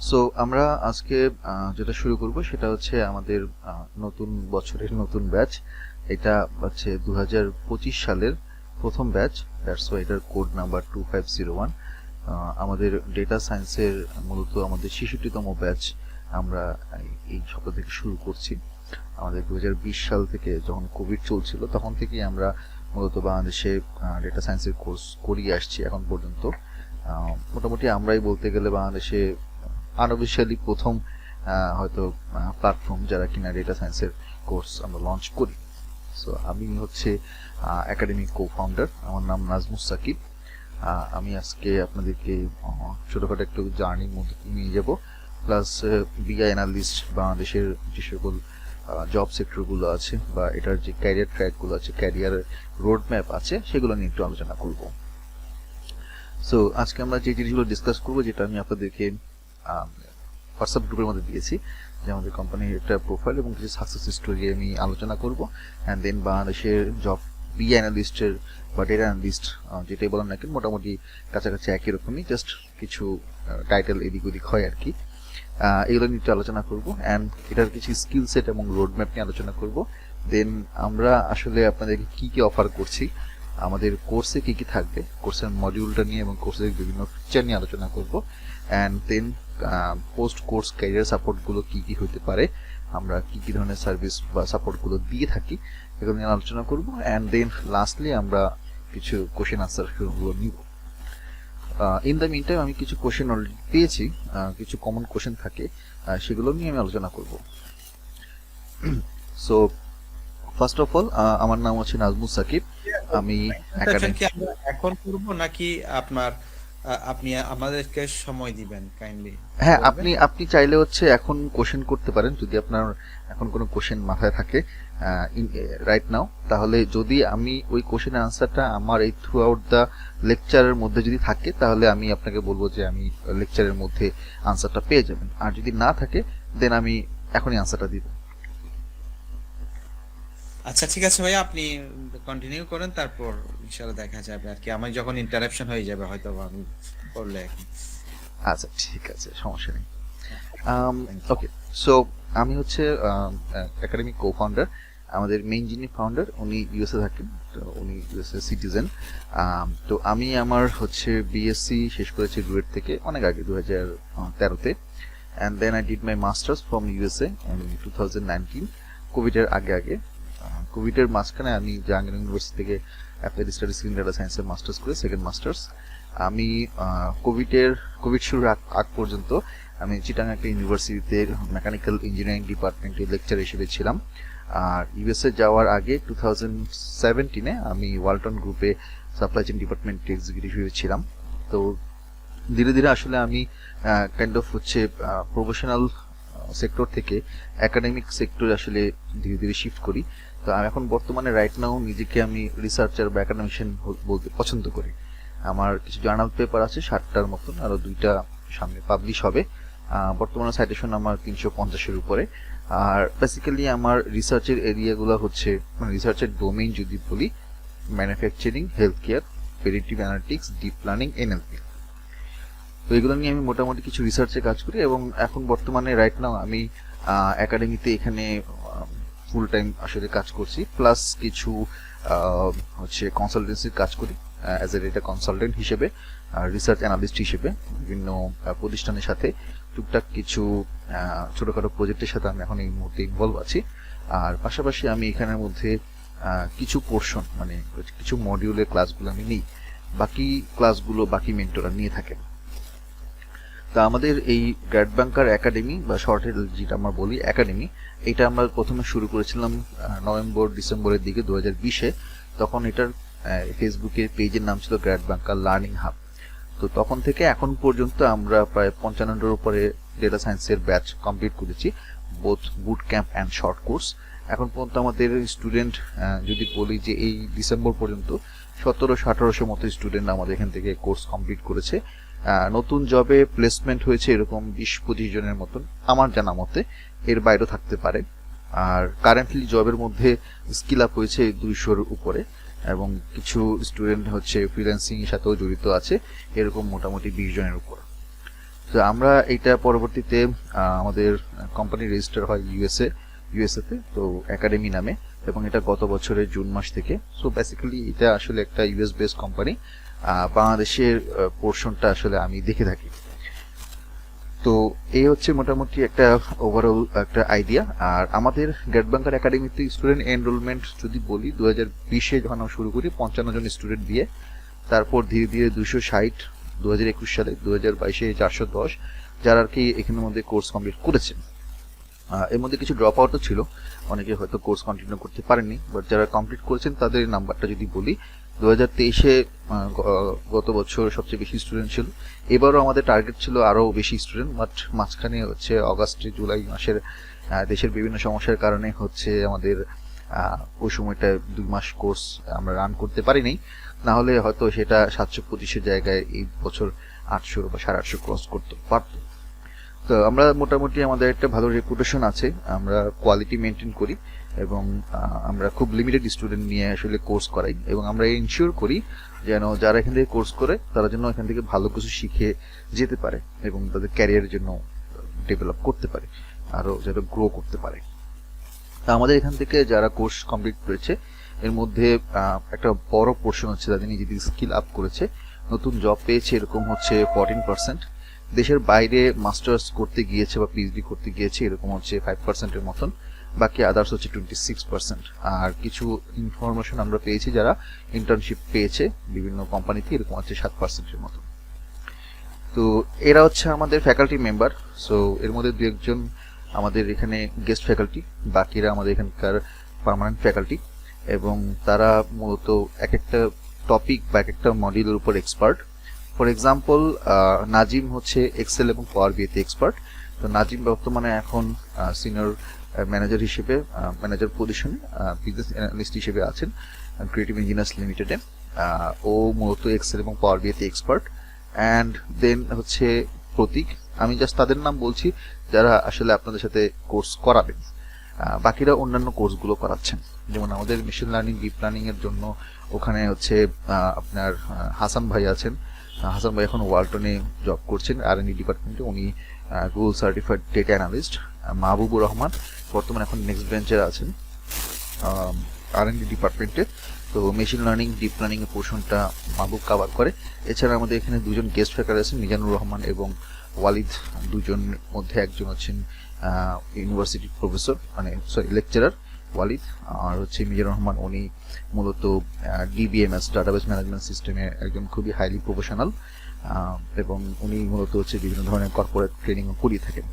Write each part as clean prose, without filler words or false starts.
So আমরা আজকে যেটা শুরু করব সেটা হচ্ছে আমাদের নতুন বছরের নতুন ব্যাচ। এটা হচ্ছে 2025 সালের প্রথম ব্যাচ। দ্যাটস ওয়াই এটার কোড নাম্বার 2501। আমাদের ডেটা সায়েন্সের মূলত আমাদের 66তম ব্যাচ আমরা এই সপ্তাহ থেকে শুরু করছি। আমাদের 2020 সাল থেকে যখন কোভিড চলছিল তখন থেকেই আমরা মূলত বাংলাদেশে ডেটা সায়েন্সের কোর্স করিয়ে আসছি এখন পর্যন্ত। মোটামুটি আমরাই বলতে গেলে বাংলাদেশে আনঅফিশিয়ালি প্রথম হয়তো প্ল্যাটফর্ম যারা কিনা ডেটা সায়েন্সের কোর্স আমরা লঞ্চ করি। সো আমি হচ্ছে একাডেমিক কো ফাউন্ডার, আমার নাম নাজমুস সাকিব। আমি আজকে আপনাদেরকে ছোটোখাটো একটু জার্নির মধ্যে নিয়ে যাব, প্লাস বিআই অ্যানালিস্ট বাংলাদেশের যে সকল জব সেক্টরগুলো আছে বা এটার যে ক্যারিয়ার ট্র্যাকগুলো আছে, ক্যারিয়ার রোড ম্যাপ আছে, সেগুলো নিয়ে একটু আলোচনা করব। সো আজকে আমরা যে জিনিসগুলো ডিসকাস করবো, যেটা আমি আপনাদেরকে হোয়াটসঅ্যাপ গ্রুপের মধ্যে দিয়েছি, যে আমাদের কোম্পানির একটা প্রোফাইল এবং কিছু সাকসেস স্টোরি আমি আলোচনা করব। অ্যান্ড দেন বাংলাদেশের জব বিএ অ্যানালিস্টের বা ডেটা অ্যানালিস্ট যেটাই বলেন না কেন, মোটামুটি কাছাকাছি একই রকমই, জাস্ট কিছু টাইটেল এদিক ওদিক হয় আর কি। এগুলো নিয়ে একটু আলোচনা করব, অ্যান্ড এটার কিছু স্কিল সেট এবং রোড ম্যাপ নিয়ে আলোচনা করব। দেন আমরা আসলে আপনাদেরকে কী কী অফার করছি, আমাদের কোর্সে কী কী থাকবে, কোর্সের মডিউলটা নিয়ে এবং কোর্সের বিভিন্ন ফিচার নিয়ে আলোচনা করব। And then post course career সাপোর্টগুলো কী কী হতে পারে, আমরা কী কী ধরনের সার্ভিস বা সাপোর্টগুলো দিয়ে থাকি, এগুলো নিয়ে আলোচনা করব। অ্যান্ড দেন লাস্টলি আমরা কিছু কোশ্চেন আনসারগুলো নিব। ইন দ্য মিন টাইম আমি কিছু কোশ্চেন অলরেডি পেয়েছি, কিছু কমন কোশ্চেন থাকে, সেগুলো নিয়ে আমি আলোচনা করব। সো ফার্স্ট অফ অল, আমার নাম হচ্ছে নাজমুস সাকিব। আমি কি আমরা এখন করব নাকি আপনার আপনি আমাদেরকে সময় দিবেন কাইন্ডলি হ্যাঁ, বলবেন? আপনি চাইলে হচ্ছে এখন কোশ্চেন করতে পারেন, যদি আপনার এখন কোনো কোশ্চেন মাথায় থাকে রাইট নাও। তাহলে যদি আমি ওই কোশ্চেনের আনসারটা আমার এই থ্রু আউট দ্য লেকচারের মধ্যে যদি থাকে, তাহলে আমি আপনাকে বলবো যে আমি লেকচারের মধ্যে আনসারটা পেয়ে যাবেন। আর যদি না থাকে, দেন আমি এখনই আনসারটা দিব। আচ্ছা ঠিক আছে ভাইয়া, আপনি কন্টিনিউ করেন, তারপর ইনশাআল্লাহ দেখা যাবে আর কি। আমার যখন ইন্টারাপশন হয়ে যাবে হয়তো আমি করলে এখন। আচ্ছা ঠিক আছে, সমস্যা নেই। Thank you. ওকে, সো আমি হচ্ছে একাডেমিক কো ফাউন্ডার। আমাদের মেইন যিনি ফাউন্ডার উনি ইউএসএ থাকেন, তো উনি ইউএসএ সিটিজেন। তো আমি আমার হচ্ছে বিএসসি শেষ করেছি রুয়েট থেকে অনেক আগে, 2013-তে। And then I did my masters from USA in 2019, কোভিডের আগে। কোভিডের মাঝখানে আমি জাহাঙ্গীর ইউনিভার্সিটি থেকে অ্যাপ্লাইড স্টাডিজ ইন ডেটা সায়েন্সের মাস্টার্স করে সেকেন্ড মাস্টার্স। আমি কোভিড শুরুর আগ পর্যন্ত আমি চিটাং একটা ইউনিভার্সিটিতে মেকানিক্যাল ইঞ্জিনিয়ারিং ডিপার্টমেন্টে লেকচার হিসেবে ছিলাম। আর ইউএসএ যাওয়ার আগে 2017-এ আমি ওয়ালটন গ্রুপে সাপ্লাই চেইন ডিপার্টমেন্টে এক্সিকিউটিভ হিসেবে ছিলাম। তো ধীরে ধীরে আসলে আমি কাইন্ড অফ হচ্ছে প্রফেশনাল সেক্টর থেকে একাডেমিক সেক্টরে আসলে ধীরে ধীরে শিফট করি। তো আমি এখন বর্তমানে রাইট নাও নিজেকে আমি রিসার্চার বা একাডেমিশিয়ান বলতে পছন্দ করি। আমার কিছু জার্নাল পেপার আছে 60টার মতন, আরও 2টা সামনে পাবলিশ হবে। বর্তমানে সাইটেশন আমার 350-এর উপরে। আর বেসিক্যালি আমার রিসার্চের এরিয়াগুলো হচ্ছে, মানে রিসার্চের ডোমেইন যদি বলি, manufacturing, health care, predictive analytics, deep learning, NLP. তো এগুলো নিয়ে আমি মোটামুটি কিছু রিসার্চে কাজ করি, এবং এখন বর্তমানে রাইট নাও আমি একাডেমিতে এখানে ফুল টাইম আসলে কাজ করছি, প্লাস কিছু হচ্ছে কনসালটেন্সির কাজ করি অ্যাজ এ ডেটা কনসালটেন্ট হিসেবে, রিসার্চ অ্যানালিস্ট হিসেবে বিভিন্ন প্রতিষ্ঠানের সাথে টুকটাক কিছু ছোটোখাটো প্রজেক্টের সাথে আমি এখন এই মুহূর্তে ইনভলভ আছি। আর পাশাপাশি আমি এখানের মধ্যে কিছু পোর্শন, মানে কিছু মডিউলের ক্লাসগুলো আমি নিই, বাকি ক্লাসগুলো বাকি মেন্টররা নিয়ে থাকেন। তা আমাদের এই গ্র্যাড ব্যাংকার একাডেমি বা শর্টে যেটা আমরা বলি একাডেমি, এটা আমরা প্রথমে শুরু করেছিলাম নভেম্বর ডিসেম্বরের দিকে 2020-এ। তখন এটার ফেসবুকের পেজের নাম ছিল গ্র্যাড ব্যাংকার লার্নিং হাব। তো তখন থেকে এখন পর্যন্ত আমরা প্রায় 55-এর উপরে ডেটা সায়েন্সের ব্যাচ কমপ্লিট করেছি, both boot camp and short course. এখন পর্যন্ত আমাদের স্টুডেন্ট যদি বলি যে এই ডিসেম্বর পর্যন্ত 1700-1800 মতো স্টুডেন্ট আমাদের এখান থেকে কোর্স কমপ্লিট করেছে। নতুন জবে প্লেসমেন্ট হয়েছে এরকম 20-25 জনের মতন আমার জানা মতে, এর বাইরেও থাকতে পারে। আর কারেন্টলি জবের মধ্যে স্কিল আপ হয়েছে 200-র উপরে, এবং কিছু স্টুডেন্ট হচ্ছে ফ্রিল্যান্সিং এর সাথেও জড়িত আছে, এরকম মোটামুটি 20 জনের উপর। তো তো আমরা এটা পরবর্তীতে আমাদের কোম্পানি রেজিস্টার হয় ইউএসএ তে, তো একাডেমি নামে, এবং এটা গত বছরের জুন মাস থেকে। সো বেসিক্যালি এটা আসলে একটা ইউএস বেসড কোম্পানি। বাংলাদেশের পোর্শনটা আসলে আমি দেখে থাকি। তো এই হচ্ছে মোটামুটি একটা ওভারঅল একটা আইডিয়া। আর আমাদের গ্রেট বাংকার একাডেমিতে স্টুডেন্ট এনরোলমেন্ট যদি বলি, 2020-এ যখন আমরা শুরু করি 55 জন স্টুডেন্ট দিয়ে, তারপর ধীরে ধীরে 260, 2021 সালে, 2022-এ 410, যারা আর কি এখানের মধ্যে কোর্স কমপ্লিট করেছে। এর মধ্যে কিছু ড্রপ আউটও ছিল, অনেকে হয়তো কোর্স কন্টিনিউ করতে পারেননি, বাট যারা কমপ্লিট করেছেন তাদের নাম্বারটা যদি বলি, 2023-এ গত বছর সবচেয়ে বেশি স্টুডেন্ট ছিল। এবারও আমাদের টার্গেট ছিল আরও বেশি স্টুডেন্ট, বাট মাঝখানে হচ্ছে অগাস্টে জুলাই মাসের দেশের বিভিন্ন সমস্যার কারণে হচ্ছে আমাদের ওই সময়টা 2 মাস কোর্স আমরা রান করতে পারিনি। না হলে হয়তো সেটা 725-এর জায়গায় এই বছর 800 বা 850 ক্রস করতে পারত। তো আমরা মোটামুটি আমাদের একটা ভালো রেপুটেশন আছে, আমরা কোয়ালিটি মেনটেন করি, এবং আমরা খুব লিমিটেড স্টুডেন্ট নিয়ে আসলে কোর্স করাই, এবং আমরা এনশিওর করি যেন যারা এখান থেকে কোর্স করে তারা যেন এখান থেকে ভালো কিছু শিখে যেতে পারে এবং তাদের ক্যারিয়ারের জন্য ডেভেলপ করতে পারে, আরও যেন গ্রো করতে পারে। তা আমাদের এখান থেকে যারা কোর্স কমপ্লিট করেছে এর মধ্যে একটা বড় পোর্শন হচ্ছে তাদের নিজেদের স্কিল আপ করেছে, নতুন জব পেয়েছে, এরকম হচ্ছে 14%। দেশের বাইরে মাস্টার্স করতে গিয়েছে বা পিএইচডি করতে গিয়েছে, এরকম হচ্ছে 5%-এর মতন, বাকি আদার্স হচ্ছে 26%। আর কিছু ইনফরমেশন আমরা পেয়েছি যারা ইন্টার্নশিপ পেয়েছে বিভিন্ন কোম্পানিতে, এরকম হচ্ছে 7%-এর মতন। তো এরা হচ্ছে আমাদের ফ্যাকাল্টি মেম্বার। সো এর মধ্যে 2-1 আমাদের এখানে গেস্ট ফ্যাকাল্টি, বাকিরা আমাদের এখানকার পার্মানেন্ট ফ্যাকাল্টি, এবং তারা মূলত এক একটা টপিক বা এক একটা মডিউলের উপর এক্সপার্ট। ফর এক্সাম্পল, নাজিম হচ্ছে এক্সেল এবং পাওয়ার বিএতে এক্সপার্ট। তো নাজিম বর্তমানে এখন সিনিয়র ম্যানেজার হিসেবে, ম্যানেজার পজিশনে বিজনেস অ্যানালিস্ট হিসেবে আছেন ক্রিয়েটিভ ইঞ্জিনিয়ার্স লিমিটেডে। ও মূলত এক্সেল এবং পাওয়ার বিএতে এক্সপার্ট। অ্যান্ড দেন হচ্ছে প্রতীক, আমি জাস্ট তাদের নাম বলছি যারা আসলে আপনাদের সাথে কোর্স করাবেন, বাকিরা অন্যান্য কোর্সগুলো করাচ্ছেন। যেমন আমাদের মেশিন লার্নিং, ডিপ লার্নিং এর জন্য ওখানে হচ্ছে আপনার হাসান ভাই আছেন। হাসান ভাই এখন ওয়ালটনে জব করছেন আর&ডি ডিপার্টমেন্টে, উনি Google certified data analyst. Mahbubur Rahman বর্তমানে এখন নেক্সট বেঞ্চের আছেন আর&ডি ডিপার্টমেন্টে। তো মেশিন লার্নিং, ডিপ লার্নিং এর পোর্শনটা মাহবুব কাভার করে। এছাড়া আমাদের এখানে 2 গেস্ট ফ্যাকাল্টি আছেন, মিজানুর রহমান এবং ওয়ালিদ। 2জনের মধ্যে একজন হচ্ছেন ইউনিভার্সিটি প্রফেসর, মানে সরি লেকচারার ওয়ালিদ, আর হচ্ছে মিজানুর রহমান, উনি মূলত ডিবিএমএস ডাটাবেস ম্যানেজমেন্ট সিস্টেমে একজন খুবই হাইলি প্রফেশনাল, এবং উনি মূলত হচ্ছে বিভিন্ন ধরনের কর্পোরেট ট্রেনিংও করিয়ে থাকেন।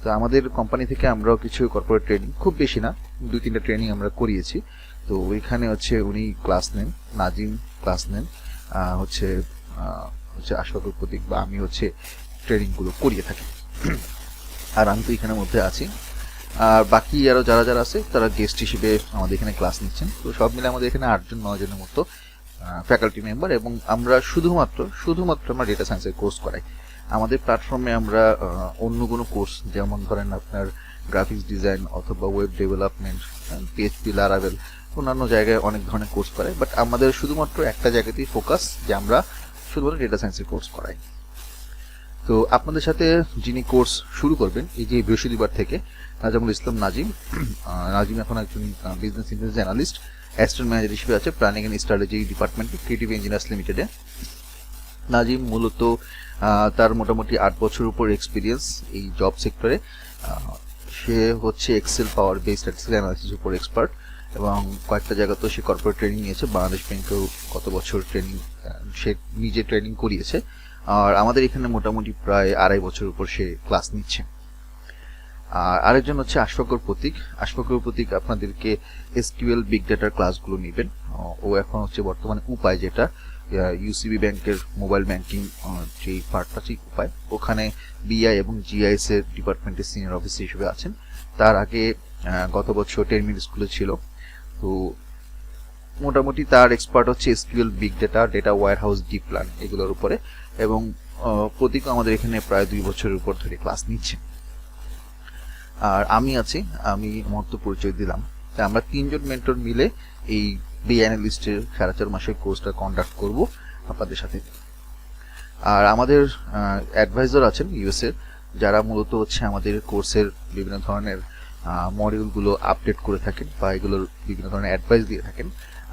তো আমাদের কোম্পানি থেকে আমরাও কিছু কর্পোরেট ট্রেনিং, খুব বেশি না, 2-3টা ট্রেনিং আমরা করিয়েছি। তো ওইখানে হচ্ছে উনি ক্লাস নেন, নাজিম ক্লাস নেন, হচ্ছে আশফাকুর প্রতীক বা আমি হচ্ছে ট্রেনিংগুলো করিয়ে থাকি। আর আমি তো এখানের মধ্যে আছি, আর বাকি আরও যারা যারা আছে তারা গেস্ট হিসেবে আমাদের এখানে ক্লাস নিচ্ছেন। তো সব মিলে আমাদের এখানে 8-9জনের মতো ফ্যাকাল্টি মেম্বার, এবং আমরা শুধুমাত্র আমরা ডেটা সায়েন্সের কোর্স করাই। আমাদের প্ল্যাটফর্মে আমরা অন্য কোনো কোর্স, যেমন ধরেন আপনার গ্রাফিক্স ডিজাইন অথবা ওয়েব ডেভেলপমেন্ট, পিএইচপি, লারাভেল, অন্যান্য জায়গায় অনেক ধরনের কোর্স করাই, বাট আমাদের শুধুমাত্র একটা জায়গাতেই ফোকাস যে আমরা শুধুমাত্র ডেটা সায়েন্সের কোর্স করাই। তো আপনাদের সাথে যিনি কোর্স শুরু করবেন এই যে বৃহস্পতিবার থেকে, নাজামুল ইসলাম নাজিম। নাজিম এখন একজন business intelligence analyst, assistant manager হিসেবে আছে প্ল্যানিং অ্যান্ড স্ট্র্যাটেজি ডিপার্টমেন্টে, ক্রিয়েটিভ ইঞ্জিনিয়ার্স লিমিটেডে। নাজিম মূলত তার মোটামুটি 8 বছর উপর এক্সপিরিয়েন্স এই জব সেক্টরে। সে হচ্ছে এক্সেল, পাওয়ার বেস, স্ট্যাটিস্টিক্যাল অ্যানালিসিসের উপর এক্সপার্ট, এবং কয়েকটা জায়গাতেও সে কর্পোরেট ট্রেনিং নিয়েছে। বাংলাদেশ ব্যাংকেও গত বছর ট্রেনিং সে নিজে ট্রেনিং করিয়েছে। আর আমাদের এখানে মোটামুটি প্রায় 2.5 বছর উপর সে ক্লাস নিচ্ছে। আর আরেকজন হচ্ছে আশফাকুর প্রতীক। আশফাকুর প্রতীক আপনাদেরকে এসকিউএল বিগ ডাটার ক্লাসগুলো নেবেন। ও এখন হচ্ছে বর্তমানে উপায়, যেটা ইউসিবি ব্যাংকের মোবাইল ব্যাংকিং যে পার্টটা, সেই উপায়, ওখানে বিআই এবং জিআইএস এর ডিপার্টমেন্টের সিনিয়র অফিসার হিসেবে আছেন। তার আগে গত বছর টেরমিল স্কুলে ছিল। তো মোটামুটি তার এক্সপার্ট হচ্ছে SQL, big data, data warehouse, deep learning এগুলোর উপরে, এবং প্রতীক আমাদের এখানে প্রায় 2 বছরের উপর ধরে ক্লাস নিচ্ছে। আর আমি আছি, আমি মহত্ব পরিচয় দিলাম। তাই আমরা 3জন মেন্টর মিলে এই বি অ্যানালিস্টের 4.5 মাসের কোর্সটা কন্ডাক্ট করব আপনাদের সাথে। আর আমাদের অ্যাডভাইজার আছেন ইউএসএর, যারা মূলত হচ্ছে আমাদের কোর্সের বিভিন্ন ধরনের মডিউলগুলো আপডেট করে থাকেন বা এগুলোর বিভিন্ন ধরনের অ্যাডভাইস দিয়ে থাকেন।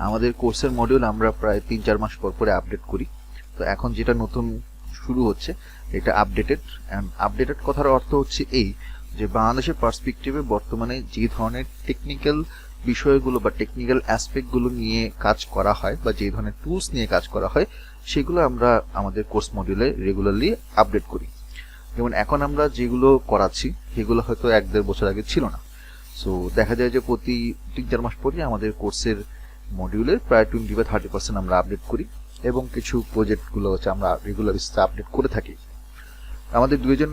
আমাদের কোর্সের মডিউল আমরা প্রায় 3-4 মাস পর পরে আপডেট করি। তো এখন যেটা নতুন শুরু হচ্ছে এটা আপডেটেড। অ্যান্ড আপডেটেড কথার অর্থ হচ্ছে এই যে বাংলাদেশের পার্সপেক্টিভে বর্তমানে যে ধরনের টেকনিক্যাল বিষয়গুলো বা টেকনিক্যাল অ্যাসপেক্টগুলো নিয়ে কাজ করা হয় বা যে ধরনের টুলস নিয়ে কাজ করা হয় সেগুলো আমরা আমাদের কোর্স মডিউলে রেগুলারলি আপডেট করি। যেমন এখন আমরা যেগুলো করাচ্ছি সেগুলো হয়তো 1-1.5 বছর আগে ছিল না। সো দেখা যায় যে প্রতি 3-4 মাস পরই আমাদের কোর্সের মডিউলের প্রায় 20-30% আমরা আপডেট করি এবং কিছু প্রজেক্টগুলো হচ্ছে আমরা রেগুলার বেসিসে আপডেট করে থাকি। আমাদের দুইজন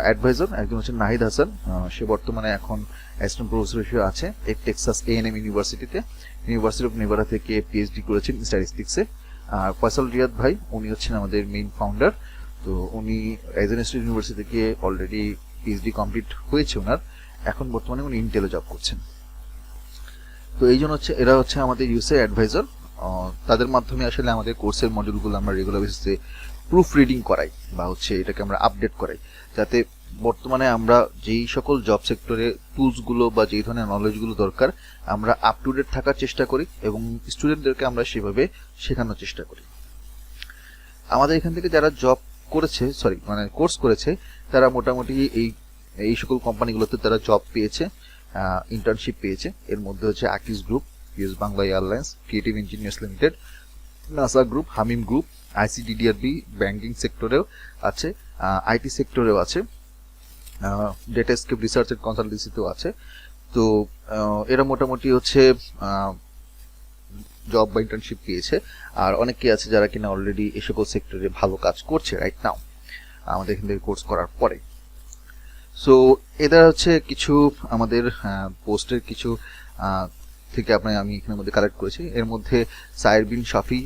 অ্যাডভাইজার, একজন হচ্ছে নাহিদ হাসান, সে বর্তমানে এখন অ্যাসিস্ট্যান্ট প্রফেসর হিসেবে আছে এই টেক্সাস A&M ইউনিভার্সিটিতে, ইউনিভার্সিটি অফ নেভাডা থেকে পিএইচডি করেছেন স্ট্যাটিস্টিক্সে। আর ফয়সাল রিয়াদ ভাই, উনি হচ্ছেন আমাদের মেইন ফাউন্ডার। তো উনি এজেন স্টেট ইউনিভার্সিটি থেকে অলরেডি পিএইচডি কমপ্লিট হয়েছে ওনার, এখন বর্তমানে উনি ইন্টেলে জব করছেন। তো এই জন্য হচ্ছে এরা হচ্ছে আমাদের ইউএসএ অ্যাডভাইজার। তাদের মাধ্যমে আসলে আমাদের কোর্সের মডিউলগুলো আমরা রেগুলার বেসিসে প্রুফ রিডিং করাই বা হচ্ছে এটাকে আমরা আপডেট করাই, যাতে বর্তমানে আমরা যেই সকল জব সেক্টরে টুলসগুলো বা যেই ধরনের নলেজগুলো দরকার আমরা আপ টু ডেট থাকার চেষ্টা করি এবং স্টুডেন্টদেরকে আমরা সেভাবে শেখানোর চেষ্টা করি। আমাদের এখান থেকে যারা জব করেছে কোর্স করেছে তারা মোটামুটি এই সকল কোম্পানিগুলোতে তারা জব পেয়েছে, ইন্টার্নশিপ পেয়েছে। এর মধ্যে হচ্ছে Akij group, US Bangla airlines, creative engineers limited, Nasa group, Hamim group, ICDDRB banking সেক্টরেও আছে, আইটি সেক্টরেও আছে, ডেটা স্কেপ রিসার্চ এন্ড কনসালটেন্সিতেও আছে। তো এরা মোটামুটি হচ্ছে জব বা ইন্টার্নশিপ পেয়েছে। আর অনেকে আছে যারা কিনা অলরেডি এই সকল সেক্টরে ভালো কাজ করছে রাইট নাও আমাদের এখান থেকে কোর্স করার পরে। সো এরা হচ্ছে কিছু আমাদের পোস্টের কিছু থেকে আমি এখানের মধ্যে কালেক্ট করেছি। এর মধ্যে সাইর বিন শাফি,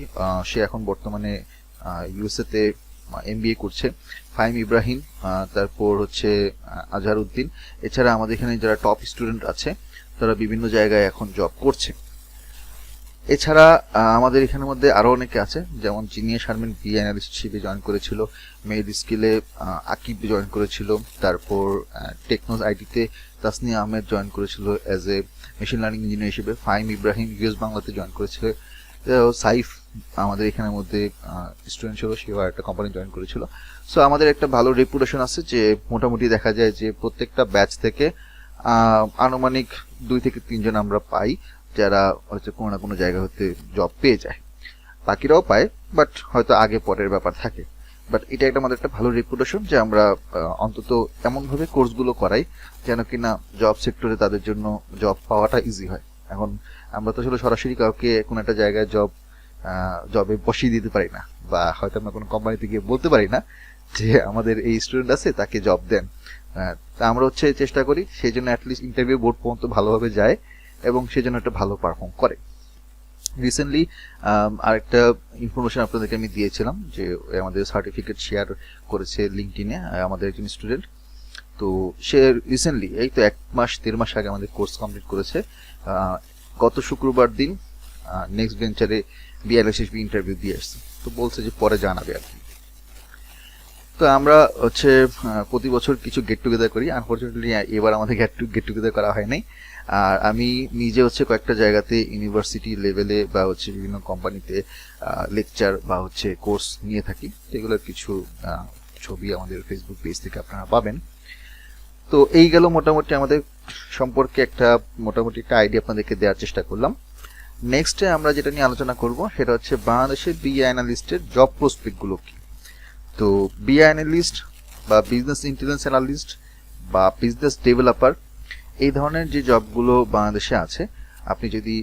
সে এখন বর্তমানে ইউএসএতে এমবিএ করছে, ফাহিম ইব্রাহিম, তারপর হচ্ছে আজহার উদ্দিন। এছাড়া আমাদের এখানে যারা টপ স্টুডেন্ট আছে তারা বিভিন্ন জায়গায় এখন জব করছে। এছাড়া আমাদের এখানের মধ্যে আরো অনেকে আছে, যেমন জিনিয়া শারমিন বি অ্যানালিস্ট হিসেবে জয়েন করেছিল, মেড স্কিলে আকিব জয়েন করেছিল, তারপর টেকনোস আইটিতে তাসনিয়া আহমেদ জয়েন করেছিল as a machine learning engineer হিসেবে, ফাহিম ইব্রাহিম ইউএস বাংলাতে জয়েন করেছিল, সাইফ আমাদের এখানের মধ্যে স্টুডেন্ট ছিল, সেও একটা কোম্পানি জয়েন করেছিল। সো আমাদের একটা ভালো রেপুটেশন আছে যে মোটামুটি দেখা যায় যে প্রত্যেকটা ব্যাচ থেকে আনুমানিক 2 থেকে 3 জন আমরা পাই যারা হচ্ছে কোনো না কোনো জায়গা হতে জব পেয়ে যায়। বাকিরাও পায়, বাট হয়তো আগে পরের ব্যাপার থাকে। বাট এটা একটা আমাদের একটা ভালো রেপুটেশন যে আমরা অন্তত এমনভাবে কোর্সগুলো করাই যেন কিনা জব সেক্টরে তাদের জন্য জব পাওয়াটা ইজি হয়। এখন আমরা তো আসলে সরাসরি কাউকে কোনো একটা জায়গায় জবে বসিয়ে দিতে পারি না, বা হয়তো আমরা কোনো কোম্পানিতে গিয়ে বলতে পারি না যে আমাদের এই স্টুডেন্ট আছে তাকে জব দেন। তা আমরা হচ্ছে চেষ্টা করি সেই জন্য অ্যাটলিস্ট ইন্টারভিউ বোর্ড পর্যন্ত ভালোভাবে যায় এবং সেজন্য একটা ভালো পারফর্ম করে। রিসেন্টলি আরেকটা ইনফরমেশন আপনাদেরকে আমি দিয়েছিলাম যে আমাদের সার্টিফিকেট শেয়ার করেছে লিঙ্কডইনে আমাদের একজন স্টুডেন্ট। তো সে রিসেন্টলি এই তো 1-1.5 মাস আগে আমাদের কোর্স কমপ্লিট করেছে। গত শুক্রবার দিন নেক্সট ভেঞ্চারে বিএলএসএসবি ইন্টারভিউ দিয়ে আসছে, তো বলছে যে পরে জানাবে আর কি। তো আমরা হচ্ছে প্রতি বছর কিছু গেট টুগেদার করি, আনফরচুনেটলি এবার আমাদের গেট টুগেদার করা হয় নাই। আর আমি নিজে হচ্ছে কয়েকটা জায়গাতে ইউনিভার্সিটি লেভেলে বা হচ্ছে বিভিন্ন কোম্পানিতে লেকচার বা হচ্ছে কোর্স নিয়ে থাকি, এগুলোর কিছু ছবি আমাদের ফেসবুক পেজ থেকে আপনারা পাবেন। তো এই গেল মোটামুটি আমাদের সম্পর্কে একটা মোটামুটি একটা আইডিয়া আপনাদেরকে দেওয়ার চেষ্টা করলাম। নেক্সটে আমরা যেটা নিয়ে আলোচনা করব সেটা হচ্ছে বাংলাদেশের বিএ অ্যানালিস্টের জব প্রসপেক্টগুলো কি। তো বিএ অ্যানালিস্ট বা বিজনেস ইন্টেলিজেন্স অ্যানালিস্ট বা বিজনেস ডেভেলপার, এই ধরনের যে জবগুলো বাংলাদেশে আছে, আপনি যদি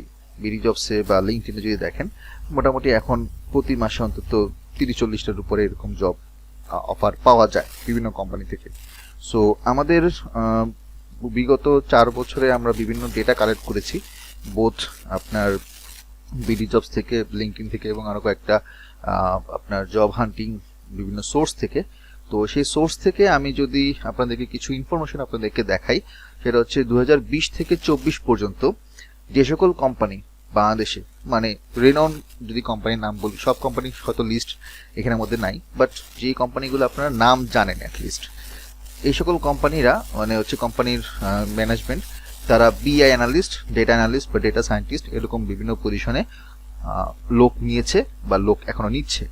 বিডি জবসে বা লিঙ্কডইনে যদি দেখেন, মোটামুটি এখন প্রতি মাসে অন্তত 30-40টার উপরে এরকম জব অফার পাওয়া যায় বিভিন্ন কোম্পানি থেকে। সো আমাদের বিগত 4 বছরে আমরা বিভিন্ন ডেটা কালেক্ট করেছি, বোথ আপনার বিডি জবস থেকে, লিঙ্কডইন থেকে এবং আরো কয়েকটা আপনার জব হান্টিং বিভিন্ন সোর্স থেকে। তো সেই সোর্স থেকে আমি যদি আপনাদেরকে কিছু ইনফরমেশন আপনাদেরকে দেখাই, সেটা হচ্ছে 2020 থেকে 24 পর্যন্ত যে সকল কোম্পানি বাংলাদেশে, মানে রেনন যদি কোম্পানির নাম বলি, সব কোম্পানি হয়তো লিস্ট এখানের মধ্যে নাই, বাট যে কোম্পানিগুলো আপনারা নাম জানেন অ্যাটলিস্ট, এই সকল কোম্পানিরা মানে হচ্ছে কোম্পানির ম্যানেজমেন্ট, তারা বিআই অ্যানালিস্ট, ডেটা অ্যানালিস্ট বা ডেটা সায়েন্টিস্ট এরকম বিভিন্ন পজিশনে লোক নিয়েছে বা লোক এখনো নিচ্ছে।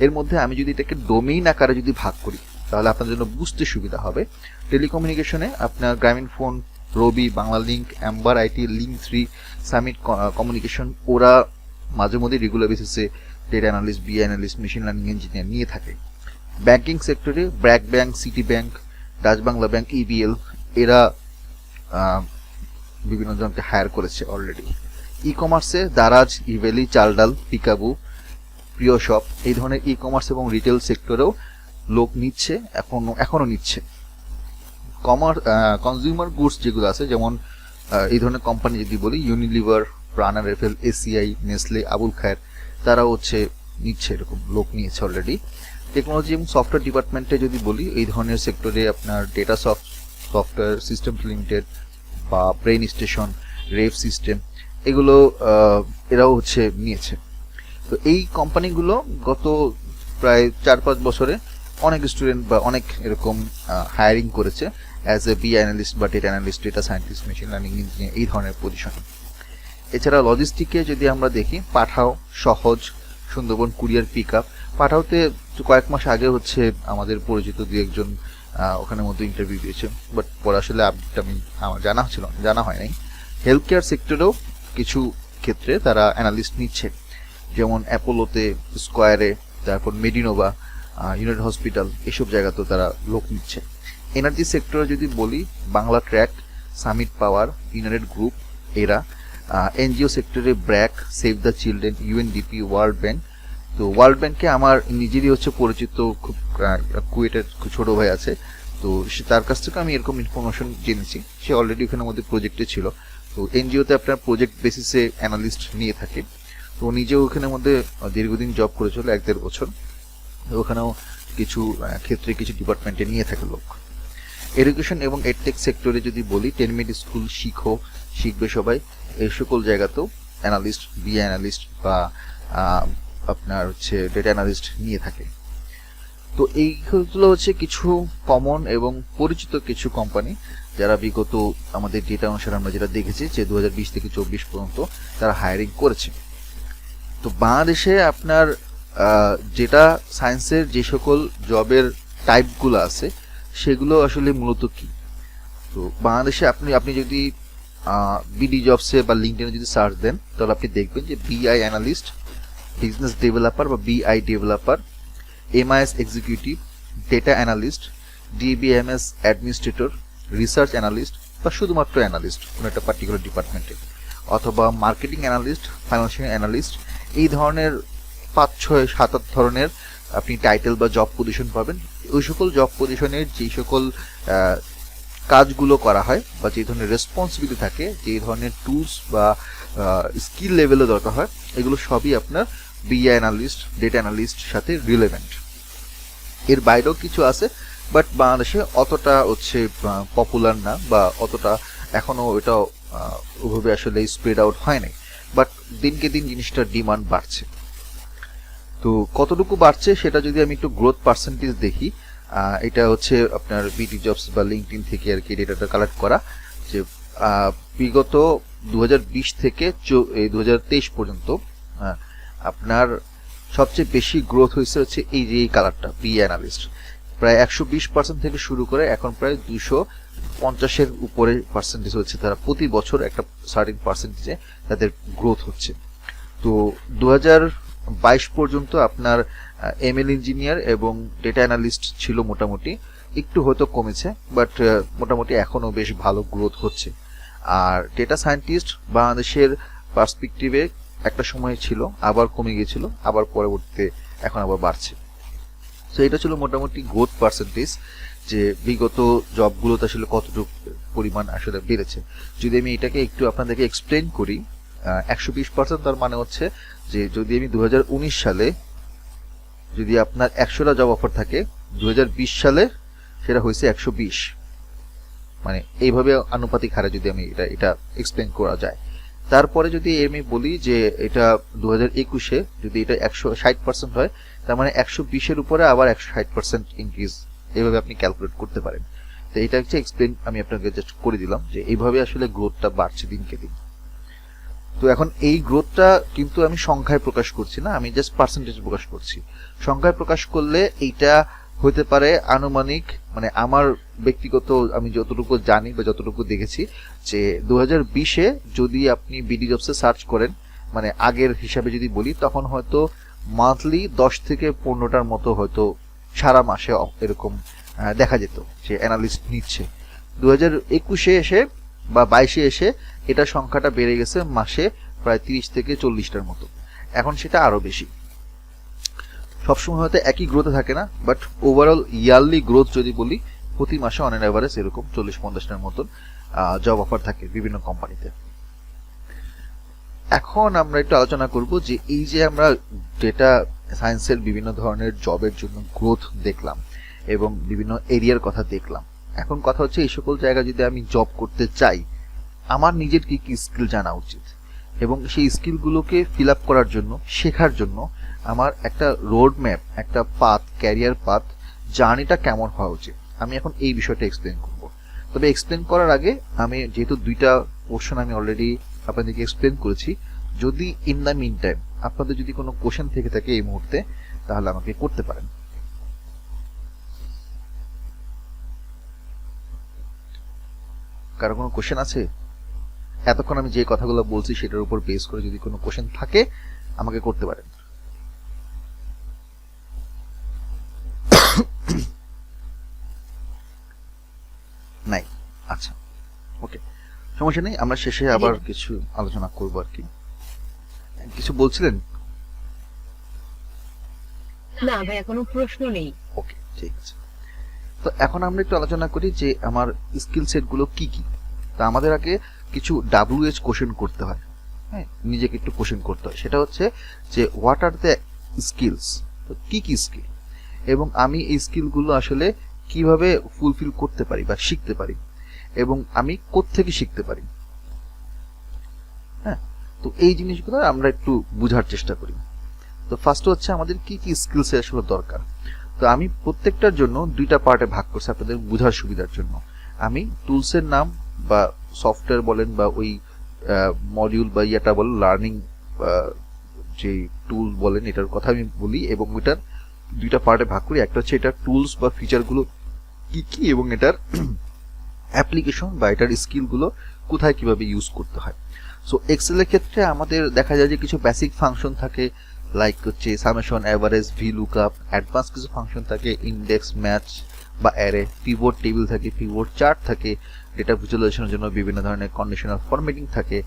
এর মধ্যে আমি যদি এটাকে ডোমেইন আকারে যদি ভাগ করি তাহলে আপনার জন্য বুঝতে সুবিধা হবে। টেলিকমিউনিকেশনে আপনার Grameenphone, Robi, Banglalink, Amber IT, Link 3, Summit Communication, ওরা মাঝে মধ্যে রেগুলার বেসিসে data analyst, BI analyst, machine learning engineer নিয়ে থাকে। ব্যাংকিং সেক্টরে BRAC bank, City bank, Dutch Bangla bank, EBL এরা বিভিন্ন জনকে হায়ার করেছে অলরেডি। ই কমার্সে দারাজ, ইভেলি, চালডাল, পিকাবু, প্রিয় শপ এই ধরনের ই কমার্স এবং রিটেল সেক্টরেও লোক নিচ্ছে, এখনো নিচ্ছে। কনজিউমার গুডস যেগুলো আছে, যেমন এই ধরনের কোম্পানি যদি বলি, Unilever, Pran RFL, ACI, Nestle, Abul Khair, তারা হচ্ছে নিচ্ছে, এরকম লোক নিয়েছে অলরেডি। টেকনোলজি এবং সফটওয়্যার ডিপার্টমেন্টে যদি বলি, এই ধরনের সেক্টরে আপনার ডেটা সফটওয়্যার সিস্টেম লিমিটেড বা ব্রেইন স্টেশন, রেভ সিস্টেম, এগুলো এরাও হচ্ছে নিয়েছে। তো এই কোম্পানিগুলো গত প্রায় 4-5 বছরে অনেক স্টুডেন্ট বা অনেক এরকম হায়ারিং করেছে অ্যাজ এ বি অ্যানালিস্ট বা data analyst, data scientist, machine learning engineer, এই ধরনের পজিশনে। এছাড়া লজিস্টিকে যদি আমরা দেখি, পাঠাও, সহজ, সুন্দরবন কুরিয়ার পিক আপ। পাঠাওতে কয়েক মাস আগে হচ্ছে আমাদের পরিচিত দু একজন ওখানের মধ্যে ইন্টারভিউ দিয়েছে, বাট পরে আসলে আপডেট আমার জানা হয় নাই। হেলথ কেয়ার সেক্টরেও কিছু ক্ষেত্রে তারা অ্যানালিস্ট নিচ্ছে, যেমন অ্যাপোলোতে, স্কোয়ারে, তারপর মেডিনোভা, ইউনাইটেড হসপিটাল, এসব জায়গাতেও তারা লোক নিচ্ছে। এনার্জি সেক্টরে যদি বলি, বাংলা ট্র্যাক, সামিট পাওয়ার, ইউনাইটেড গ্রুপ এরা। এনজিও সেক্টরে BRAC, save the children, UNDP, world bank. তো ওয়ার্ল্ড ব্যাংকে আমার নিজেরই হচ্ছে পরিচিত খুব কুয়েটের ছোট ভাই আছে, তো তার কাছ থেকে আমি এরকম ইনফরমেশন জেনেছি। সে অলরেডি ওখানের মধ্যে প্রজেক্টে ছিল। তো এনজিওতে আপনার প্রজেক্ট বেসিসে অ্যানালিস্ট নিয়ে থাকে। তো নিজেও ওখানের মধ্যে দীর্ঘদিন জব করেছিল, 1-1.5 বছর। ওখানেও কিছু ক্ষেত্রে কিছু ডিপার্টমেন্টে নিয়ে থাকে লোক। এডুকেশন এবং এডটেক সেক্টরে যদি বলি, 10 মিনিট স্কুল, শিখবে সবাই, এই সকল জায়গাতেও অ্যানালিস্ট, বিএ অ্যানালিস্ট বা আপনার হচ্ছে ডেটা অ্যানালিস্ট নিয়ে থাকে। তো এইগুলো হচ্ছে কিছু কমন এবং পরিচিত কিছু কোম্পানি যারা বিগত আমাদের ডেটা অনুসারে আমরা যেটা দেখেছি যে 2020 থেকে 24 পর্যন্ত তারা হায়ারিং করেছে। তো বাংলাদেশে আপনার যেটা সায়েন্সের যে সকল জবের টাইপগুলো আছে সেগুলো আসলে মূলত কি। তো বাংলাদেশে আপনি যদি বিডি জবসে বা লিঙ্কডইনে যদি সার্চ দেন তাহলে আপনি দেখবেন যে বিআই অ্যানালিস্ট, বিজনেস ডেভেলপার বা বিআই developer, MIS executive, data analyst, DBMS administrator, research analyst বা শুধুমাত্র অ্যানালিস্ট কোনো একটা পার্টিকুলার ডিপার্টমেন্টে, অথবা মার্কেটিং অ্যানালিস্ট, ফাইন্যান্সিয়াল অ্যানালিস্ট, এই ধরনের 5-6-7 ধরনের আপনি টাইটেল বা জব পজিশন পাবেন। ওই সকল জব পজিশনের যেই সকল কাজগুলো করা হয় বা যে ধরনের রেসপন্সিবিলিটি থাকে, যে ধরনের টুলস বা স্কিল লেভেলে দরকার হয়, এগুলো সবই আপনার বিআই অ্যানালিস্ট, ডেটা অ্যানালিস্ট সাথে রিলেভেন্ট। এর বাইরেও কিছু আছে, বাট বাংলাদেশে অতটা হচ্ছে পপুলার না বা অতটা এখনো এটা ওভাবে আসলে স্প্রেড আউট হয় নাই, বাট দিনকে দিন জিনিসটার ডিমান্ড বাড়ছে। তো কতটুকু বাড়ছে সেটা যদি আমি একটু গ্রোথ পার্সেন্টেজ দেখি, এটা হচ্ছে আপনার বিডি জবস বা লিঙ্কডইন থেকে আর কি ডেটাটা কালেক্ট করা, যে বিগত 2020 থেকে 2023 পর্যন্ত আপনার সবচেয়ে বেশি গ্রোথ হয়েছে হচ্ছে এই যে এই কালারটা, বিএ অ্যানালিস্ট, প্রায় 120% থেকে শুরু করে এখন প্রায় 250-এর উপরে পার্সেন্টেজ হচ্ছে, তারা প্রতি বছর একটা সার্টেন পার্সেন্টেজে তাদের গ্রোথ হচ্ছে। তো 2022 পর্যন্ত আপনার এমএল ইঞ্জিনিয়ার এবং ডেটা অ্যানালিস্ট ছিল মোটামুটি, একটু হয়তো কমেছে, বাট মোটামুটি এখনও বেশ ভালো গ্রোথ হচ্ছে। আর ডেটা সায়েন্টিস্ট বাংলাদেশের পার্সপেক্টিভে একটা সময় ছিল, আবার কমে গিয়েছিল, আবার পরবর্তীতে এখন আবার বাড়ছে। তো এটা ছিল মোটামুটি গ্রোথ পার্সেন্টেজ, যে বিগত জবগুলোতে আসলে কতটুকু পরিমাণ আসলে বেড়েছে। যদি আমি এটাকে একটু আপনাদেরকে এক্সপ্লেন করি, 120% তার মানে হচ্ছে যে যদি আমি 2019 সালে যদি আপনার 100টা জব অফার থাকে, 2020 সালে সেটা হয়েছে 120, মানে এইভাবে আনুপাতিক হারে যদি আমি এটা এক্সপ্লেন করা যায়। তারপরে যদি আমি বলি যে এটা 2021-এ যদি এটা 160% হয়, তার মানে 120-এর উপরে আবার 160% ইনক্রিজ, এইভাবে আপনি ক্যালকুলেট করতে পারেন। তো এটা হচ্ছে এক্সপ্লেন আমি আপনাকে জাস্ট করে দিলাম যে এইভাবে আসলে গ্রোথটা বাড়ছে দিনকে দিন। তো এখন এই গ্রোথটা কিন্তু আমি সংখ্যায় প্রকাশ করছি না, আমি জাস্ট পার্সেন্টেজ প্রকাশ করছি। সংখ্যায় প্রকাশ করলে এইটা হতে পারে আনুমানিক, মানে আমার ব্যক্তিগত আমি যতটুকু জানি বা যতটুকু দেখেছি যে 2020-এ যদি আপনি বিডি জবসে সার্চ করেন, মানে আগের হিসাবে যদি বলি, তখন হয়তো মান্থলি 10 থেকে 15টার মতো হয়তো সারা মাসে এরকম দেখা যেত যে অ্যানালিস্ট নিচ্ছে। 2021-এ এসে বা 22-এ এসে এটা সংখ্যাটা বেড়ে গেছে মাসে প্রায় 30 থেকে 40টার মতো, এখন সেটা আরো বেশি। সবসময় হয়তো একই গ্রোথে থাকে না, বাট ওভারঅল ইয়ারলি গ্রোথ যদি বলি, প্রতি মাসে অন অ্যান অ্যাভারেজ এরকম 40-50টার মতন জব অফার থাকে বিভিন্ন কোম্পানিতে। এখন আমরা একটু আলোচনা করব যে এই যে আমরা ডেটা সায়েন্সের বিভিন্ন ধরনের জবের জন্য গ্রোথ দেখলাম এবং বিভিন্ন এরিয়ার কথা দেখলাম, এখন কথা হচ্ছে এই সকল জায়গায় যদি আমি জব করতে চাই, আমার নিজের কি কি স্কিল জানা উচিত, এবং সেই স্কিলগুলোকে ফিল আপ করার জন্য, শেখার জন্য আমার একটা রোড ম্যাপ, একটা পাথ, ক্যারিয়ার পাথ, জার্নিটা কেমন হওয়া উচিত, আমি এখন এই বিষয়টা এক্সপ্লেন করব। তবে এক্সপ্লেন করার আগে আমি যেহেতু দুইটা পোর্শন আমি অলরেডি আপনাদেরকে এক্সপ্লেন করেছি, যদি ইন দ্য মিন টাইম আপনাদের যদি কোনো কোশ্চেন থেকে থাকে এই মুহূর্তে, তাহলে আমাকে করতে পারেন। কারো কোনো কোশ্চেন আছে? এতক্ষণ আমি যে কথাগুলো বলছি সেটার উপর বেস করে যদি কোনো কোশ্চেন থাকে আমাকে করতে পারেন। নাই? আচ্ছা, ওকে, সমস্যা নেই, আমরা শেষে আবার কিছু আলোচনা করব আর কি। কিছু বলছিলেন? না ভাইয়া, কোনো প্রশ্ন নেই। ওকে, ঠিক আছে। তো এখন আমরা একটু আলোচনা করি যে আমার স্কিল সেট গুলো কি কি। তা আমাদের আগে কিছু WH কোশ্চেন করতে হয়, হ্যাঁ, নিজেকে একটু কোশ্চেন করতে হয়। সেটা হচ্ছে যে হোয়াট আর দ্য স্কিলস, কি কি স্কিল, এবং আমি এই স্কিলগুলো আসলে কিভাবে ফুলফিল করতে পারি বা শিখতে পারি, এবং আমি কোত্থেকে শিখতে পারি। হ্যাঁ, তো এই জিনিসগুলো আমরা একটু বোঝার চেষ্টা করি। তো ফার্স্ট হচ্ছে আমাদের কি কি স্কিলস আসলে দরকার। তো আমি প্রত্যেকটার জন্য দুইটা পার্টে ভাগ করছি আপনাদের বোঝার সুবিধার জন্য। আমি টুলসের নাম বা সফটওয়্যার বলেন বা ওই মডিউল বা ইয়াটা বলেন, লার্নিং যে টুল বলেন, এটার কথা আমি বলি, এবং ওইটার দুইটা পার্টে ভাগ করি। একটা হচ্ছে এটার টুলস বা ফিচারগুলো কি কি, এবং এটার অ্যাপ্লিকেশন বা এটার স্কিলগুলো কোথায় কিভাবে ইউজ করতে হয়। সো এক্সেলের ক্ষেত্রে আমাদের দেখা যায় যে কিছু বেসিক ফাংশন থাকে, লাইক হচ্ছে summation, average, V lookup. Advance কিছু ফাংশন থাকে, ইন্ডেক্স, ম্যাচ বা অ্যারে, পিভট টেবিল থাকে, পিভট চার্ট থাকে, ডেটা ভিজুয়ালাইজেশনের জন্য বিভিন্ন ধরনের কন্ডিশনাল ফরম্যাটিং থাকে,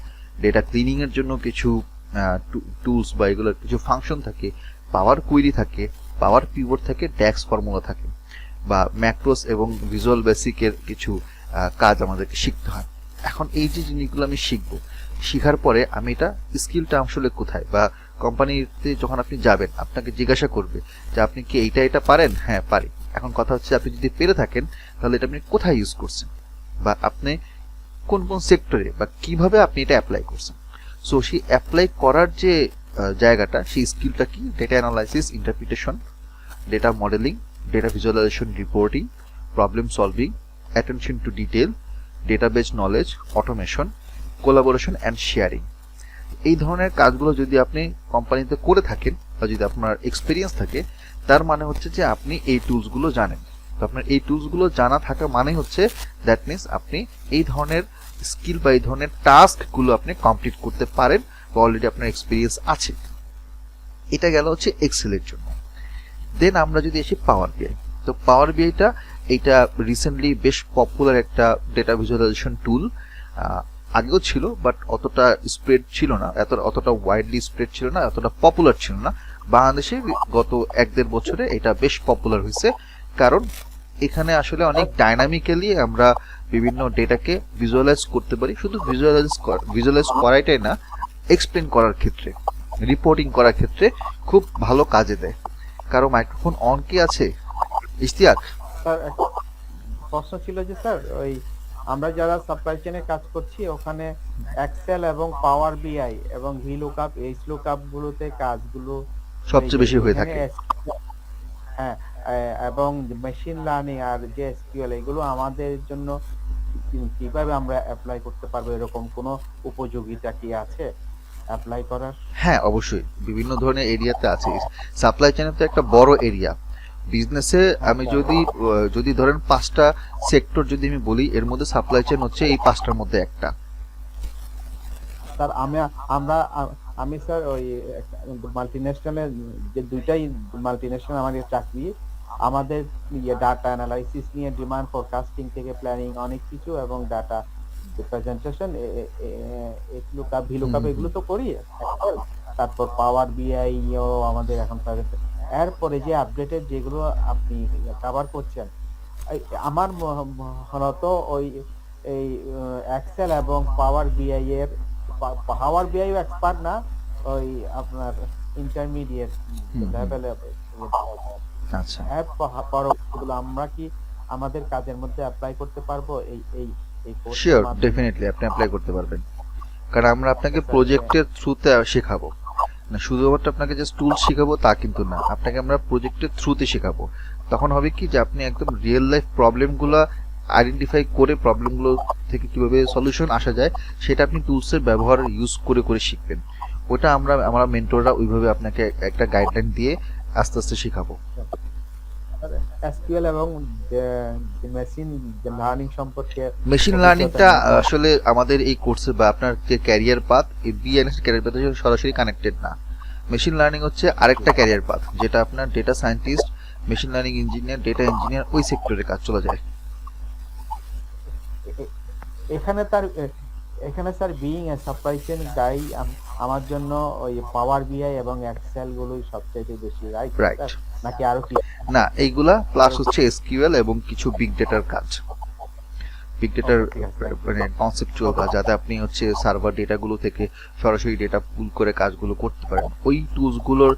ডেটা ক্লিনিং এর জন্য কিছু টুলস বা এগুলোর কিছু ফাংশন থাকে, পাওয়ার কুইরি থাকে, পাওয়ার পিভট থাকে, ড্যাক্স ফর্মুলা থাকে, বা ম্যাক্রোস এবং ভিজুয়াল বেসিকের কিছু কাজ আমাদেরকে শিখতে হয়। এখন এই যে জিনিসগুলো আমি শিখবো, শিখার পরে আমি এটা স্কিলটা আসলে কোথায়, বা কোম্পানিতে যখন আপনি যাবেন আপনাকে জিজ্ঞাসা করবে যে আপনি কি এইটা এটা পারেন, হ্যাঁ পারি। এখন কথা হচ্ছে আপনি যদি পেরে থাকেন তাহলে এটা আপনি কোথায় ইউজ করছেন, বা আপনি কোন কোন সেক্টরে বা কিভাবে আপনি এটা অ্যাপ্লাই করছেন। সো সেই অ্যাপ্লাই করার যে জায়গাটা, সেই স্কিলটা কি, data analysis, interpretation, data modelling, data visualisation, reporting, problem solving, attention to detail, database knowledge, automation, collaboration and sharing. এই ধরনের কাজগুলো যদি আপনি কোম্পানিতে করে থাকেন বা যদি আপনার এক্সপিরিয়েন্স থাকে, তার মানে হচ্ছে যে আপনি এই টুলসগুলো জানেন। তো আপনার এই টুলসগুলো জানা থাকা মানে হচ্ছে দ্যাট মিনস আপনি এই ধরনের স্কিল বা এই ধরনের টাস্কগুলো আপনি কমপ্লিট করতে পারেন বা অলরেডি আপনার এক্সপিরিয়েন্স আছে। এটা গেল হচ্ছে এক্সেলের জন্য। দেন আমরা যদি এসে পাওয়ার বিআই, তো পাওয়ার বিআইটা এইটা রিসেন্টলি বেশ পপুলার একটা ডেটা ভিজুয়ালাইজেশন টুল। আগেও ছিল, বাট অতটা স্প্রেড ছিল না, অতটা ওয়াইডলি স্প্রেড ছিল না, অতটা পপুলার ছিল না। বাংলাদেশে গত 1-1.5 বছরে এটা বেশ পপুলার হয়েছে, কারণ এখানে আসলে অনেক ডাইনামিক্যালি আমরা বিভিন্ন ডেটাকে ভিজুয়ালাইজ করতে পারি। শুধু ভিজুয়ালাইজ করাটাই না, এক্সপ্লেন করার ক্ষেত্রে, রিপোর্টিং করার ক্ষেত্রে খুব ভালো কাজে দেয়। কারো মাইক্রোফোন অন কি আছে? ইশতিয়াক, স্যার প্রশ্ন ছিল যে স্যার ওই আমরা যারা সাপ্লাই চেনে কাজ করছি ওখানে এক্সেল এবং পাওয়ার বিআই এবং ভি লুকআপ এইচ লুকআপ গুলোতে কাজগুলো সবচেয়ে বেশি হয়ে এখানে থাকে। হ্যাঁ, এবং মেশিন লার্নিং আর যে এসকিউএল এগুলো আমাদের জন্য কিভাবে আমরা অ্যাপ্লাই করতে পারবো, এরকম কোনো উপযোগিতা কি আছে অ্যাপ্লাই করার? হ্যাঁ, অবশ্যই বিভিন্ন ধরনের এরিয়াতে আছে। সাপ্লাই চেইন তো একটা বড় এরিয়া। বিজনেসে আমি যদি ধরেন 5টা সেক্টর যদি আমি বলি, এর মধ্যে সাপ্লাই চেইন হচ্ছে এই 5টার মধ্যে একটা। স্যার আমি স্যার ওই মাল্টিন্যাশনালের যে দুইটাই মাল্টিন্যাশনাল আমাদের চাকরি, আমাদের ডাটা অ্যানালাইসিস নিয়ে ডিমান্ড ফোরকাস্টিং থেকে প্ল্যানিং অনেক কিছু এবং data presentation lookup V lookup hmm, এগুলো তো করি। তারপর পাওয়ার বিআই ও আমাদের এখন প্রেজেন্ট, এরপরে যে আপডেটেড যেগুলো আপনি কভার করছেন, আমার মূলত ওই এই এক্সেল এবং পাওয়ার বিআই এর, পাওয়ার বিআই এক্সপার্ট না, ওই আপনার ইন্টারমিডিয়েট হুম, লেভেলে। আচ্ছা। পরবর্তীগুলো আমরা কি আমাদের কাজের মধ্যে অ্যাপ্লাই করতে পারবো এই এই এই কোর্সের শিওর, মাধ্যমে? ডেফিনেটলি আপনি অ্যাপ্লাই করতে পারবেন। কারণ আমরা আপনাকে আচ্ছা, প্রজেক্টের থ্রুতে শেখাবো না, শুধুমাত্র আপনাকে জাস্ট টুল শেখাবো তা কিন্তু না, আপনাকে আমরা প্রজেক্টের থ্রুতে শেখাবো। তখন হবে কি যে আপনি একদম রিয়েল লাইফ প্রবলেমগুলো আইডেন্টিফাই করে প্রবলেমগুলো থেকে কিভাবে সলিউশন আসা যায় সেটা আপনি টুলসের ব্যবহার ইউজ করে করে শিখবেন। ওটা আমরা মেন্টররা ওইভাবে আপনাকে একটা গাইডলাইন দিয়ে আস্তে আস্তে শেখাবো। এসকিউএল এবং মেশিন লার্নিং সম্পর্কে মেশিন লার্নিংটা আসলে আমাদের এই কোর্সে বা আপনার যে ক্যারিয়ার পাথ, এই বিএনএস ক্যারিয়ার পাথের সাথে সরাসরি কানেক্টেড না। মেশিন লার্নিং হচ্ছে আরেকটা ক্যারিয়ার পাথ, যেটা আপনার data scientist, machine learning engineer, data engineer ওই সেক্টরে কাজ চলে যায়। এখানে এখানে sir being a supply chain guy আমার জন্য ওই পাওয়ার বিআই এবং এক্সেল গুলোই সবচেয়ে বেশি, রাইট? রাইট। নাকি আরো কি? না, এইগুলা প্লাস হচ্ছে এসকিউএল এবং কিছু বিগ ডেটার কাজ। বিগ ডেটার ঠিক আছে। মানে কনসেপচুয়াল কাজ, যাতে আপনি হচ্ছে সার্ভার ডেটাগুলো থেকে সরাসরি ডেটা পুল করে কাজগুলো করতে পারেন। ওই টুলসগুলোর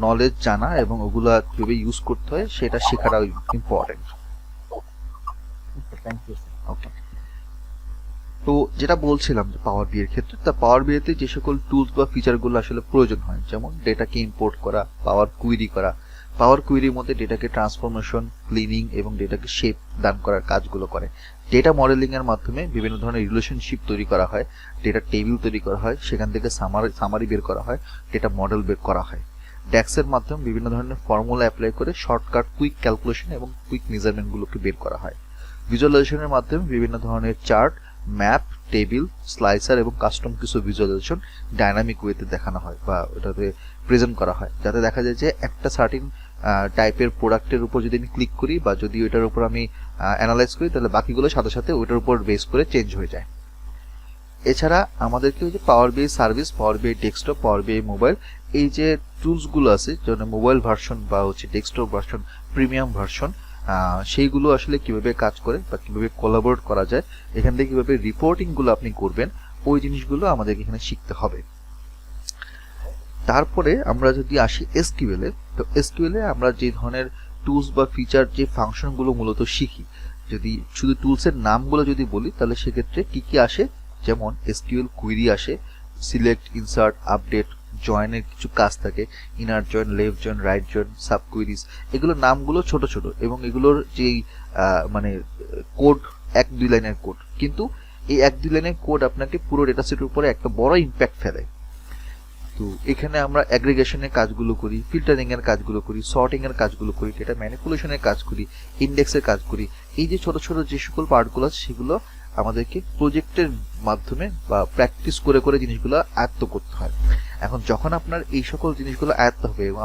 নলেজ জানা এবং ওগুলা কিভাবে ইউজ করতে হয় সেটা শেখাটা important. Thank you sir. Okay, তো যেটা বলছিলাম যে পাওয়ার বি এর ক্ষেত্রে, তা পাওয়ার বি তে যে সকল টুলস বা ফিচারগুলো আসলে প্রয়োজন হয়, যেমন ডেটাকে ইম্পোর্ট করা, পাওয়ার কুইরি করা, পাওয়ার কুইরির মধ্যে ডেটাকে ট্রান্সফরমেশন, ক্লিনিং এবং ডেটাকে শেপ দান করার কাজগুলো করে। ডেটা মডেলিং এর মাধ্যমে বিভিন্ন ধরনের রিলেশনশিপ তৈরি করা হয়, ডেটা টেবিল তৈরি করা হয়, সেখান থেকে সামারি বের করা হয়, ডেটা মডেল বের করা হয়। ড্যাক্সের মাধ্যমে বিভিন্ন ধরনের ফর্মুলা অ্যাপ্লাই করে শর্টকাট কুইক ক্যালকুলেশন এবং কুইক মেজারমেন্টগুলোকে বের করা হয়। ভিজুয়ালাইজেশনের মাধ্যমে বিভিন্ন ধরনের চার্ট, ম্যাপ, টেবিল, স্লাইসার এবং কাস্টম কিছু ভিজুয়ালাইজেশন ডাইনামিক ওয়েতে দেখানো হয় বা ওটাতে প্রেজেন্ট করা হয়, যাতে দেখা যায় যে একটা সার্টিন টাইপের প্রোডাক্টের উপর যদি আমি ক্লিক করি বা যদি ওইটার উপর আমি অ্যানালাইজ করি, তাহলে বাকিগুলো সাথে সাথে ওইটার উপর বেস করে চেঞ্জ হয়ে যায়। এছাড়া আমাদেরকে ওই যে পাওয়ার বিআই সার্ভিস, পাওয়ার বিআই ডেস্কটপ, পাওয়ার বিআই মোবাইল, এই যে টুলসগুলো আছে, যেমন মোবাইল ভার্সন বা হচ্ছে ডেস্কটপ ভার্সন, প্রিমিয়াম ভার্সন, সেইগুলো আসলে কিভাবে কাজ করে বা কিভাবে কোলাবোরেট করা যায়, এখান থেকে কিভাবে রিপোর্টিংগুলো আপনি করবেন, ওই জিনিসগুলো আমাদেরকে এখানে শিখতে হবে। তারপরে আমরা যদি আসি এসকিউএল এ, তো এসকিউএল এ আমরা যে ধরনের টুলস বা ফিচার, যে ফাংশনগুলো মূলত শিখি, যদি শুধু টুলসের নামগুলো যদি বলি, তাহলে সেক্ষেত্রে কি কি আসে, যেমন এসকিউএল কুইরি আসে, সিলেক্ট, ইনসার্ট, আপডেট, জয়েনের কিছু কাজ থাকে, inner join, left join, right join, sub queries, এগুলোর নামগুলো ছোট ছোট এবং এগুলোর যেই মানে কোড 1-2 লাইনের কোড, কিন্তু এই 1-2 লাইনের কোড আপনাকে পুরো ডেটা সেটের উপরে একটা বড় ইম্প্যাক্ট ফেলে। তো এখানে আমরা অ্যাগ্রিগেশনের কাজগুলো করি, ফিল্টারিং এর কাজগুলো করি, সর্টিং এর কাজগুলো করি, ডেটা ম্যানিপুলেশনের কাজ করি, ইন্ডেক্সের কাজ করি। এই যে ছোট ছোট যে সকল পার্টগুলো আছে, সেগুলো আমাদেরকে প্রজেক্টের মাধ্যমে বা প্র্যাকটিস করে করে জিনিসগুলো আয়ত্ত করতে হয়। এখন যখন আপনার এই সকল জিনিসগুলো আয়ত্ত হবে এবং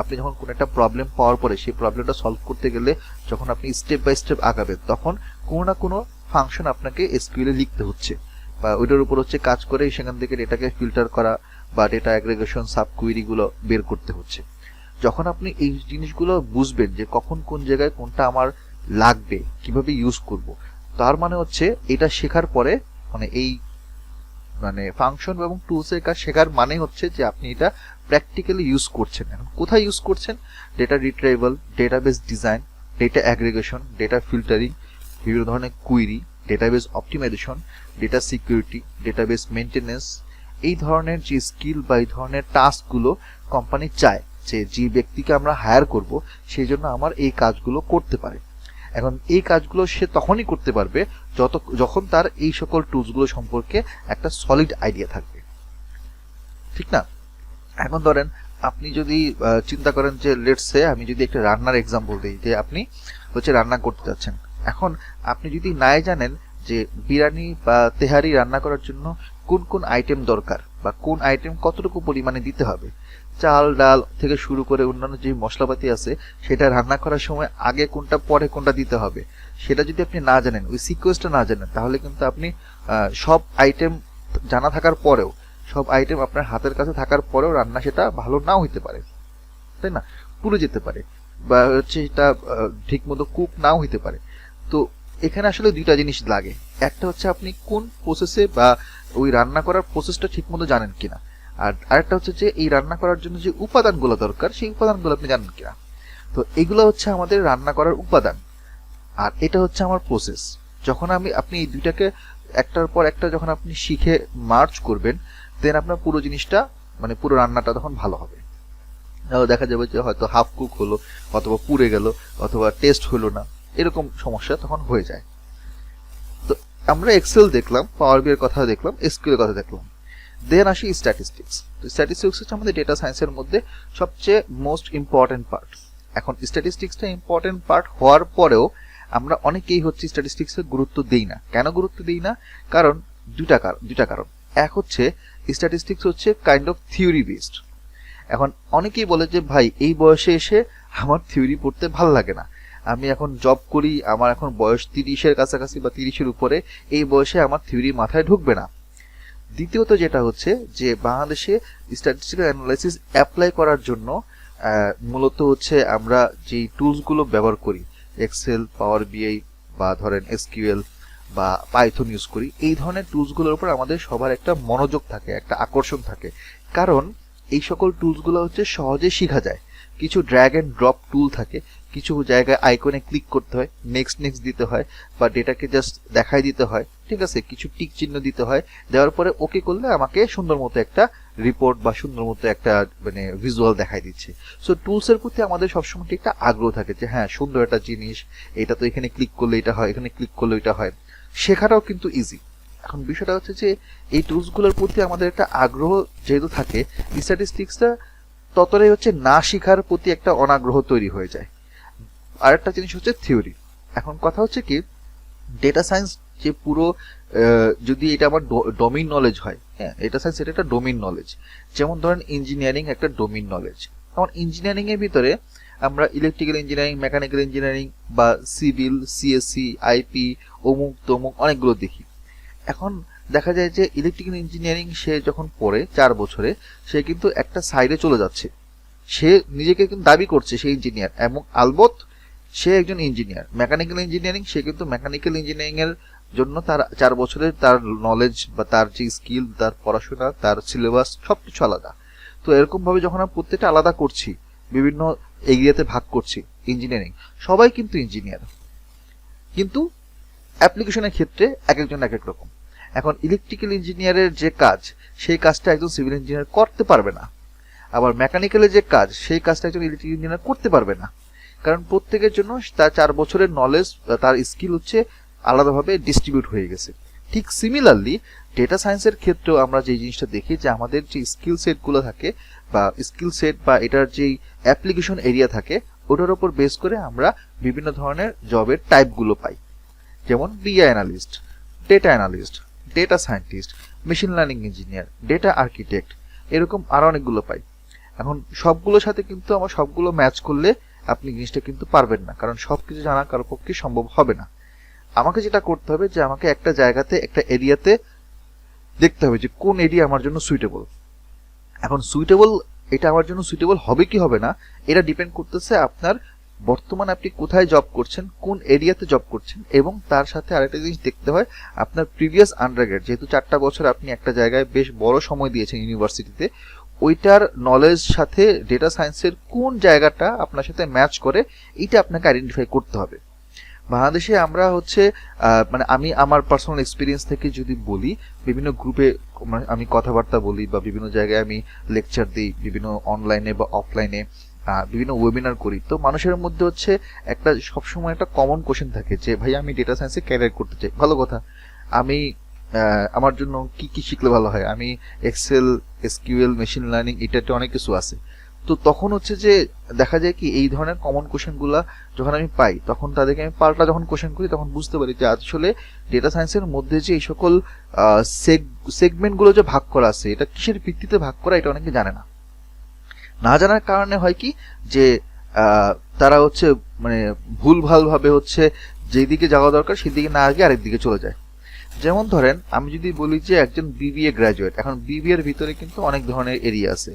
আপনি যখন কোনো একটা প্রবলেম পাওয়ার পরে সেই প্রবলেমটা সলভ করতে গেলে যখন আপনি স্টেপ বাই স্টেপ আগাবেন, তখন কোনো না কোনো ফাংশন আপনাকে এসকিউএল এ লিখতে হচ্ছে বা ওইটার উপর হচ্ছে কাজ করে সেখান থেকে ডেটাকে ফিল্টার করা বা ডেটা অ্যাগ্রিগেশন, সাব কুইরিগুলো বের করতে হচ্ছে। যখন আপনি এই জিনিসগুলো বুঝবেন যে কখন কোন জায়গায় কোনটা আমার লাগবে, কিভাবে ইউজ করব, তার মানে হচ্ছে এটা শেখার পরে মানে এই মানে ফাংশন এবং টুলস এর কাজ শেখার মানে হচ্ছে যে আপনি এটা প্র্যাকটিক্যালি ইউজ করছেন। এখন কোথায় ইউজ করছেন? Data retrieval, database design, data aggregation, data filtering, বিভিন্ন ধরনের query, database optimisation, data security, database maintenance, এই ধরনের যে স্কিল বা এই ধরনের টাস্কগুলো কোম্পানি চায় যে ব্যক্তিকে আমরা হায়ার করব সেই জন্য আমার এই কাজগুলো করতে পারে। এখন এই কাজগুলো সে তখনই করতে পারবে যখন তার এই সকল টুলসগুলো সম্পর্কে একটা সলিড আইডিয়া থাকবে, ঠিক না? এখন ধরেন আপনি যদি চিন্তা করেন যে লেটস সে আমি যদি একটা রান্নার এক্সাম্পল দিই, যে আপনি হচ্ছে রান্না করতে যাচ্ছেন। এখন আপনি যদি নাই জানেন যে বিরিয়ানি বা তেহারি রান্না করার জন্য কোন কোন আইটেম দরকার বা কোন আইটেম কতটুকু পরিমাণে দিতে হবে, চাল ডাল থেকে শুরু করে অন্যান্য যে মশলাপাতি আছে সেটা রান্না করার সময় আগে কোনটা পরে কোনটা দিতে হবে, সেটা যদি আপনি না জানেন, ওই সিকোয়েন্সটা না জানেন, তাহলে কিন্তু আপনি সব আইটেম জানা থাকার পরেও, সব আইটেম আপনার হাতের কাছে থাকার পরেও রান্না সেটা ভালো নাও হইতে পারে, তাই না? পুড়ে যেতে পারে বা হচ্ছে এটা ঠিক মতো কুক নাও হইতে পারে। তো এখানে আসলে দুইটা জিনিস লাগে, একটা হচ্ছে আপনি কোন প্রসেসে বা ওই রান্না করার প্রসেসটা ঠিক মতো জানেন কিনা, আর আরেকটা হচ্ছে যে এই রান্না করার জন্য যে উপাদানগুলো দরকার সেই উপাদানগুলো আপনি জানেন কিনা। তো এগুলো হচ্ছে আমাদের রান্না করার উপাদান, আর এটা হচ্ছে আমার প্রসেস। যখন আপনি এই দুইটাকে একটার পর একটা যখন আপনি শিখে মার্চ করবেন, দেন আপনার পুরো জিনিসটা মানে পুরো রান্নাটা তখন ভালো হবে। দেখা যাবে যে হয়তো হাফ কুক হলো, অথবা পুড়ে গেল, অথবা টেস্ট হলো না, এরকম সমস্যা তখন হয়ে যায়। তো আমরা এক্সেল দেখলাম, পাওয়ার বি এর কথা দেখলাম, এসকিউএল এর কথা দেখলাম, দেন আসি স্ট্যাটিস্টিক্স। তো স্ট্যাটিস্টিক্স হচ্ছে আমাদের ডেটা সায়েন্সের মধ্যে সবচেয়ে মোস্ট ইম্পর্টেন্ট পার্ট। এখন স্ট্যাটিস্টিক্সটা ইম্পর্টেন্ট পার্ট হওয়ার পরেও আমরা অনেকেই হচ্ছে স্ট্যাটিস্টিক্সের গুরুত্ব দেই না। কেন গুরুত্ব দেই না? কারণ দুইটা কারণ। এক হচ্ছে স্ট্যাটিস্টিক্স হচ্ছে কাইন্ড অফ থিওরি বেসড। এখন অনেকেই বলে যে ভাই এই বয়সে এসে আমার থিওরি পড়তে ভাল লাগে না, আমি এখন জব করি, আমার এখন বয়স 30-এর কাছাকাছি বা 30-এর উপরে, এই বয়সে আমার থিওরি মাথায় ঢুকবে না। দ্বিতীয়ত যেটা হচ্ছে যে বাংলাদেশে স্ট্যাটিস্টিক্যাল অ্যানালাইসিস অ্যাপ্লাই করার জন্য মূলত হচ্ছে আমরা যেই টুলসগুলো ব্যবহার করি, এক্সেল, পাওয়ার বিআই বা ধরেন এসকিউএল বা পাইথন ইউজ করি, এই ধরনের টুলসগুলোর উপর আমাদের সবার একটা মনোযোগ থাকে, একটা আকর্ষণ থাকে। কারণ এই সকল টুলসগুলো হচ্ছে সহজে শেখা যায়। কিছু ড্র্যাগ অ্যান্ড ড্রপ টুল থাকে, কিছু জায়গায় আইকনে ক্লিক করতে হয়, নেক্সট দিতে হয়, বা ডেটাকে জাস্ট দেখাই দিতে হয়, ঠিক আছে, কিছু টিক চিহ্ন দিতে হয়, দেওয়ার পরে ওকে করলে আমাকে সুন্দর মতো একটা রিপোর্ট বা সুন্দর মতো একটা মানে ভিজুয়াল দেখাই দিচ্ছে। সো টুলসের প্রতি আমাদের সবসময় একটা আগ্রহ থাকে যে হ্যাঁ সুন্দর একটা জিনিস, এটা তো এখানে ক্লিক করলে এটা হয়, এখানে ক্লিক করলে এটা হয়, শেখাটাও কিন্তু ইজি। এখন বিষয়টা হচ্ছে যে এই টুলসগুলোর প্রতি আমাদের একটা আগ্রহ যেহেতু থাকে, স্ট্যাটিস্টিক্সটা ততটাই হচ্ছে না শেখার প্রতি একটা অনাগ্রহ তৈরি হয়ে যায়। আরেকটা জিনিস হচ্ছে থিওরি। এখন কথা হচ্ছে কি, ডেটা সায়েন্স যে পুরো যদি এটা আমার ডোমেইন নলেজ হয়, হ্যাঁ ডেটা সায়েন্স এটা একটা ডোমেইন নলেজ। যেমন ধরেন ইঞ্জিনিয়ারিং একটা ডোমেইন নলেজ। এখন ইঞ্জিনিয়ারিং এর ভিতরে আমরা ইলেকট্রিক্যাল ইঞ্জিনিয়ারিং, মেকানিক্যাল ইঞ্জিনিয়ারিং বা সিভিল, সিএসসি, আইপি, অমুক তমুক অনেকগুলো দেখি। এখন দেখা যায় যে ইলেকট্রিক্যাল ইঞ্জিনিয়ারিং সে যখন পড়ে 4 বছরে, সে কিন্তু একটা সাইডে চলে যাচ্ছে, সে নিজেকে কিন্তু দাবি করছে সে ইঞ্জিনিয়ার, এবং আলবত সে একজন ইঞ্জিনিয়ার। মেকানিক্যাল ইঞ্জিনিয়ারিং, সে কিন্তু মেকানিক্যাল ইঞ্জিনিয়ারিং এর জন্য তার 4 বছরের তার নলেজ বা তার যে স্কিল, তার পড়াশোনা, তার সিলেবাস সবকিছু আলাদা। তো এরকম ভাবে যখন আমরা প্রত্যেকটা আলাদা করছি, বিভিন্ন এরিয়াতে ভাগ করছি ইঞ্জিনিয়ারিং, সবাই কিন্তু ইঞ্জিনিয়ার, কিন্তু অ্যাপ্লিকেশনের ক্ষেত্রে এক একজন এক এক রকম। এখন ইলেকট্রিক্যাল ইঞ্জিনিয়ারের যে কাজ, সেই কাজটা একজন সিভিল ইঞ্জিনিয়ার করতে পারবে না, আবার মেকানিক্যালের যে কাজ, সেই কাজটা একজন ইলেকট্রিক্যাল ইঞ্জিনিয়ার করতে পারবে না। কারণ প্রত্যেকের জন্য তার 4 বছরের নলেজ, তার স্কিল হচ্ছে আলাদাভাবে ডিস্ট্রিবিউট হয়ে গেছে। ঠিক সিমিলারলি ডেটা সায়েন্সের ক্ষেত্রেও আমরা যে জিনিসটা দেখি যে আমাদের যে স্কিল সেটগুলো থাকে বা স্কিল সেট বা এটার যেই অ্যাপ্লিকেশন এরিয়া থাকে, ওটার উপর বেস করে আমরা বিভিন্ন ধরনের জবের টাইপগুলো পাই। যেমন বিআই analyst, data analyst, data scientist, machine learning engineer, data architect, এরকম আরো অনেকগুলো পাই। এখন সবগুলোর সাথে কিন্তু আমার সবগুলো ম্যাচ করলে আপনি জিনিসটা কিন্তু পারবেন না, কারণ সবকিছু জানা কারোর পক্ষে সম্ভব হবে না। আমাকে যেটা করতে হবে যে আমাকে একটা জায়গাতে, একটা এরিয়াতে দেখতে হবে যে কোন এরিয়া আমার জন্য সুইটেবল। এখন সুইটেবল, এটা আমার জন্য সুইটেবল হবে কি হবে না, এটা ডিপেন্ড করতেছে আপনার বর্তমানে আপনি কোথায় জব করছেন, কোন এরিয়াতে জব করছেন, এবং তার সাথে আরেকটা জিনিস দেখতে হয় আপনার প্রিভিয়াস আন্ডারগ্রেড, যেহেতু 4টা বছর আপনি একটা জায়গায় বেশ বড় সময় দিয়েছেন ইউনিভার্সিটিতে, ওইটার নলেজ সাথে ডেটা সায়েন্সের কোন জায়গাটা আপনার সাথে ম্যাচ করে, এটা আপনাকে আইডেন্টিফাই করতে হবে। বাংলাদেশে আমরা হচ্ছে মানে আমি আমার পার্সোনাল এক্সপিরিয়েন্স থেকে যদি বলি, বিভিন্ন গ্রুপে আমি কথাবার্তা বলি বা বিভিন্ন জায়গায় আমি লেকচার দিই, বিভিন্ন অনলাইনে বা অফলাইনে বিভিন্ন ওয়েবিনার করি, তো মানুষের মধ্যে হচ্ছে একটা সবসময় একটা কমন কোশ্চেন থাকে যে ভাই আমি ডেটা সায়েন্সে ক্যারিয়ার করতে চাই। ভালো কথা, আমি আমার জন্য কি কি শিখলে ভালো হয়? আমি এক্সেল, এসকিউএল, মেশিন লার্নিং, এটাতে অনেক কিছু আছে। তো তখন হচ্ছে যে দেখা যায় কি এই ধরনের কমন কোশ্চেনগুলা যখন আমি পাই, তখন তাদেরকে আমি পাল্টা যখন কোশ্চেন করি, তখন বুঝতে পারি যে আসলে ডেটা সায়েন্সের মধ্যে যে এই সকল সেগমেন্টগুলো যে ভাগ করা আছে, এটা কিসের ভিত্তিতে ভাগ করা, এটা অনেকে জানে না। না জানার কারণে হয় কি যে তারা হচ্ছে মানে ভুলভাল ভাবে হচ্ছে যেদিকে যাওয়া দরকার সেদিকে না গিয়ে আরেক দিকে চলে যায়। যেমন ধরেন আমি যদি বলি যে একজন বিবিএ গ্রাজুয়েট, এখন বিবিএ এর ভিতরে কিন্তু অনেক ধরনের এরিয়া আছে,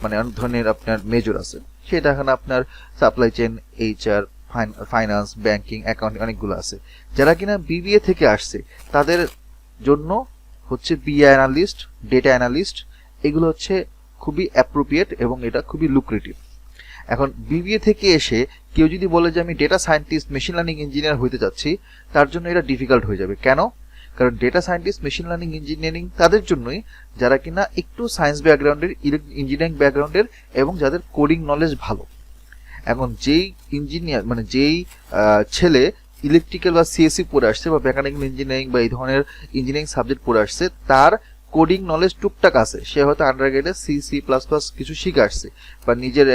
মানে অনেক ধরনের আপনার মেজর আছে। সেটা এখন আপনার supply chain, HR, finance, banking, accounting, অনেকগুলো আছে। যারা কিনা বিবিএ থেকে আসছে তাদের জন্য হচ্ছে বিএ অ্যানালিস্ট, ডেটা অ্যানালিস্ট, এগুলো হচ্ছে খুবই অ্যাপ্রোপ্রিয়েট এবং এটা খুবই লুক্রেটিভ। এখন বিবিএ থেকে এসে কেউ যদি বলে যে আমি data scientist, machine learning engineer হইতে যাচ্ছি, তার জন্য এটা ডিফিকাল্ট হয়ে যাবে। কেন? কারণ data scientist, machine learning engineering তাদের জন্যই যারা কিনা একটু সায়েন্স ব্যাকগ্রাউন্ডের, ইঞ্জিনিয়ারিং ব্যাকগ্রাউন্ডের এবং যাদের কোডিং নলেজ ভালো। এখন যেই ইঞ্জিনিয়ার মানে যেই ছেলে ইলেকট্রিক্যাল বা সিএসসি পড়ে আসছে বা মেকানিক্যাল ইঞ্জিনিয়ারিং বা এই ধরনের ইঞ্জিনিয়ারিং সাবজেক্ট পড়ে আসছে, তার কোডিং নলেজ টুকটাক আছে, সে হয়তো আন্ডারগ্রেডে সি++ কিছু শিখে আসছে, বা নিজের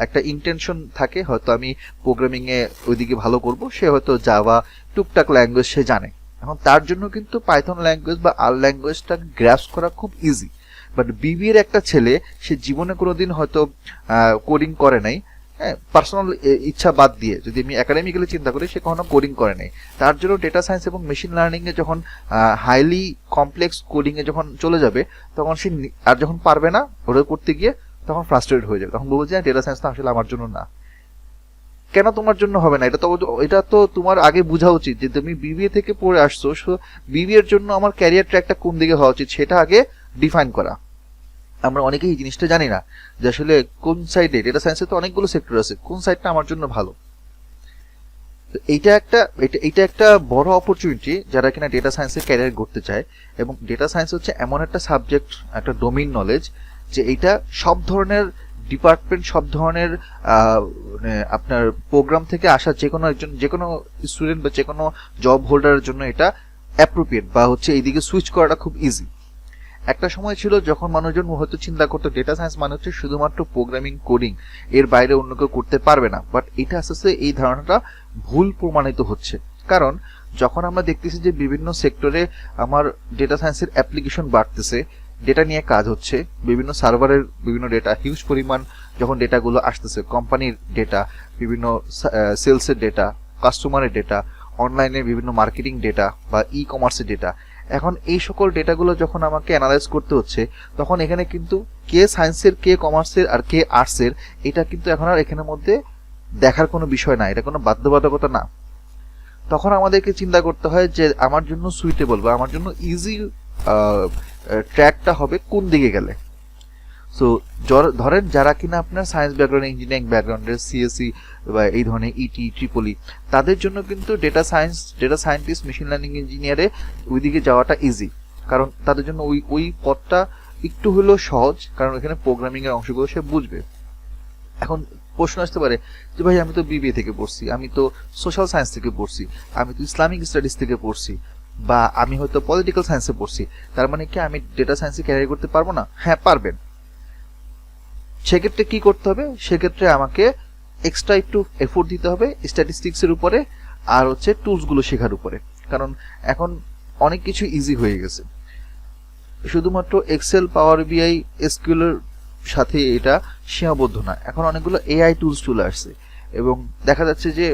একটা ইন্টেনশন থাকে হয়তো আমি প্রোগ্রামিং এ ওইদিকে ভালো করব, সে হয়তো জাভা টুকটাক ল্যাঙ্গুয়েজ সে জানে। এখন তার জন্য কিন্তু পাইথন ল্যাঙ্গুয়েজ বা আর ল্যাঙ্গুয়েজটা গ্র্যাস্প করা খুব ইজি। বাট বিবিএর একটা ছেলে, সে জীবনে কোনোদিন হয়তো কোডিং করে নাই, হ্যাঁ, পার্সোনাল ইচ্ছা বাদ দিয়ে যদি আমি একাডেমিক্যালি চিন্তা করি, সে কখনো কোডিং করে নাই। তার জন্য ডেটা সায়েন্স এবং মেশিন লার্নিং এ যখন হাইলি কমপ্লেক্স কোডিং এ যখন চলে যাবে, তখন সে আর যখন পারবে না ওটা করতে গিয়ে, তখন ফ্রাস্ট্রেটেড হয়ে যাবে, তখন বলবো যে ডেটা সায়েন্স তো আসলে আমার জন্য না। কেন তোমার জন্য হবে না? এটা তো তোমার আগে বোঝা উচিত যে তুমি বিবিএ থেকে পড়ে আসছো, বিবিএ এর জন্য আমার ক্যারিয়ার ট্র্যাকটা কোন দিকে হওয়া উচিত সেটা আগে ডিফাইন করা। আমরা অনেকেই এই জিনিসটা জানি না যে আসলে কোন সাইডে, ডেটা সায়েন্সে তো অনেকগুলো সেক্টর আছে, কোন সাইডটা আমার জন্য ভালো। এইটা একটা বড় অপরচুনিটি যারা কিনা ডেটা সায়েন্সে ক্যারিয়ার করতে চায়। এবং ডেটা সায়েন্স হচ্ছে এমন একটা সাবজেক্ট, একটা ডোমেইন নলেজ, যে এইটা সব ধরনের ডিপার্টমেন্ট, সব ধরনের মানে আপনার প্রোগ্রাম থেকে আসা যে কোনো স্টুডেন্ট বা যে কোনো জব হোল্ডারের জন্য এটা অ্যাপ্রোপ্রিয়েট, বা হচ্ছে এইদিকে সুইচ করাটা খুব ইজি। একটা সময় ছিল যখন মানুষজন হয়তো চিন্তা করতো ডেটা সায়েন্স মানে হচ্ছে শুধুমাত্র প্রোগ্রামিং, কোডিং, এর বাইরে অন্য কেউ করতে পারবে না। বাট এটা আস্তে আস্তে এই ধারণাটা ভুল প্রমাণিত হচ্ছে। কারণ যখন আমরা দেখতেছি যে বিভিন্ন সেক্টরে আমার ডেটা সায়েন্সের অ্যাপ্লিকেশন বাড়তেছে, ডেটা নিয়ে কাজ হচ্ছে, বিভিন্ন সার্ভারের বিভিন্ন ডেটা, হিউজ পরিমাণ যখন ডেটাগুলো আসতেছে, কোম্পানির ডেটা, বিভিন্ন সেলসের ডেটা, কাস্টমারের ডেটা, অনলাইনে বিভিন্ন মার্কেটিং ডেটা বা ই কমার্সের ডেটা, এখন এই সকল ডেটাগুলো যখন আমাকে অ্যানালাইজ করতে হচ্ছে, তখন এখানে কিন্তু কে সায়েন্সের, কে কমার্সের আর কে আর্টসের, এটা কিন্তু এখন আর এখানের মধ্যে দেখার কোনো বিষয় না, এটা কোনো বাধ্যবাধকতা না। তখন আমাদেরকে চিন্তা করতে হয় যে আমার জন্য সুইটেবল বা আমার জন্য ইজি ট্র্যাকটা হবে কোন দিকে গেলে। সো ধরেন যারা কিনা আপনার সায়েন্স ব্যাকগ্রাউন্ড, ইঞ্জিনিয়ারিং ব্যাকগ্রাউন্ডের, সিএসসি বা এই ধরনের ইটি, ট্রিপলি, তাদের জন্য কিন্তু ডেটা সায়েন্টিস্ট, মেশিন লার্নিং ইঞ্জিনিয়ারে ওইদিকে যাওয়াটা ইজি। কারণ তাদের জন্য ওই পথটা একটু হলেও সহজ, কারণ এখানে প্রোগ্রামিং এর অংশগুলো সে বুঝবে। এখন প্রশ্ন আসতে পারে যে ভাই আমি তো বিবিএ থেকে পড়ছি, আমি তো সোশ্যাল সায়েন্স থেকে পড়ছি, আমি তো ইসলামিক স্টাডিজ থেকে পড়ছি, বা আমি হয়তো পলিটিক্যাল সায়েন্সে পড়ছি, তার মানে কি আমি ডেটা সায়েন্সে ক্যারিয়ার করতে পারবো না? হ্যাঁ, পারবেন। সেক্ষেত্রে কি করতে হবে? সেক্ষেত্রে আমাকে এক্সট্রা একটু এফোর্ট দিতে হবে স্ট্যাটিস্টিক্সের উপরে আর হচ্ছে টুলসগুলো শেখার উপরে। কারণ এখন অনেক কিছু ইজি হয়ে গেছে, শুধুমাত্র এক্সেল, পাওয়ার বিআই, এসকিউএল এর সাথে এটা সীমাবদ্ধ না, এখন অনেকগুলো এআই টুলস চলে আসছে। এবং দেখা যাচ্ছে যে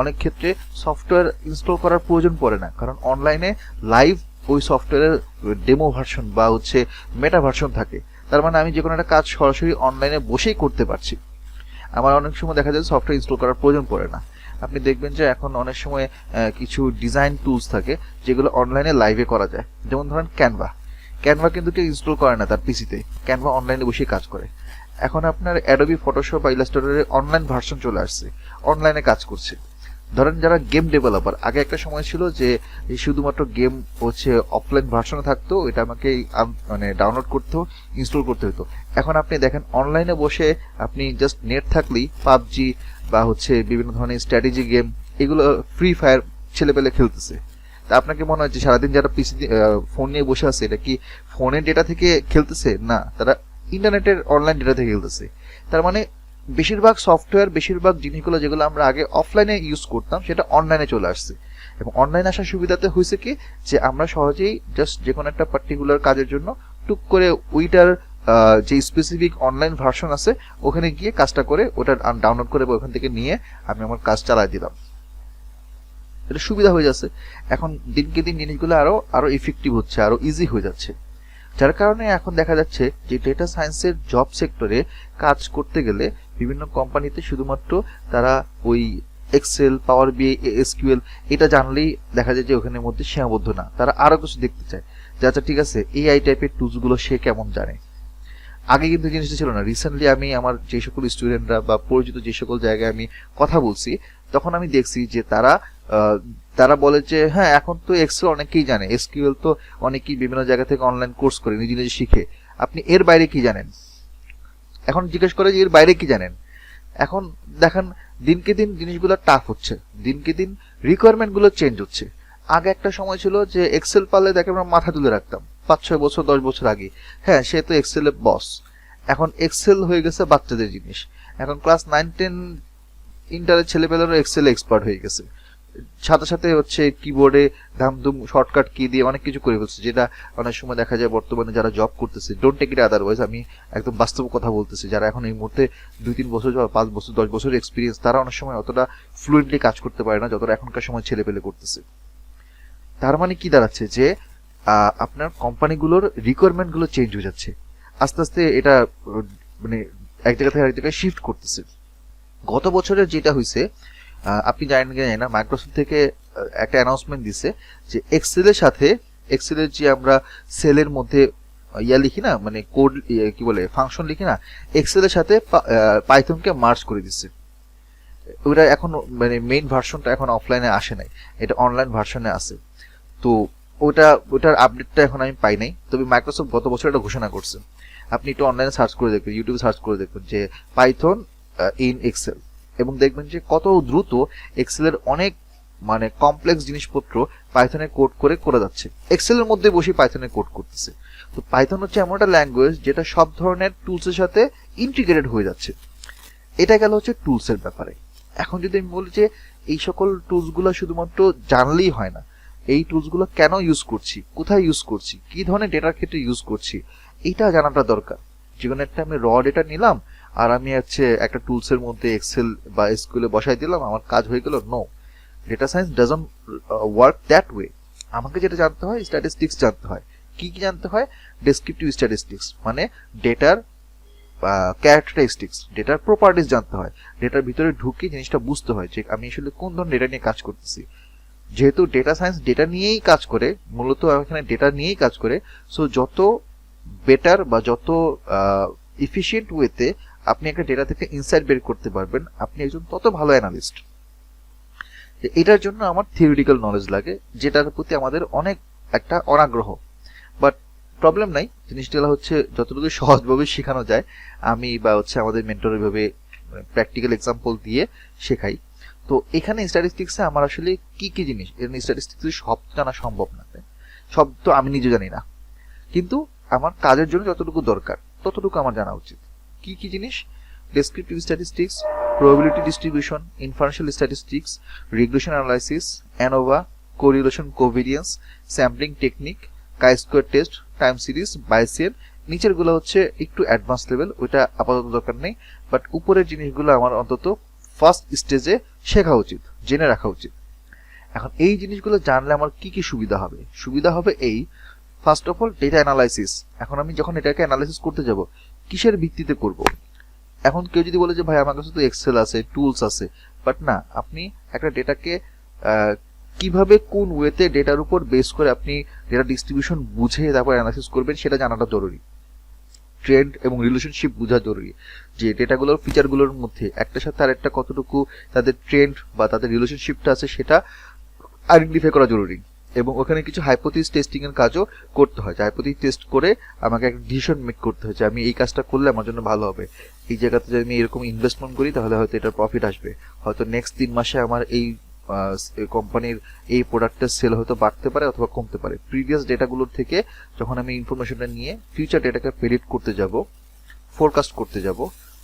অনেক ক্ষেত্রে সফটওয়্যার ইনস্টল করার প্রয়োজন পড়ে না, কারণ অনলাইনে লাইভ ওই সফটওয়্যারের ডেমো ভার্সন বা হচ্ছে মেটা ভার্সন থাকে। তার মানে আমি যে কোনো একটা কাজ সরাসরি অনলাইনে বসেই করতে পারছি। আমার অনেক সময় দেখা যায় সফটওয়্যার ইনস্টল করার প্রয়োজন পড়ে না। আপনি দেখবেন যে এখন অনেক সময় কিছু ডিজাইন টুলস থাকে যেগুলো অনলাইনে লাইভে করা যায়। যেমন ধরেন ক্যানভা কিন্তু কেউ ইনস্টল করে না তার পিসিতে, ক্যানভা অনলাইনে বসে কাজ করে। এখন আপনার অ্যাডোবি ফটোশপ বা ইলাস্ট্রেটরের অনলাইন ভার্সন চলে আসছে, অনলাইনে কাজ করছে। ধরেন যারা গেম ডেভেলপার, আগে একটা সময় ছিল যে এই শুধুমাত্র গেম হচ্ছে অফলাইন ভার্সনে থাকতো, এটা আমাকে মানে ডাউনলোড করতে ইনস্টল করতে হতো। এখন আপনি দেখেন অনলাইনে বসে আপনি জাস্ট নেট থাকলেই পাবজি বা হচ্ছে বিভিন্ন ধরনের স্ট্র্যাটেজি গেম, এগুলো ফ্রি ফায়ার ছেলেপেলে খেলতেছে। তা আপনাকে মনে হয় যে সারাদিন যারা পিসি ফোন নিয়ে বসে আছে এটা কি ফোনের ডেটা থেকে খেলতেছে? না, তারা ইন্টারনেটের অনলাইন ডেটা থেকে খেলতেছে। তার মানে বেশিরভাগ সফটওয়্যার, বেশিরভাগ জিনিসগুলো যেগুলো আমরা আগে অফলাইনে ইউজ করতাম সেটা অনলাইনে চলে আসছে। এবং অনলাইন আসার সুবিধাতে হয়েছে কি যে আমরা সহজেই জাস্ট যে কোনো একটা পার্টিকুলার কাজের জন্য টুক করে ওইটার যে স্পেসিফিক অনলাইন ভার্সন আছে ওখানে গিয়ে কাজটা করে ওটা ডাউনলোড করে বা ওখান থেকে নিয়ে আমি আমার কাজ চালাই দিলাম। এটা সুবিধা হয়ে যাচ্ছে। এখন দিনকে দিন জিনিসগুলো আরো আরো ইফেক্টিভ হচ্ছে, আরো ইজি হয়ে যাচ্ছে। যার কারণে এখন দেখা যাচ্ছে যে ডেটা সায়েন্সের জব সেক্টরে কাজ করতে গেলে বিভিন্ন কোম্পানিতে শুধুমাত্র তারা ওই এক্সেল, পাওয়ার বিআই, এসকিউএল এটা জানলেই দেখা যায় যে ওখানের মধ্যে সীমাবদ্ধ না, তারা আরো কিছু দেখতে চায় যে আচ্ছা ঠিক আছে এআই টাইপের টুলস গুলো সে কেমন জানে। আগে কিন্তু জিনিসটা ছিল না। রিসেন্টলি আমি আমার যে সকল স্টুডেন্টরা বা পরিচিত যে সকল জায়গায় আমি কথা বলছি তখন আমি দেখছি যে তারা বলে যে হ্যাঁ এখন তো এক্সেল অনেকেই জানে, এসকিউএল তো অনেকেই বিভিন্ন জায়গা থেকে অনলাইন কোর্স করে নিজে নিজে শিখে, আপনি এর বাইরে কি জানেন? এখন জিজ্ঞেস করে যে এর বাইরে কি জানেন। এখন দেখেন দিনকে দিন জিনিসগুলো টাফ হচ্ছে, দিনকে দিন রিকোয়ারমেন্ট গুলো চেঞ্জ হচ্ছে। আগে একটা সময় ছিল যে এক্সেল পারলে দেখে আমরা মাথা তুলে রাখতাম 5-6 বছর 10 বছর আগে, হ্যাঁ সে তো এক্সেলের বস। এখন এক্সেল হয়ে গেছে বাচ্চাদের জিনিস। এখন ক্লাস 9-10 ইন্টারের ছেলেপেলেরও এক্সেল এক্সপার্ট হয়ে গেছে। সাথে সাথে হচ্ছে কিবোর্ডে ধামধুম শর্টকাট কি দিয়ে অনেক কিছু করে ফেলছে, যেটা অনেক সময় দেখা যায় বর্তমানে যারা জব করতেছে, ডোন্ট টেক ইট আদারওয়াইজ, আমি একদম বাস্তব কথা বলতেছি, যারা এখন এই মুহূর্তে 2-3 বছর 5 বছর 10 বছর এক্সপিরিয়েন্স, তারা অনেক সময় অতটা ফ্লুয়েন্টলি কাজ করতে পারে না যতটা এখনকার সময় ছেলেপেলে করতেছে। তার মানে কি দাঁড়াচ্ছে যে আপনার কোম্পানিগুলোর রিকোয়ারমেন্ট গুলো চেঞ্জ হয়ে যাচ্ছে আস্তে আস্তে, এটা মানে এক জায়গা থেকে আরেক জায়গায় শিফট করতেছে। গত বছরের যেটা হয়েছে আপনি জানেন কি জানেন না, মাইক্রোসফট থেকে একটা অ্যানাউন্সমেন্ট দিছে যে এক্সেলের যে আমরা সেলের মধ্যে লিখি না, মানে কোড কি বলে ফাংশন লিখি না, এক্সেলের সাথে পাইথনকে মার্জ করে দিচ্ছে। ওটা এখন মানে মেইন ভার্সনটা এখন অফলাইনে আসে নাই, এটা অনলাইন ভার্সনে আছে। তো ওটার আপডেটটা এখন আমি পাই নাই, তবে মাইক্রোসফট গত বছর এটা ঘোষণা করছে। আপনি একটু অনলাইনে সার্চ করে দেখবেন, ইউটিউবে সার্চ করে দেখবেন যে পাইথন ইন এক্সেল, এবং দেখবেন যে কত দ্রুত এক্সেলের অনেক মানে কমপ্লেক্স জিনিসপত্র পাইথনে কোড করে যাচ্ছে, এক্সেলের মধ্যে বসে পাইথনে কোড করতেছে। তো পাইথন হচ্ছে এমন একটা ল্যাঙ্গুয়েজ যেটা সব ধরনের টুলসের সাথে ইন্টিগ্রেটেড হয়ে যাচ্ছে। এটা গেল হচ্ছে টুলসের ব্যাপারে। এখন যদি আমি বলি যে এই সকল টুলসগুলো শুধুমাত্র জানলেই হয় না, এই টুলসগুলো কেন ইউজ করছি, কোথায় ইউজ করছি, কি ধরনের ডেটার ক্ষেত্রে ইউজ করছি, এটা জানাটা দরকার। যেকোনো একটা আমি র ডেটা নিলাম আর আমি হচ্ছে একটা টুলসের মধ্যে এক্সেল বা এসকিউএল বসাই দিলাম, আমার কাজ হয়ে গেল। No, data science doesn't work that way. আমাকে যেটা জানতে হয় স্ট্যাটিস্টিক্স জানতে হয়। কি কি জানতে হয়? ডেসক্রিপটিভ স্ট্যাটিস্টিক্স, মানে ডেটার ক্যারেক্টারিস্টিক্স, ডেটার প্রপার্টিস জানতে হয়। ডেটার ভিতরে ঢুকে জিনিসটা বুঝতে হয় যে আমি আসলে কোন ধরনের ডেটা নিয়ে কাজ করতেছি। যেহেতু ডেটা সায়েন্স ডেটা নিয়েই কাজ করে, মূলত এখানে ডেটা নিয়েই কাজ করে, সো যত বেটার বা যত এফিশিয়েন্ট ওয়েতে আপনি একটা ডেটা থেকে ইনসাইট বের করতে পারবেন, আপনি একজন তত ভালো অ্যানালিস্ট। এটার জন্য আমার থিওরিটিক্যাল নলেজ লাগে, যেটার প্রতি আমাদের অনেক একটা অনাগ্রহ। বাট প্রবলেম নাই, জিনিসটা হচ্ছে যতটুকু সহজভাবে শেখানো যায়, আমি বা হচ্ছে আমাদের মেন্টর ওইভাবে প্র্যাকটিক্যাল এক্সাম্পল দিয়ে শেখাই। তো এখানে স্ট্যাটিস্টিক্সে আমার আসলে কি কি জিনিস, এর স্ট্যাটিস্টিক্সে সব জানা সম্ভব না, সব তো আমি নিজে জানি না, কিন্তু আমার কাজের জন্য যতটুকু দরকার ততটুকু আমার জানা উচিত। কি কি জিনিস? Descriptive statistics, probability distribution, inferential statistics, regression analysis, ANOVA, correlation covariance, sampling technique, chi square test, time series, Bayesian. নিচের গুলো হচ্ছে একটু অ্যাডভান্স লেভেল, ওইটা আপাতত দরকার নেই, বাট উপরের জিনিসগুলো আমার অন্তত ফার্স্ট স্টেজে শেখা উচিত, জেনে রাখা উচিত। এখন এই জিনিসগুলো জানলে আমার কি কি সুবিধা হবে? সুবিধা হবে এই, first of all data analysis. এখন আমি যখন এটাকে অ্যানালাইসিস করতে যাব, কিসের ভিত্তিতে করব? এখন কেউ যদি বলে যে ভাই আমার কাছে তো এক্সেল আছে, টুলস আছে, বাট না, আপনি একটা ডেটাকে কিভাবে কোন ওয়েতে ডেটার উপর বেস করে আপনি ডেটা ডিস্ট্রিবিউশন বুঝে তারপর অ্যানালাইসিস করবেন সেটা জানাটা জরুরি। ট্রেন্ড এবং রিলেশনশিপ বোঝা জরুরি, যে ডেটাগুলোর ফিচারগুলোর মধ্যে একটার সাথে আরেকটা কতটুকু তাদের ট্রেন্ড বা তাদের রিলেশনশিপটা আছে সেটা আইডেন্টিফাই করা জরুরি। এবং ওখানে কিছু হাইপোথিস টেস্টিং এর কাজও করতে হয়, যে হাইপোথিস টেস্ট করে আমাকে একটা ডিসিশন মেক করতে হয় যে আমি এই কাজটা করলে আমার জন্য ভালো হবে, এই জায়গাতে যদি আমি এরকম ইনভেস্টমেন্ট করি তাহলে হয়তো এটার প্রফিট আসবে, হয়তো নেক্সট 3 মাসে আমার এই কোম্পানির এই প্রোডাক্টের সেল হয়তো বাড়তে পারে অথবা কমতে পারে। প্রিভিয়াস ডেটাগুলোর থেকে যখন আমি ইনফরমেশনটা নিয়ে ফিউচার ডেটাকে প্রেডিক্ট করতে যাব, ফোরকাস্ট করতে যাব,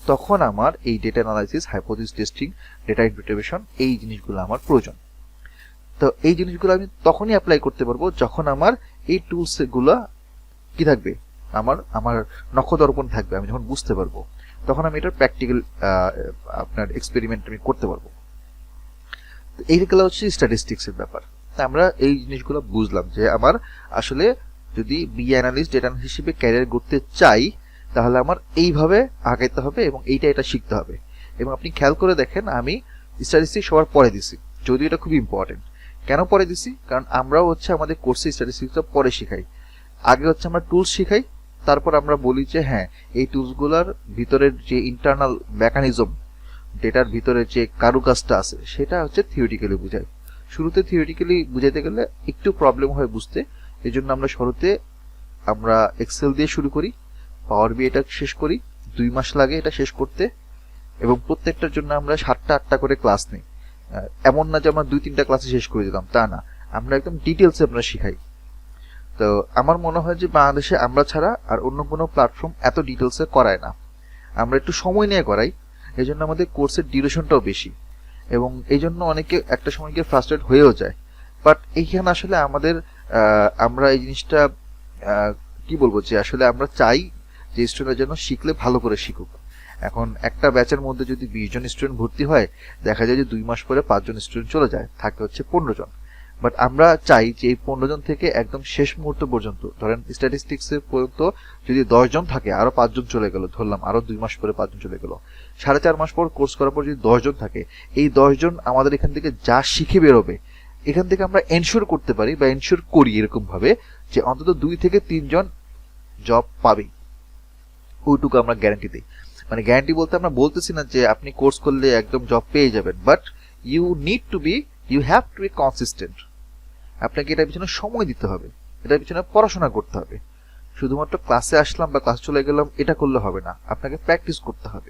তখন আমার এই data analysis, hypothesis testing, data interpretation, এই জিনিসগুলো আমার প্রয়োজন। তো এই জিনিসগুলো আমি তখনই অ্যাপ্লাই করতে পারবো যখন আমার এই টুলস গুলো কি থাকবে, আমার আমার নখদর্পণ থাকবে, আমি যখন বুঝতে পারবো তখন আমি এটার প্র্যাকটিক্যাল আপনার এক্সপেরিমেন্ট আমি করতে পারবো। এইগুলো হচ্ছে স্ট্যাটিস্টিক্স এর ব্যাপার। তা আমরা এই জিনিসগুলো বুঝলাম যে আমার আসলে যদি বি অ্যানালিস্ট, ডেটা অ্যানালিস্ট হিসেবে ক্যারিয়ার করতে চাই তাহলে আমার এইভাবে আগাইতে হবে এবং এটা শিখতে হবে। এবং আপনি খেয়াল করে দেখেন আমি স্ট্যাটিস্টিক্স সবার পরে দিছি, যদিও এটা খুব ইম্পর্টেন্ট। কেন পরে দিছি? কারণ আমরাও হচ্ছে আমাদের কোর্সে স্ট্যাটিস্টিক্সটা পরে শিখাই। আগে হচ্ছে আমরা টুলস শিখাই, তারপর আমরা বলি যে হ্যাঁ এই টুলসগুলোর ভিতরের যে ইন্টারনাল মেকানিজম, ডেটার ভিতরে যে কারুকাজটা আছে সেটা হচ্ছে থিওরিটিক্যালি বুঝাই। শুরুতে থিওরিটিক্যালি বুঝাইতে গেলে একটু প্রবলেম হয় বুঝতে, এই জন্য আমরা শুরুতে আমরা এক্সেল দিয়ে শুরু করি, পাওয়ার বি এটা শেষ করি, 2 মাস লাগে এটা শেষ করতে, এবং প্রত্যেকটার জন্য আমরা 7টা-8টা করে ক্লাস নিই। এমন না যে আমরা 2-3টা ক্লাসে শেষ করে দিলাম, তা না, আমরা একদম ডিটেলসে আমরা শিখাই। তো আমার মনে হয় যে বাংলাদেশে আমরা ছাড়া আর অন্য কোনো প্ল্যাটফর্ম এত ডিটেলসে করায় না। আমরা একটু সময় নিয়ে করাই, এই জন্য আমাদের কোর্সের ডিউরেশনটাও বেশি, এবং এই জন্য অনেকে একটা সময় গিয়ে ফ্রাস্ট্রেট হয়েও যায়। বাট এইখানে আসলে আমাদের আমরা এই জিনিসটা কি বলবো, যে আসলে আমরা চাই যে স্টুডেন্টরা যেন শিখলে ভালো করে শিখুক। এখন একটা ব্যাচের মধ্যে যদি 20 জন স্টুডেন্ট ভর্তি হয়, দেখা যায় যে 2 মাস পরে 5 জন স্টুডেন্ট চলে যায়, থাকে হচ্ছে 15 জন। বাট আমরা চাই যে এই 15 জন থেকে একদম শেষ মুহূর্ত পর্যন্ত, ধরেন স্ট্যাটিস্টিক্স এর পর্যন্ত যদি 10 জন থাকে, আরো 5 জন চলে গেল, ধরলাম আরো 2 মাস পরে 5 জন চলে গেল, 4.5 মাস পর কোর্স করার পর যদি 10 জন থাকে, এই 10 জন আমাদের এখান থেকে যা শিখে বেরোবে, এখান থেকে আমরা এনশিওর করতে পারি বা এনশিওর করি এরকম ভাবে যে অন্তত 2 থেকে 3 জন জব পাবেই, ওইটুকু আমরা গ্যারান্টি দিই। মানে গ্যারান্টি বলতে আমরা বলতেছি না যে আপনি কোর্স করলে একদম জব পেয়ে যাবেন, but you have to be consistent. আপনাকে এটার পিছনে সময় দিতে হবে, এটার পিছনে পড়াশোনা করতে হবে। শুধুমাত্র ক্লাসে আসলাম বা ক্লাস চলে গেলাম এটা করলে হবে না, আপনাকে প্র্যাকটিস করতে হবে।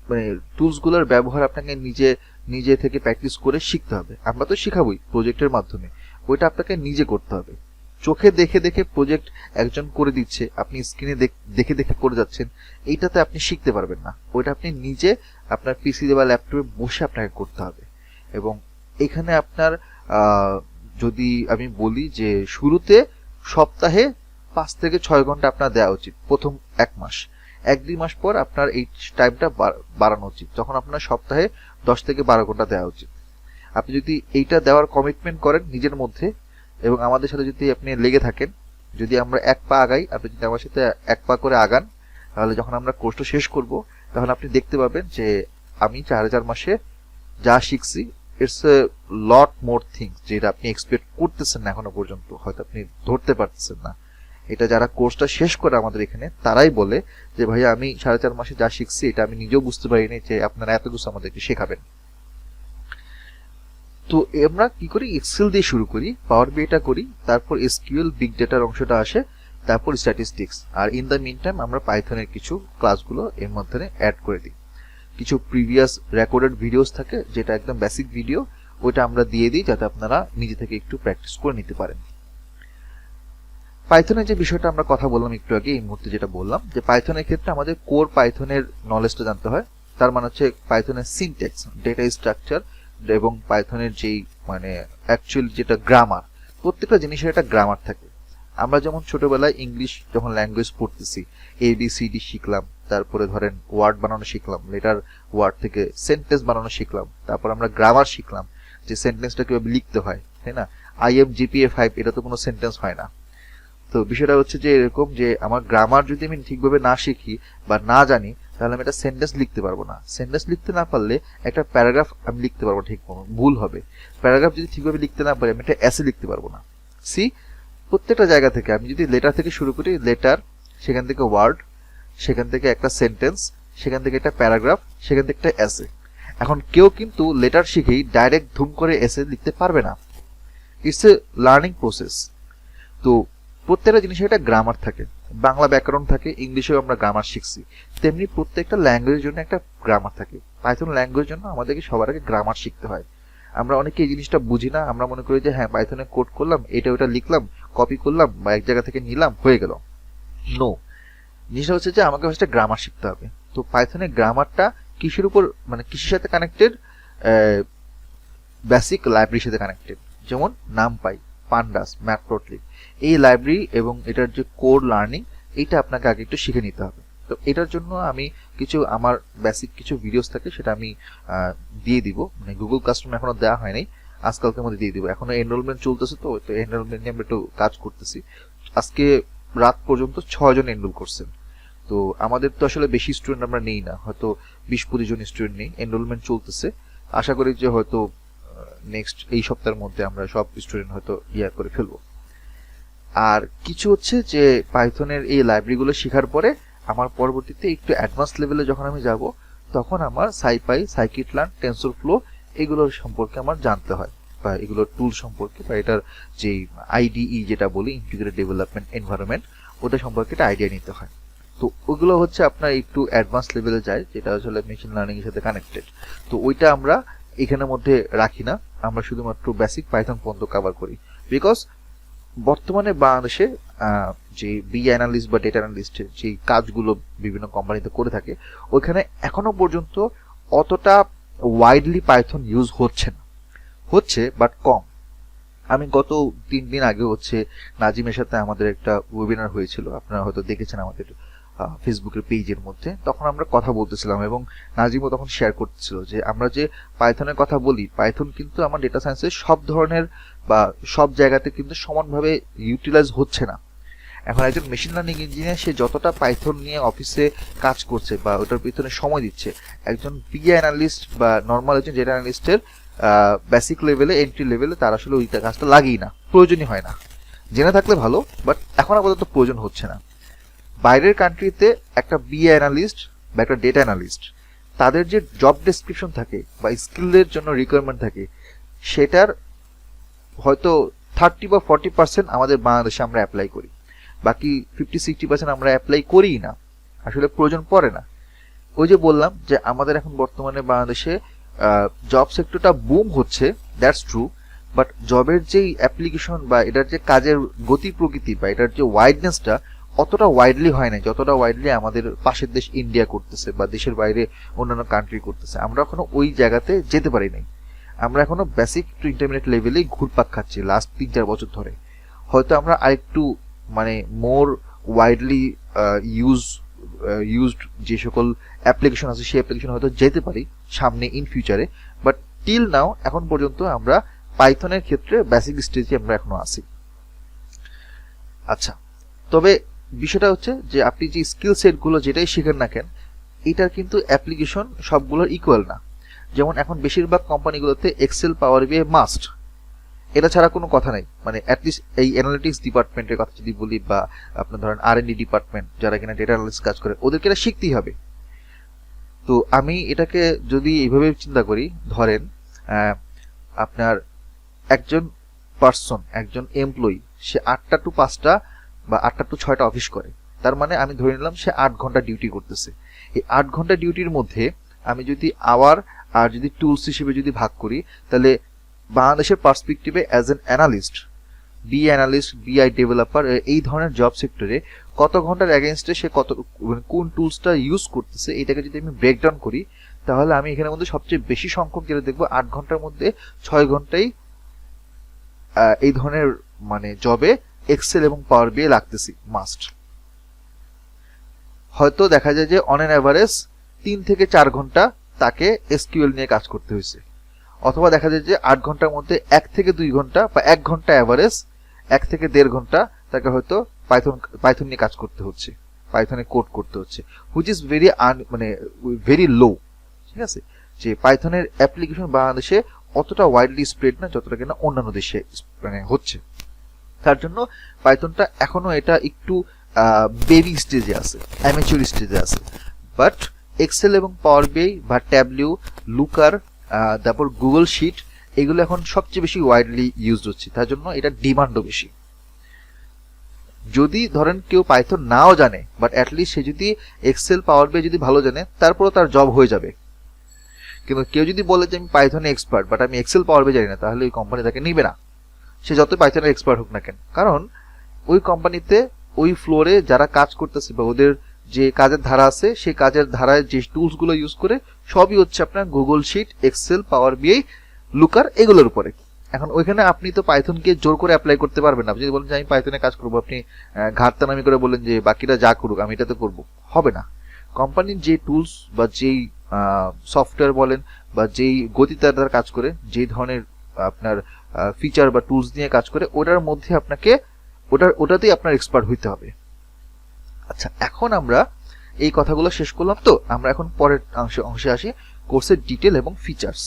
মানে টুলসগুলোর ব্যবহার আপনাকে নিজে থেকে প্র্যাকটিস করে শিখতে হবে। আমরা তো শিখাবই প্রজেক্টের মাধ্যমে, ওইটা আপনাকে নিজে করতে হবে। চোখে দেখে দেখে প্রজেক্ট একজন করে দিচ্ছে, আপনি স্ক্রিনে দেখে দেখে করে যাচ্ছেন, এইটাতে আপনি শিখতে পারবেন না। ওইটা আপনি নিজে আপনার পিসি বা ল্যাপটপে বসে আপনাকে করতে হবে। এবং এখানে আপনার যদি আমি বলি যে শুরুতে সপ্তাহে 5 থেকে 6 ঘন্টা আপনার দেওয়া উচিত প্রথম 1 মাস। 1-2 মাস পর আপনার এই টাইমটা বাড়ানো উচিত, তখন আপনার সপ্তাহে 10 থেকে 12 ঘন্টা দেওয়া উচিত। আপনি যদি এইটা দেওয়ার কমিটমেন্ট করেন নিজের মধ্যে এবং আমাদের সাথে যদি আপনি লেগে থাকেন, যদি আমরা 1 পা আগাই, আপনি যদি আমার সাথে 1 পা করে আগান, তাহলে যখন আমরা কোর্সটা শেষ করব তখন আপনি দেখতে পাবেন যে আমি 4,000 মাসে যা শিখছি, it's a lot more things, যেটা আপনি এক্সপেক্ট করতেছেন না এখনো পর্যন্ত, হয়তো আপনি ধরতে পারতেছেন না। এটা যারা কোর্সটা শেষ করে আমাদের এখানে, তারাই বলে যে ভাইয়া আমি 4.5 মাসে যা শিখছি এটা আমি নিজেও বুঝতে পারিনি যে আপনারা এত কিছু আমাদেরকে শেখাবেন। তো আমরা কি করি, এক্সেল দিয়ে শুরু করি, পাওয়ার বিটা করি, তারপর এসকিউএল বিগ ডেটার অংশটা আসে, তারপর স্ট্যাটিস্টিক্স। আর ইন দ্য মিন টাইম আমরা পাইথনের কিছু ক্লাসগুলো এর মধ্যে অ্যাড করে দিই। কিছু প্রিভিয়াস রেকর্ডেড ভিডিওস থাকে যেটা একদম বেসিক ভিডিও, ওইটা আমরা দিয়ে দিই যাতে আপনারা নিজে থেকে একটু প্র্যাকটিস করে নিতে পারেন। পাইথনের যে বিষয়টা আমরা কথা বললাম একটু আগে, এই মুহূর্তে যেটা বললাম যে পাইথনের ক্ষেত্রে আমাদের কোর পাইথনের নলেজটা জানতে হয়। তার মানে হচ্ছে পাইথনের সিনট্যাক্স, ডেটা স্ট্রাকচার এবং পাইথনের যেই মানে অ্যাকচুয়াল যেটা গ্রামার, প্রত্যেকটা জিনিসের একটা গ্রামার থাকে। আমরা যেমন ছোটবেলায় ইংলিশ যখন ল্যাঙ্গুয়েজ পড়তেছি, ABCD শিখলাম, তারপরে ধরেন ওয়ার্ড বানানো শিখলাম, লেটার ওয়ার্ড থেকে সেন্টেন্স বানানো শিখলাম, তারপর আমরা গ্রামার শিখলাম যে সেন্টেন্সটা কিভাবে লিখতে হয়, তাই না? IMGPA5 এটা তো কোনো সেন্টেন্স হয় না। তো বিষয়টা হচ্ছে যে এরকম যে আমার গ্রামার যদি আমি ঠিকভাবে না শিখি বা না জানি, তাহলে আমি একটা সেন্টেন্স লিখতে পারবো না। সেন্টেন্স লিখতে না পারলে একটা প্যারাগ্রাফ আমি লিখতে পারবো ঠিক মতো, ভুল হবে। প্যারাগ্রাফ যদি ঠিকভাবে লিখতে না পারি, আমি একটা এসে লিখতে পারবো না। প্রত্যেকটা জায়গা থেকে আমি যদি লেটার থেকে শুরু করি, লেটার, সেখান থেকে ওয়ার্ড, সেখান থেকে একটা সেন্টেন্স, সেখান থেকে একটা প্যারাগ্রাফ, সেখান থেকে একটা এসে। এখন কেউ কিন্তু লেটার শিখেই ডাইরেক্ট ধুম করে এসে লিখতে পারবে না। It's a learning process. তো প্রত্যেকটা জিনিসের একটা গ্রামার থাকে, বাংলা ব্যাকরণ থাকে, ইংলিশেও আমরা গ্রামার শিখছি, তেমনি প্রত্যেকটা ল্যাঙ্গুয়েজের জন্য একটা গ্রামার থাকে। পাইথন ল্যাঙ্গুয়েজের জন্য আমাদেরকে সবার আগে গ্রামার শিখতে হয়। আমরা অনেকে এই জিনিসটা বুঝি না, আমরা মনে করি যে হ্যাঁ পাইথনে কোড করলাম, এটা ওটা লিখলাম, কপি করলাম বা এক জায়গা থেকে নিলাম, হয়ে গেল। নো, জিনিসটা হচ্ছে যে আমাকে ফার্স্টে গ্রামার শিখতে হবে। তো পাইথনের গ্রামারটা কিসের উপর, মানে কিসের সাথে কানেক্টেড? বেসিক লাইব্রেরির সাথে কানেক্টেড। যেমন নামপাই, পান্ডাস, ম্যাটপ্লটলিব, এই লাইব্রেরি এবং এটার যে কোর লার্নিং, এইটা আপনাকে আগে একটু শিখে নিতে হবে। তো এটার জন্য আমি কিছু আমার বেসিক কিছু ভিডিওস থাকে, সেটা আমি দিয়ে দিব, মানে গুগল ক্লাসরুম এখনো দেওয়া হয় নাই, আজকালকের মধ্যে দিয়ে দিব। এখনো এনরোলমেন্ট চলতেছে, তো এনরোলমেন্ট নিয়ে আমরা একটু কাজ করতেছি। আজকে রাত পর্যন্ত 6 জন এনরোল করছেন। তো আমাদের তো আসলে বেশি স্টুডেন্ট আমরা নেই না, হয়তো 20-25 জন স্টুডেন্ট নেই, এনরোলমেন্ট চলতেছে। আশা করি যে হয়তো নেক্সট এই সপ্তাহের মধ্যে আমরা সব স্টুডেন্ট হয়তো করে ফেলবো। আর কিছু হচ্ছে যে পাইথনের এই লাইব্রেরিগুলো শেখার পরে আমার পরবর্তীতে একটু অ্যাডভান্স লেভেলে যখন আমি যাব, তখন আমার সাইপাই, সাইকিটলার্ন, টেনসরফ্লো এগুলোর সম্পর্কে আমার জানতে হয়, বা এগুলোর টুল সম্পর্কে, বা এটার যে আইডিই যেটা বলি, ইন্টিগ্রেটেড ডেভেলপমেন্ট এনভায়রনমেন্ট, ওটা সম্পর্কে একটা আইডিয়া নিতে হয়। তো ওগুলো হচ্ছে আপনার একটু অ্যাডভান্স লেভেলে যায়, যেটা আসলে মেশিন লার্নিং এর সাথে কানেক্টেড। তো ওইটা আমরা এখানের মধ্যে রাখি না, আমরা শুধুমাত্র বেসিক পাইথন পর্যন্ত কভার করি। বিকজ বর্তমানে বাংলাদেশে যে বি অ্যানালিস্ট বা ডেটা অ্যানালিস্টের যে কাজগুলো বিভিন্ন কোম্পানিতে করে থাকে, ওইখানে এখনো পর্যন্ত অতটা ওয়াইডলি পাইথন ইউজ হচ্ছে না, হচ্ছে বাট কম। আমি গত 3 দিন আগে হচ্ছে নাজিমের সাথে আমাদের একটা ওয়েবিনার হয়েছিল, আপনারা হয়তো দেখেছেন আমাদের ফেসবুকের পেজের মধ্যে। তখন আমরা কথা বলতেছিলাম এবং নাজিমও তখন শেয়ার করতেছিল যে আমরা যে পাইথনের কথা বলি, পাইথন কিন্তু আমার ডেটা সায়েন্সের সব ধরনের বা সব জায়গাতে কিন্তু সমানভাবে ইউটিলাইজ হচ্ছে না। এখন একজন মেশিন লার্নিং ইঞ্জিনিয়ার সে যতটা পাইথন নিয়ে অফিসে কাজ করছে বা ওটার পিছনে সময় দিচ্ছে, একজন বিএ অ্যানালিস্ট বা নর্মাল একজন ডেটা অ্যানালিস্টের বেসিক লেভেলে, এন্ট্রি লেভেলে তার আসলে ওই কাজটা লাগেই না, প্রয়োজনই হয় না। জেনে থাকলে ভালো, বাট এখন আপাতত প্রয়োজন হচ্ছে না। বাইরের কান্ট্রিতে একটা বিএ অ্যানালিস্ট বা একটা ডেটা অ্যানালিস্ট, তাদের যে জব ডেসক্রিপশন থাকে বা স্কিলের জন্য রিকোয়ারমেন্ট থাকে, সেটার হয়তো 30 বা 40% আমাদের বাংলাদেশে আমরা অ্যাপ্লাই করি, বাকি 50-60% আমরা অ্যাপ্লাই করিই না, আসলে প্রয়োজন পড়ে না। ওই যে বললাম যে আমাদের এখন বর্তমানে বাংলাদেশে জব সেক্টরটা বুম হচ্ছে, দ্যাটস ট্রু, বাট জবের যেই অ্যাপ্লিকেশন বা এটার যে কাজের গতি প্রকৃতি বা এটার যে ওয়াইডনেসটা অতটা ওয়াইডলি হয় না যতটা ওয়াইডলি আমাদের পাশের দেশ ইন্ডিয়া করতেছে বা দেশের বাইরে অন্যান্য কান্ট্রি করতেছে। আমরা এখনো ওই জায়গাতে যেতে পারি নাই, আমরা এখনো বেসিক টু ইন্টারমিডিয়েট লেভেলেই ঘুরপাক খাচ্ছি লাস্ট 3-4 বছর ধরে। হয়তো আমরা আরেকটু মানে মোর ওয়াইডলি ইউজড যে সকল অ্যাপ্লিকেশন আছে সেই অ্যাপ্লিকেশন হয়তো যেতে পারি সামনে ইন ফিউচারে, বাট টিল নাও এখন পর্যন্ত আমরা পাইথনের ক্ষেত্রে বেসিক স্টেজে আমরা এখনো আছি। আচ্ছা, তবে বিষয়টা হচ্ছে যে আপনি যে স্কিল সেটগুলো যেটাই শিখেন না কেন, এটার কিন্তু অ্যাপ্লিকেশন সবগুলোর ইকুয়াল না। যেমন এখন বেশিরভাগ কোম্পানিগুলোতে এক্সেল, পাওয়ার বিআই মাস্ট, এটা ছাড়া কোনো কথা নেই। মানে অ্যাটলিস্ট এই অ্যানালিটিক্স ডিপার্টমেন্টের কথা যদি বলি, বা আপনার ধরেন R&D ডিপার্টমেন্ট যারা কিনা ডেটা অ্যানালিস্ট কাজ করে, ওদেরকে এটা শিখতেই হবে। তো আমি এটাকে যদি এইভাবে চিন্তা করি, ধরেন আপনার একজন পার্সন, একজন এমপ্লয়ি, সে 8টা টু 5টা বা 8টা টু 6টা অফিস করে, তার মানে আমি ধরে নিলাম সে 8 ঘন্টা ডিউটি করতেছে। এই 8 ঘন্টা ডিউটির মধ্যে আমি যদি আওয়ার আর যদি টুলস হিসেবে যদি ভাগ করি, তাহলে বাংলাদেশের পার্সপেক্টিভে as an analyst, B analyst, BI developer, এই ধরনের জব সেক্টরে কত ঘন্টার অ্যাগেনস্টে সে কত কোন টুলসটা ইউজ করতেছে, এটাকে যদি আমি ব্রেকডাউন করি, তাহলে আমি এখানের মধ্যে সবচেয়ে বেশি সংখ্যক যেটা দেখবো 8 ঘন্টার মধ্যে 6 ঘন্টাই এই ধরনের মানে জবে এক্সেল এবং পাওয়ার বিআই লাগতেছি মাস্ট। হয়তো দেখা যায় যে অন অ্যান অ্যাভারেজ 3 থেকে 4 ঘন্টা তাকে এসকিউএল নিয়ে কাজ করতে হয়েছে, অথবা দেখা যায় যে 8 ঘন্টার মধ্যে 1 থেকে 2 ঘন্টা বা 1 ঘন্টা অ্যাভারেজ 1 থেকে 1.5 ঘন্টা তাকে হয়তো পাইথন নিয়ে কাজ করতে হচ্ছে, পাইথনে কোড করতে হচ্ছে, হুইচ ইজ ভেরি লো। ঠিক আছে, যে পাইথনের অ্যাপ্লিকেশন বাংলাদেশে অতটা ওয়াইডলি স্প্রেড না যতটা কিনা অন্যান্য দেশে মানে হচ্ছে। তার জন্য পাইথনটা এখনো এটা একটু বেবি স্টেজে আছে, অ্যামেচুর স্টেজে আছে। বাট এক্সেল এবং পাওয়ার বিআই বা ট্যাবলিউ, লুকার, তারপর গুগল শিট, এগুলো এখন সবচেয়ে বেশি ওয়াইডলি ইউজড হচ্ছে, তার জন্য এটা ডিমান্ডও বেশি। যদি ধরেন কেউ পাইথন নাও জানে, বাট অ্যাটলিস্ট সে যদি এক্সেল পাওয়ার বিআই যদি ভালো জানে, তারপরও তার জব হয়ে যাবে। কিন্তু কেউ যদি বলে যে আমি পাইথনে এক্সপার্ট বাট আমি এক্সেল পাওয়ার বিআই জানি না, তাহলে ওই কোম্পানি তাকে নিবে না, সে যত পাইথনের এক্সপার্ট হোক না কেন। কারণ ওই কোম্পানিতে ওই ফ্লোরে যারা কাজ করতেছে বা ওদের যে কাজের ধারা আছে, সেই কাজের ধারায় যে টুলসগুলো ইউজ করে সবই হচ্ছে আপনার গুগল শিট, এক্সেল, পাওয়ার বিআই, লুকার, এগুলোর উপরে। এখন ওইখানে আপনি তো পাইথনকে জোর করে অ্যাপ্লাই করতে পারবেন না। আপনি যদি বলেন যে আমি পাইথনে কাজ করবো, আপনি ঘাটতানামি করে বলেন যে বাকিরা যা করুক আমি এটাতে করবো, হবে না। কোম্পানির যে টুলস বা যেই সফটওয়্যার বলেন বা যেই গতিতে তারা কাজ করে, যেই ধরনের আপনার ফিচার বা টুলস নিয়ে কাজ করে, ওটার মধ্যে আপনাকে ওটাতেই আপনার এক্সপার্ট হইতে হবে। আচ্ছা, এখন আমরা এই কথাগুলো শেষ করলাম, তো আমরা এখন পরের অংশে আসি, কোর্সের ডিটেল এবং ফিচার্স।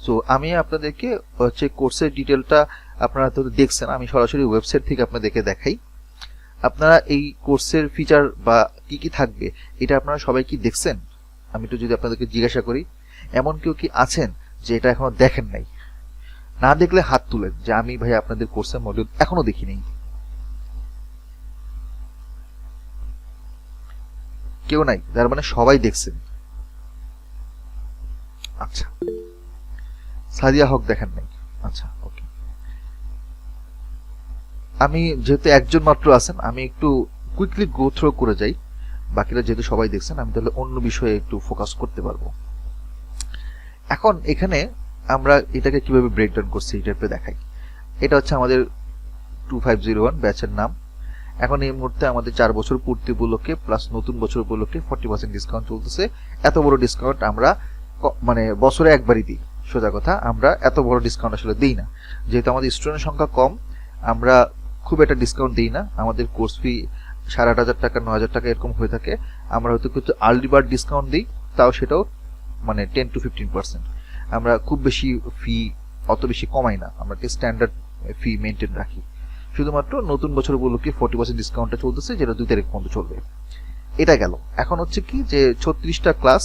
সো আমি আপনাদেরকে হচ্ছে কোর্সের ডিটেলটা আপনারা তো দেখছেন, আমি সরাসরি ওয়েবসাইট থেকে আপনাদেরকে দেখাই। আপনারা এই কোর্সের ফিচার বা কি কি থাকবে এটা আপনারা সবাই কি দেখছেন? আমি তো যদি আপনাদেরকে জিজ্ঞাসা করি, এমন কেউ কি আছেন যে এটা এখনো দেখেন নাই? না দেখলে হাত তুলেন যে আমি ভাই আপনাদের কোর্সের মডিউল এখনো দেখিনি। কেউ নাই, তার মানে সবাই দেখছেন। আচ্ছা, সাদিয়া হক দেখেন নাই। আচ্ছা, ওকে। আমি যেহেতু একজন মাত্র আছেন, আমি একটু কুইকলি গো থ্রো করে যাই। বাকিরা যেহেতু সবাই দেখছেন, আমি তাহলে অন্য বিষয়ে একটু ফোকাস করতে পারবো। এখন এখানে আমরা এটাকে কিভাবে ব্রেকডাউন করছি এটা একটু দেখাই। এটা হচ্ছে আমাদের 2501 ব্যাচের নাম। এখন এই মুহূর্তে আমাদের 4 বছর পূর্তি উপলক্ষে প্লাস নতুন বছর উপলক্ষে 40% ডিসকাউন্ট চলতেছে। এত বড় ডিসকাউন্ট আমরা মানে বছরে একবারই দিই। সোজা কথা, আমরা এত বড় ডিসকাউন্ট আসলে দিই না, যেহেতু আমাদের স্টুডেন্ট সংখ্যা কম। আমরা খুব একটা ডিসকাউন্ট দিই না। আমাদের কোর্স ফি 8,500 টাকা, 9,000 টাকা এরকম হয়ে থাকে। আমরা হয়তো কিছু আর্লি বার্ড ডিসকাউন্ট দিই, তাও সেটাও মানে 10 to 15%। আমরা খুব বেশি ফি অত বেশি কমাই না, আমরা একটা স্ট্যান্ডার্ড ফি মেনটেন রাখি। শুধুমাত্র নতুন বছর উপলক্ষে 40% ডিসকাউন্টটা চলতেছে, যেটা 2 তারিখ পর্যন্ত চলবে। এটা গেল। এখন হচ্ছে কি যে 36টা ক্লাস,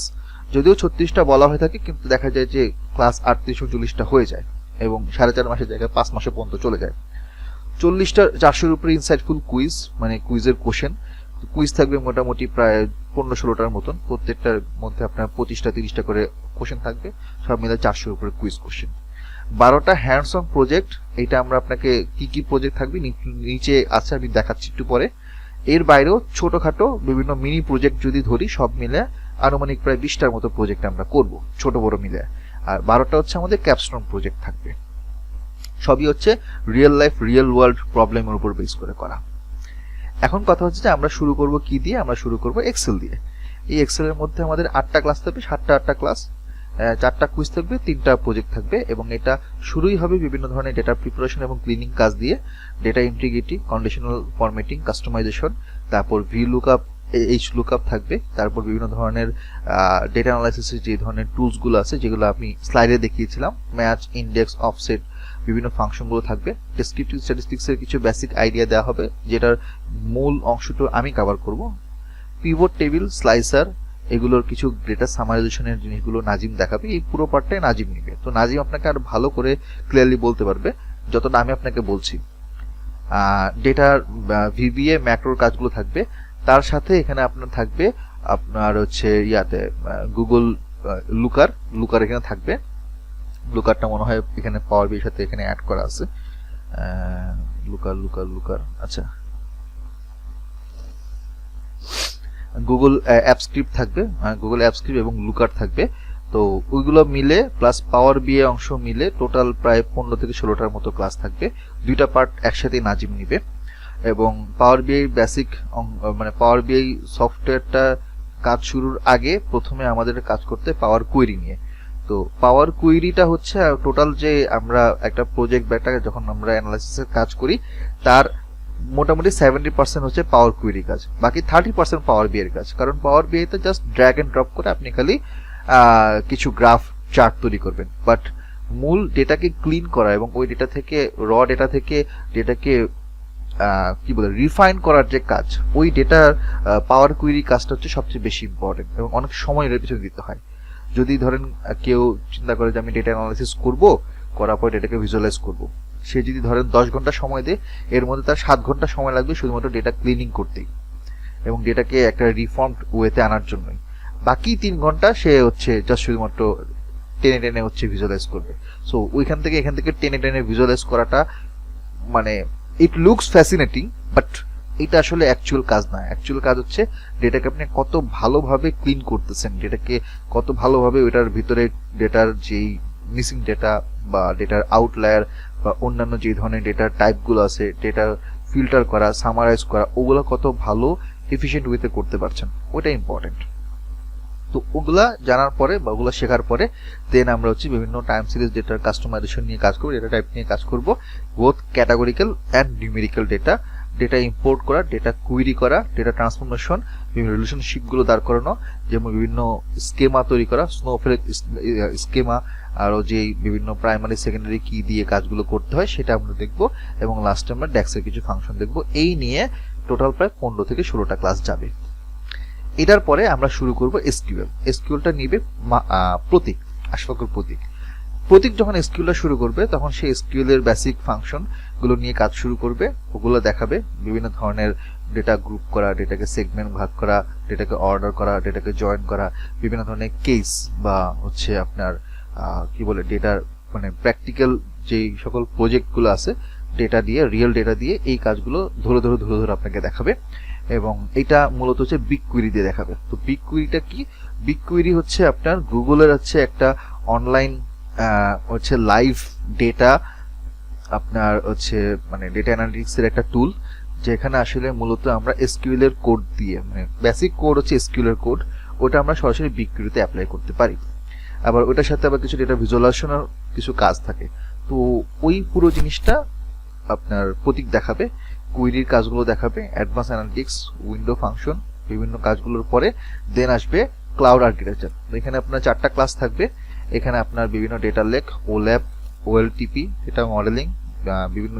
যদিও 36টা বলা হয়ে থাকে, কিন্তু দেখা যায় যে ক্লাস 38-40টা হয়ে যায় এবং 4.5 মাসের জায়গায় 5 মাসে পর্যন্ত চলে যায়। 40টা 400-এর উপরে ইনসাইটফুল কুইজ, মানে কুইজের কোশ্চেন। কুইজ থাকবে মোটামুটি প্রায় 15-16টার মতন, প্রত্যেকটার মধ্যে আপনার 25-30টা করে কোশ্চেন থাকবে, সব মিলে 400-এর উপরে কুইজ কোশ্চেন। 12টা হ্যান্ডস অন প্রজেক্ট। এটা আমরা আপনাকে কি কি প্রজেক্ট থাকবে নিচে আছে, আমি দেখাচ্ছি একটু পরে। এর বাইরেও ছোটখাটো বিভিন্ন মিনি প্রজেক্ট যদি ধরি, সব মিলে আনুমানিক প্রায় 20টার মতো প্রজেক্ট আমরা করব, ছোট বড় মিলে। আর 12টা হচ্ছে আমাদের ক্যাপস্টোন প্রজেক্ট থাকবে। সবই হচ্ছে রিয়েল লাইফ, রিয়েল ওয়ার্ল্ড প্রবলেমের উপর বেস করে করা। এখন কথা হচ্ছে যে আমরা শুরু করব কি দিয়ে? আমরা শুরু করব এক্সেল দিয়ে। এই এক্সেলের মধ্যে আমাদের 8টা ক্লাস থাকবে, 7টা ক্লাস, 4টা কুইজ থাকবে, 3টা প্রজেক্ট থাকবে, এবং এটা শুরুই হবে বিভিন্ন ধরনের ডেটা প্রিপারেশন এবং ক্লিনিং কাজ দিয়ে। Data integrity, conditional formatting, customization, তারপর ভি লুকআপ, এইচ লুকআপ থাকবে, তারপর বিভিন্ন ধরনের ডেটা অ্যানালাইসিসের যে ধরনের টুলসগুলো আছে যেগুলো আমি স্লাইডে দেখিয়েছিলাম, ম্যাচ, ইন্ডেক্স, অফসেট, বিভিন্ন ফাংশনগুলো থাকবে। ডেসক্রিপটিভ স্ট্যাটিস্টিক্সের কিছু বেসিক আইডিয়া দেওয়া হবে, যেটার মূল অংশটা আমি কভার করব। পিভট টেবিল, স্লাইসার, এগুলোর কিছু ডেটা সামারাইজেশনের জিনিসগুলো নাজিম দেখাবে। এই পুরো পার্টটাই নাজিম নিবে। তো নাজিম আপনাকে আরো ভালো করে ক্লিয়ারলি বলতে পারবে যতটা আমি আপনাকে বলছি। ডেটার ভিবিএ, ম্যাক্রোর কাজগুলো থাকবে। তার সাথে এখানে আপনার থাকবে আপনার হচ্ছে গুগল লুকার এখানে থাকবে। লুকারটা মনে হয় এখানে পাওয়ার বির সাথে এখানে অ্যাড করা আছে। লুকার আচ্ছা, গুগল অ্যাপ স্ক্রিপ্ট থাকবে, গুগল অ্যাপ স্ক্রিপ্ট এবং লুকার থাকবে। তো ওইগুলো মিলে প্লাস পাওয়ার বিএ অংশ মিলে টোটাল প্রায় 15 থেকে 16টার মতো ক্লাস থাকবে। 2টা পার্ট একসাথে নাজিম নিবে। এবং পাওয়ার বিআই বেসিক, মানে পাওয়ার বিআই সফটওয়্যারটা কাজ শুরুর আগে প্রথমে আমাদের কাজ করতে পাওয়ার কুয়েরি নিয়ে। তো পাওয়ার কুয়েরিটা হচ্ছে টোটাল যে আমরা একটা প্রজেক্ট বা একটা যখন আমরা অ্যানালাইসিসের কাজ করি, তার মোটামুটি 70% হচ্ছে পাওয়ার কুয়েরি কাজ, বাকি 30% পাওয়ার বিআই এর কাজ। কারণ পাওয়ার বিআই তে জাস্ট ড্র্যাগ এন্ড ড্রপ করে আপনি খালি কিছু গ্রাফ চার্ট তৈরি করবেন, বাট মূল ডেটাকে ক্লিন করা এবং ওই ডেটা থেকে ডেটাকে কি বলে রিফাইন করার যে কাজ, ওই ডেটার পাওয়ার কুইরি কাজটা হচ্ছে সবচেয়ে বেশি ইম্পর্টেন্ট এবং অনেক সময় এর পিছনে দিতে হয়। যদি ধরেন কেউ চিন্তা করে যে আমি ডেটা অ্যানালাইসিস করব, করার পর ডেটাকে ভিজুয়ালাইজ করব, সে যদি ধরেন 10 ঘন্টা সময় দেয়, এর মধ্যে তার 7 ঘন্টা সময় লাগবে শুধুমাত্র ডেটা ক্লিনিং করতেই এবং ডেটাকে একটা রিফর্মড ওয়েতে আনার জন্যই। বাকি 3 ঘন্টা সে হচ্ছে জাস্ট শুধুমাত্র টেনে টেনে হচ্ছে ভিজুয়ালাইজ করবে। সো ওইখান থেকে এখান থেকে টেনে টেনে ভিজুয়ালাইজ করাটা মানে ইট লুকস ফ্যাসিনেটিং, বাট এটা আসলে অ্যাকচুয়াল কাজ না। অ্যাকচুয়াল কাজ হচ্ছে ডেটাকে আপনি কত ভালোভাবে ক্লিন করতেছেন, ডেটাকে কত ভালোভাবে ওইটার ভিতরে ডেটার যেই মিসিং ডেটা বা ডেটার আউটলায়ার বা অন্যান্য যে ধরনের ডেটার টাইপগুলো আছে, ডেটা ফিল্টার করা, সামারাইজ করা, ওগুলো কত ভালো এফিশিয়েন্ট ওয়েতে করতে পারছেন, ওটা ইম্পর্টেন্ট। তো ওগুলা জানার পরে বা ওগুলো শেখার পরে দেন আমরা হচ্ছে বিভিন্ন টাইম সিরিজ ডেটার কাস্টমাইজেশন নিয়ে কাজ করবো, ডেটা টাইপ নিয়ে কাজ করব, both categorical and numerical data, data import করা, ডেটা কুইরি করা, ডেটা ট্রান্সফরমেশন, বিভিন্ন রিলেশনশিপগুলো দাঁড় করানো, যেমন বিভিন্ন স্কেমা তৈরি করা, স্নোফ্লেক স্কেমা, আরও যেই বিভিন্ন প্রাইমারি সেকেন্ডারি কি দিয়ে কাজগুলো করতে হয় সেটা আমরা দেখব, এবং লাস্টে আমরা ড্যাক্সের কিছু ফাংশন দেখব। এই নিয়ে টোটাল প্রায় 15 থেকে 16টা ক্লাস যাবে। এটার পরে আমরা শুরু করব এসকিউএল। এসকিউএলটা নিবে প্রতীক, আশফাকুল প্রতীক। প্রতীক যখন এসকিউএলটা শুরু করবে তখন সে এসকিউএল এর বেসিক ফাংশন গুলো নিয়ে কাজ শুরু করবে, ওগুলো দেখাবে, বিভিন্ন ধরনের ডেটা গ্রুপ করা, ডেটাকে সেগমেন্ট ভাগ করা, ডেটাকে অর্ডার করা, ডেটাকে জয়েন করা, বিভিন্ন ধরনের কেস বা হচ্ছে আপনার কি বলে ডেটার মানে প্র্যাকটিক্যাল যেই সকল প্রজেক্টগুলো আছে ডেটা দিয়ে, রিয়েল ডেটা দিয়ে এই কাজগুলো ধরে ধরে ধরে ধরে আপনাকে দেখাবে। এবং এটা মূলত হচ্ছে বিগ কুইরি দিয়ে দেখাবে। তো বিগ কুইরিটা কি? বিগ কুইরি হচ্ছে আপনার গুগলের হচ্ছে একটা অনলাইন হচ্ছে লাইভ ডেটা আপনার হচ্ছে মানে ডেটা অ্যানালিটিক্সের একটা টুল, যেখানে আসলে মূলত আমরা এসকিউএল এর কোড দিয়ে, মানে বেসিক কোড হচ্ছে এসকিউএল এর কোড, ওটা আমরা সরাসরি বিগ কুইরিতে অ্যাপ্লাই করতে পারি। আবার ওটার সাথে আবার কিছু ডেটা ভিজুয়ালাইজেশনের কিছু কাজ থাকে। তো ওই পুরো জিনিসটা আপনার প্রতীক দেখাবে, কুইরির কাজগুলো দেখাবে, অ্যাডভান্স অ্যানালিটিক্স, উইন্ডো ফাংশন, বিভিন্ন কাজগুলোর পরে দেন আসবে ক্লাউড আর্কিটেকচার। এখানে আপনার 4টা ক্লাস থাকবে। এখানে আপনার বিভিন্ন data lake, OLAP, OLTP, data modeling, বিভিন্ন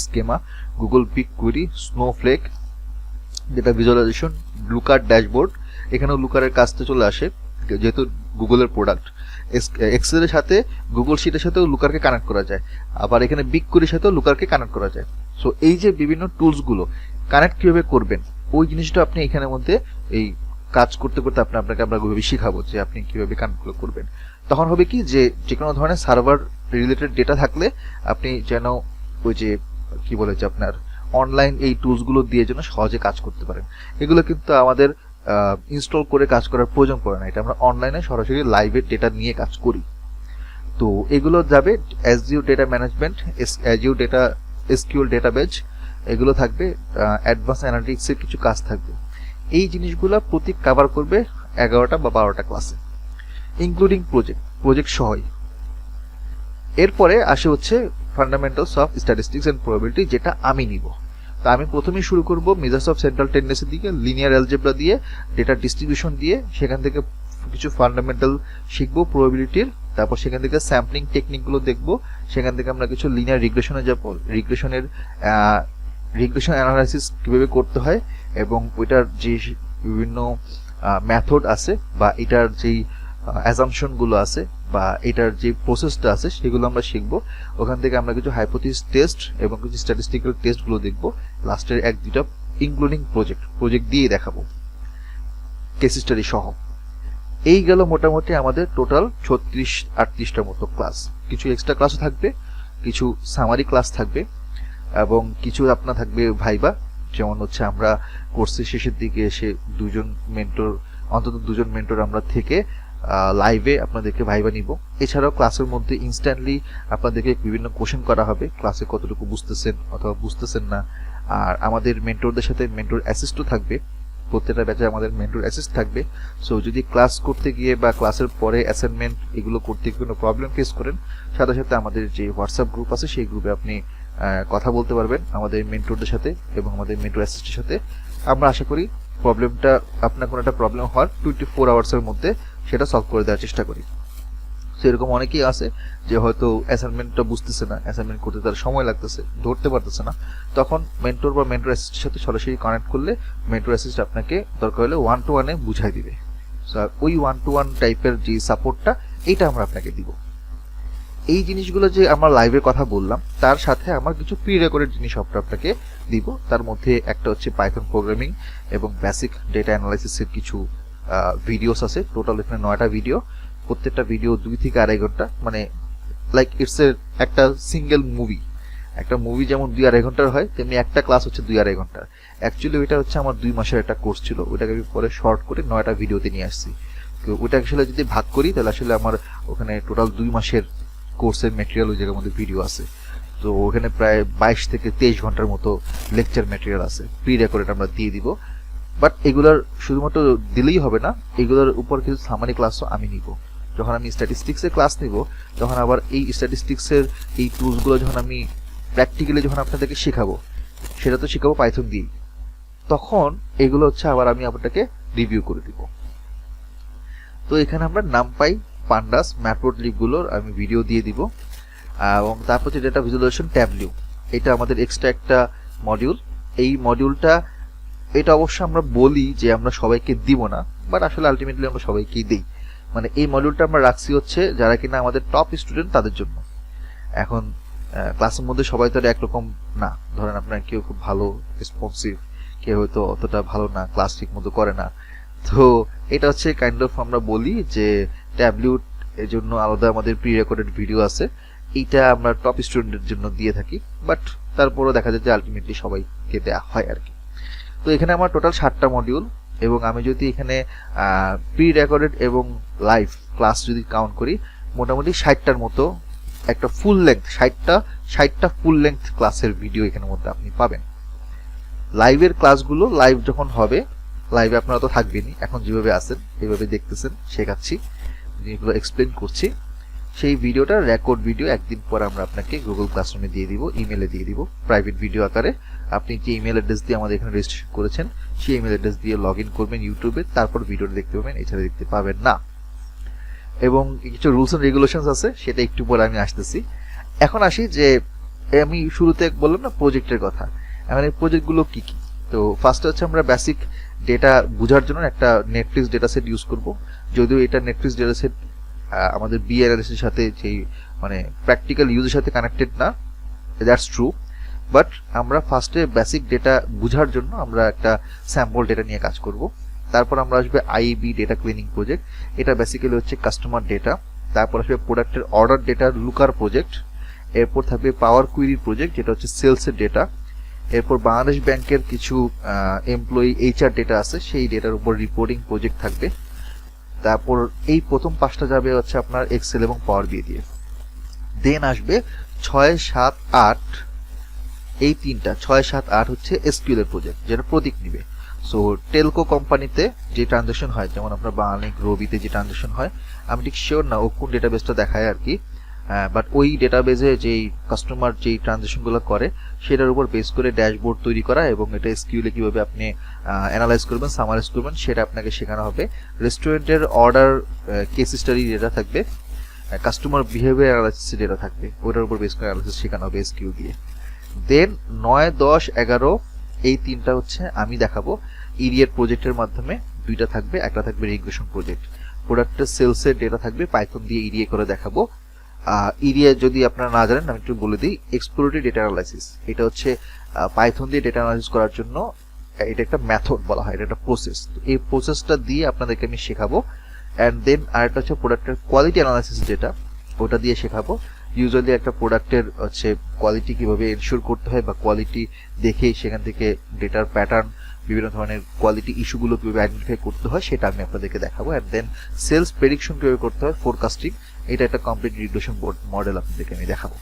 schema, Google big query, Snowflake, data visualization, Looker dashboard. এখানেও লুকারের কাজটা চলে আসে যেহেতু গুগলের প্রোডাক্ট। এক্সেলের সাথে গুগল শিটের সাথেও লুকারকে কানেক্ট করা যায়, আবার এখানে বিগ কুইরির সাথেও লুকারকে কানেক্ট করা যায়। সো এই যে বিভিন্ন টুলসগুলো কানেক্ট কিভাবে করবেন ওই জিনিসটা আপনি এখানের মধ্যে এই কাজ করতে করতে আপনাকে আমরা কিভাবে শিখাবো যে আপনি কিভাবে কানেক্ট করবেন। তখন হবে কি যে কোনো ধরনের সার্ভার রিলেটেড ডেটা থাকলে আপনি যেন ওই যে কি বলে যে আপনার অনলাইন এই টুলসগুলো দিয়ে যেন সহজে কাজ করতে পারেন। এগুলো কিন্তু আমাদের ইনস্টল করে কাজ করার প্রয়োজন পড়ে না, এটা আমরা অনলাইনে সরাসরি লাইভে ডেটা নিয়ে কাজ করি। তো এগুলো যাবে Azure data management, Azure data SQL database, এগুলো থাকবে, অ্যাডভান্স অ্যানালিটিক্সের কিছু কাজ থাকবে। এই জিনিসগুলো প্রতীক কভার করবে 11টা বা 12টা ক্লাসে, ইনক্লুডিং প্রজেক্ট সহই। এরপরে আসে হচ্ছে fundamentals of statistics and probability, যেটা আমি নিব। তো আমি প্রথমেই শুরু করব মেজার্স অফ সেন্ট্রাল টেন্ডেন্সি দিকে, লিনিয়ার অ্যালজেব্রা দিয়ে, ডেটা ডিস্ট্রিবিউশন দিয়ে, সেখান থেকে কিছু ফান্ডামেন্টাল শিখবো প্রবাবিলিটির, তারপর সেখান থেকে স্যাম্পলিং টেকনিকগুলো দেখব, সেখান থেকে আমরা কিছু লিনিয়ার রিগ্রেশনে যাব, রিগ্রেশন অ্যানালাইসিস কিভাবে করতে হয় এবং ওইটার যে বিভিন্ন মেথড আছে বা এটার যেই অ্যাজাম্পশনগুলো আছে বা এটার যে প্রসেসটা আছে সেগুলো আমরা শিখব। ওখান থেকে আমরা কিছু হাইপোথিসিস টেস্ট এবং কিছু স্ট্যাটিস্টিক্যাল টেস্টগুলো দেখব, লাস্টের 1-2টা ইনক্লুডিং প্রজেক্ট দিয়ে দেখাবো কেস স্টাডি সহ। এই গেল মোটামুটি আমাদের টোটাল 36-38টার মতো ক্লাস। কিছু এক্সট্রা ক্লাসও থাকবে, কিছু সামারি ক্লাস থাকবে এবং কিছু আপনার থাকবে ভাইবা, যেমন হচ্ছে আমরা কোর্সের শেষের দিকে এসে অন্তত দুজন মেন্টর আমরা থেকে লাইভে আপনাদেরকে ভাইবা নিব। এছাড়াও ক্লাসের মধ্যে ইনস্ট্যান্টলি আপনাদেরকে বিভিন্ন কোশ্চেন করা হবে, ক্লাসে কতটুকু বুঝতেছেন অথবা বুঝতেছেন না। আর আমাদের মেন্টরদের সাথে মেন্টর অ্যাসিস্টও থাকবে, প্রত্যেকটা ব্যাচে আমাদের মেন্টর অ্যাসিস্ট থাকবে। সো যদি ক্লাস করতে গিয়ে বা ক্লাসের পরে অ্যাসাইনমেন্ট এগুলো করতে কোনো প্রবলেম ফেস করেন, সাথে সাথে আমাদের যে হোয়াটসঅ্যাপ গ্রুপ আছে সেই গ্রুপে আপনি কথা বলতে পারবেন আমাদের মেন্টরদের সাথে এবং আমাদের মেন্টর অ্যাসিস্টের সাথে। আমরা আশা করি প্রবলেমটা আপনার কোনো একটা প্রবলেম হওয়ার 24 আওয়ার্সের মধ্যে সেটা সলভ করে দেওয়ার চেষ্টা করি। সেরকম অনেকেই আছে যে হয়তো অ্যাসাইনমেন্টটা বুঝতেছে না, অ্যাসাইনমেন্ট করতে তার সময় লাগতেছে, ধরতে পারতেছে না, তখন মেন্টর বা মেন্টর অ্যাসিস্টের সাথে সরাসরি কানেক্ট করলে মেন্টর অ্যাসিস্ট আপনাকে দরকার হলে 1-to-1 বুঝাই দিবে। ওই 1-to-1 টাইপের যে সাপোর্টটা এইটা আমরা আপনাকে দিব। এই জিনিসগুলো যে আমরা লাইভের কথা বললাম তার সাথে আমার কিছু প্রি রেকর্ডেড জিনিস আপনাকে দিব। তার মধ্যে একটা হচ্ছে পাইথন প্রোগ্রামিং এবং বেসিক ডেটা অ্যানালাইসিসের কিছু ভিডিওস আছে। টোটাল এখানে 9টা ভিডিও, প্রত্যেকটা ভিডিও 2 থেকে 2.5 ঘন্টা, মানে লাইক ইটস একটা সিঙ্গেল মুভি। একটা মুভি যেমন 2-2.5 ঘন্টার হয়, তেমনি একটা ক্লাস হচ্ছে 2-2.5 ঘন্টার। অ্যাকচুয়ালি ওইটা হচ্ছে আমার 2 মাসের একটা কোর্স ছিল, ওইটাকে আমি পরে শর্ট করে 9টা ভিডিওতে নিয়ে আসছি। তো ওইটা আসলে যদি ভাগ করি তাহলে আসলে আমার ওখানে টোটাল 2 মাসের কোর্সের ম্যাটেরিয়াল ওই জায়গার মধ্যে ভিডিও আছে। তো ওখানে প্রায় 22 থেকে 23 ঘন্টার মতো লেকচার ম্যাটেরিয়াল আছে, প্রি রেকর্ডেড আমরা দিয়ে দিব। বাট এগুলোর শুধুমাত্র দিলেই হবে না, এগুলোর উপর কিছু সামারি ক্লাসও আমি নিব। যখন আমি স্ট্যাটিস্টিক্সের ক্লাস নিব তখন আবার এই স্ট্যাটিস্টিক্সের এই টুলসগুলো যখন আমি প্র্যাকটিক্যালি যখন আপনাদেরকে শেখাবো, সেটা তো শেখাবো পাইথন দিয়েই, তখন এগুলো হচ্ছে আবার আমি আপনাকে রিভিউ করে দিব। তো এখানে আমরা নামপাই, পান্ডাস, ম্যাটপ্লটলিবগুলোর আমি ভিডিও দিয়ে দিব। এবং তারপর হচ্ছে ডেটা ভিজুয়ালাইজেশন ট্যাবলিউ, এটা আমাদের এক্সট্রা একটা মডিউল। এই মডিউলটা এটা অবশ্য আমরা বলি যে আমরা সবাইকে দিব না, বাট আসলে আলটিমেটলি আমরা সবাইকেই দিই। মানে এই মডিউলটা আমরা রাখছি হচ্ছে যারা কিনা আমাদের টপ স্টুডেন্ট তাদের জন্য। এখন ক্লাসের মধ্যে সবাই তো আর একরকম না, ধরেন আপনার কেউ খুব ভালো রেসপন্সিভ, কেউ হয়তো অতটা ভালো না, ক্লাস ঠিক মতো করে না। তো এটা হচ্ছে কাইন্ড অফ আমরা বলি যে ট্যাবলিউ এর জন্য আলাদা আমাদের প্রি রেকর্ডেড ভিডিও আছে, এইটা আমরা টপ স্টুডেন্টের জন্য দিয়ে থাকি, বাট তারপরও দেখা যায় যে আলটিমেটলি সবাইকে দেওয়া হয় আর কি। তো এখানে আমার টোটাল 7টা মডিউল, এবং আমি যদি এখানে প্রি রেকর্ডেড এবং লাইভ ক্লাস যদি কাউন্ট করি, মোটামুটি 60টার মতো একটা ফুল লেন্থ, 60টা ফুল লেন্থ ক্লাসের ভিডিও এখানের মধ্যে আপনি পাবেন। লাইভের ক্লাসগুলো লাইভ যখন হবে, লাইভে আপনারা তো থাকবেনই, এখন যেভাবে আছেন এইভাবে দেখতেছেন, শেখাচ্ছি, যেগুলো এক্সপ্লেন করছি, সেই ভিডিওটা রেকর্ড ভিডিও একদিন পর আমরা আপনাকে গুগল ক্লাসরুমে দিয়ে দিব, ইমেলে দিয়ে দিব প্রাইভেট ভিডিও আকারে। আপনি যে ইমেল অ্যাড্রেস দিয়ে আমাদের এখানে রেজিস্ট্রেশন করেছেন সেই ইমেল অ্যাড্রেস দিয়ে লগ ইন করবেন ইউটিউবে, তারপর ভিডিওটা দেখতে পাবেন, এছাড়া দেখতে পাবেন না। এবং কিছু রুলস এন্ড রেগুলেশনস আছে, সেটা একটু পরে আমি আসতেছি। এখন আসি যে আমি শুরুতে বললাম না প্রজেক্টের কথা, এখন এই প্রজেক্টগুলো কি কি। তো ফার্স্টে হচ্ছে আমরা বেসিক ডেটা বোঝার জন্য একটা নেটফ্লিক্স ডেটা সেট ইউজ করব। যদিও এটা নেটফ্লিক্স ডেটা সেট আমাদের বিএনএস এর সাথে যেই মানে প্র্যাকটিক্যাল ইউজের সাথে কানেক্টেড না, দ্যাটস ট্রু, বাট আমরা ফার্স্টে বেসিক ডেটা বোঝার জন্য আমরা একটা স্যাম্পল ডেটা নিয়ে কাজ করব। তারপর আমরা আসবে আইবি ডেটা ক্লিনিং প্রজেক্ট, এটা বেসিক্যালি হচ্ছে কাস্টমার ডেটা। তারপর আসবে প্রোডাক্টের অর্ডার ডেটার লুকার প্রজেক্ট। এরপর থাকবে পাওয়ার কুইরি প্রজেক্ট, যেটা হচ্ছে সেলসের ডেটা। এরপর বাংলাদেশ ব্যাংকের কিছু এমপ্লয়ি এইচআর ডেটা আছে, সেই ডেটার উপর রিপোর্টিং প্রজেক্ট থাকবে। তারপর এই প্রথম 5টা যাবে হচ্ছে আপনার এক্সেল এবং পাওয়ার বিএ দিয়ে। দেন আসবে 6, 7, 8, এই 3টা 6, 7, 8 হচ্ছে এসকিউএল এর প্রজেক্ট, যেটা প্রতীক নিবে। সো টেলকো কোম্পানিতে যে ট্রানজাকশন হয়, যেমন আপনার বাংলালিংক, রবিতে যে ট্রানজাকশন হয়, আমি ঠিক শিওর না ও কোন ডেটাবেসটা দেখায় আর কি, বাট ওই ডেটাবেসে যেই কাস্টমার যেই ট্রানজাকশনগুলো করে সেটার উপর বেস করে ড্যাশবোর্ড তৈরি করা, এবং এটা এসকিউএলে কিভাবে আপনি অ্যানালাইজ করবেন, সামারাইজ করবেন, সেটা আপনাকে শেখানো হবে। রেস্টুরেন্টের অর্ডার কেস স্টাডি ডেটা থাকবে, কাস্টমার বিহেভিয়ার অ্যানালাইসিস ডেটা থাকবে, ওটার উপর বেস করে অ্যানালাইসিস শেখানো হবে এসকিউ দিয়ে। দেন 9, 10, 11 এই 3টা হচ্ছে আমি দেখাবো ইরিয়েট প্রজেক্টের মাধ্যমে। 2টা থাকবে, একটা থাকবে রিগ্রেশন প্রজেক্ট। প্রোডাক্টের সেলসের ডেটা থাকবে, পাইথন দিয়ে ইরিয়ে করে দেখাবো। ইরিয়া যদি আপনারা না জানেন আমি একটু বলে দিই, এক্সপ্লোরেটরি ডেটা অ্যানালাইসিস, এটা হচ্ছে পাইথন দিয়ে ডেটা অ্যানালাইসিস করার জন্য এটা একটা মেথড বলা হয়, এটা একটা প্রসেস। এই প্রসেসটা দিয়ে আপনাদেরকে আমি শেখাবো। অ্যান্ড দেন আরেকটা হচ্ছে প্রোডাক্টের কোয়ালিটি অ্যানালাইসিস ডেটা, ওটা দিয়ে শেখাবো। ইউজুয়ালি একটা প্রোডাক্টের হচ্ছে কোয়ালিটি কিভাবে এনশিওর করতে হয়, বা কোয়ালিটি দেখে সেখান থেকে ডেটার প্যাটার্ন, বিভিন্ন ধরনের কোয়ালিটি ইস্যুগুলো কিভাবে আইডেন্টিফাই করতে হয়, সেটা আমি আপনাদেরকে দেখাবো। অ্যান্ড দেন সেলস প্রেডিকশন কিভাবে করতে হয়, ফোরকাস্টিং, এটা একটা কমপ্লিট রিগ্রেশন মডেল আপনাদেরকে আমি দেখাবো।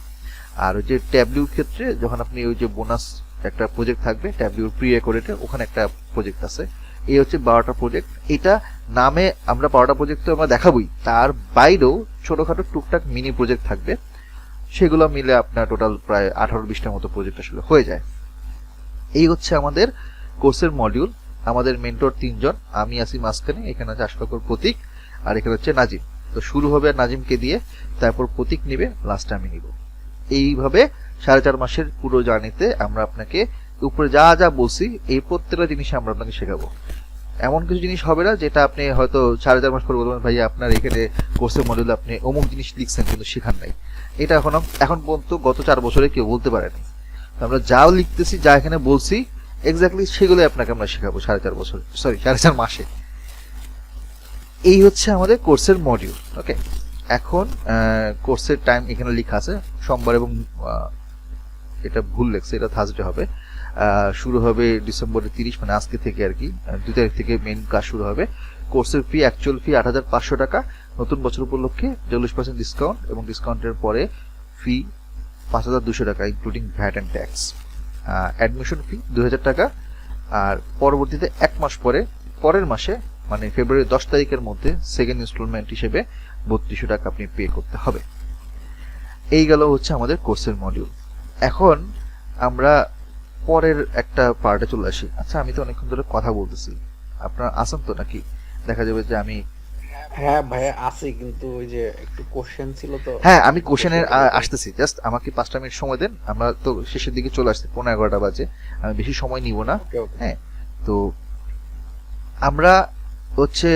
আর ওই যে ট্যাবলিউর ক্ষেত্রে যখন আপনি ওই যে বোনাস একটা প্রজেক্ট থাকবে ট্যাবলিউর প্রি রেকর্ডেডে, ওখানে একটা প্রজেক্ট আছে, এই হচ্ছে 12টা প্রজেক্ট। এটা নামে আমরা 12টা প্রজেক্ট তো আমরা দেখাবোই, তার বাইরেও ছোটখাটো টুকটাক মিনি প্রজেক্ট থাকবে, সেগুলো মিলে আপনার টোটাল প্রায় 18-20টার মতো প্রজেক্ট আসলে হয়ে যায়। এই হচ্ছে আমাদের কোর্সের মডিউল। আমাদের মেন্টর 3 জন, আমি আছি মাঝখানে, এখানে আছে আশফাকুর প্রতীক, আর এখানে হচ্ছে নাজিম। তো শুরু হবে নাজিমকে দিয়ে, তারপর প্রতীক নিবে, লাস্টে আমি নিব। এইভাবে 4.5 মাসের পুরো জার্নিতে আমরা আপনাকে উপরে যা যা বলছি এই প্রত্যেকটা জিনিস আমরা আপনাকে শেখাবো। এমন কিছু জিনিস হবে না যেটা আপনি হয়তো 4.5 মাস পরে বলবেন ভাই আপনার এখানে কোর্সের মডিউলে আপনি অমুক জিনিস লিখছেন কিন্তু শেখান নাই। এটা এখন পর্যন্ত গত 4 বছরে কেউ বলতে পারেনি। তো আমরা যাও লিখতেছি, যা এখানে বলছি এক্স্যাক্টলি সেগুলোই আপনাকে আমরা শেখাবো 4.5 মাসে। এই হচ্ছে আমাদের কোর্সের মডিউল। ওকে, এখন কোর্সের টাইম এখানে লেখা আছে সোমবার এবং এটা ভুল লেখছে, এটা থার্সডে হবে। শুরু হবে ডিসেম্বরের 30, মানে আজকে থেকে আর কি, 2 তারিখ থেকে মেইন ক্লাস শুরু হবে। কোর্সের ফি, অ্যাকচুয়াল ফি 8,500 টাকা, নতুন বছর উপলক্ষে 40% ডিসকাউন্ট, এবং ডিসকাউন্টের পরে ফি 5,200 টাকা including VAT and tax. Admission ফি 2,000 টাকা। আর পরবর্তীতে 1 মাস পরে, পরের মাসে মানে ফেব্রুয়ারি 10 তারিখের মধ্যে সেকেন্ড ইনস্টলমেন্ট হিসেবে 3200 টাকা আপনি পে করতে হবে। এই গেল হচ্ছে আমাদের কোর্সের মডিউল। এখন আমরা পরের একটা পার্টে চলে আসি। আচ্ছা, আমি তো অনেকক্ষণ ধরে কথা বলতেছি, আপনার আসেন তো নাকি? দেখা যাবে যে আমি হ্যাঁ ভাইয়া আছে, কিন্তু ওই যে একটু কোশ্চেন ছিল তো। হ্যাঁ, আমি কোশ্চেনে আসতেছি, জাস্ট আমাকে 5টা মিনিট সময় দেন, আমরা তো শেষের দিকে চলে আসছি, 11:15 বাজে, আমি বেশি সময় নিব না। হ্যাঁ, তো আমরা হচ্ছে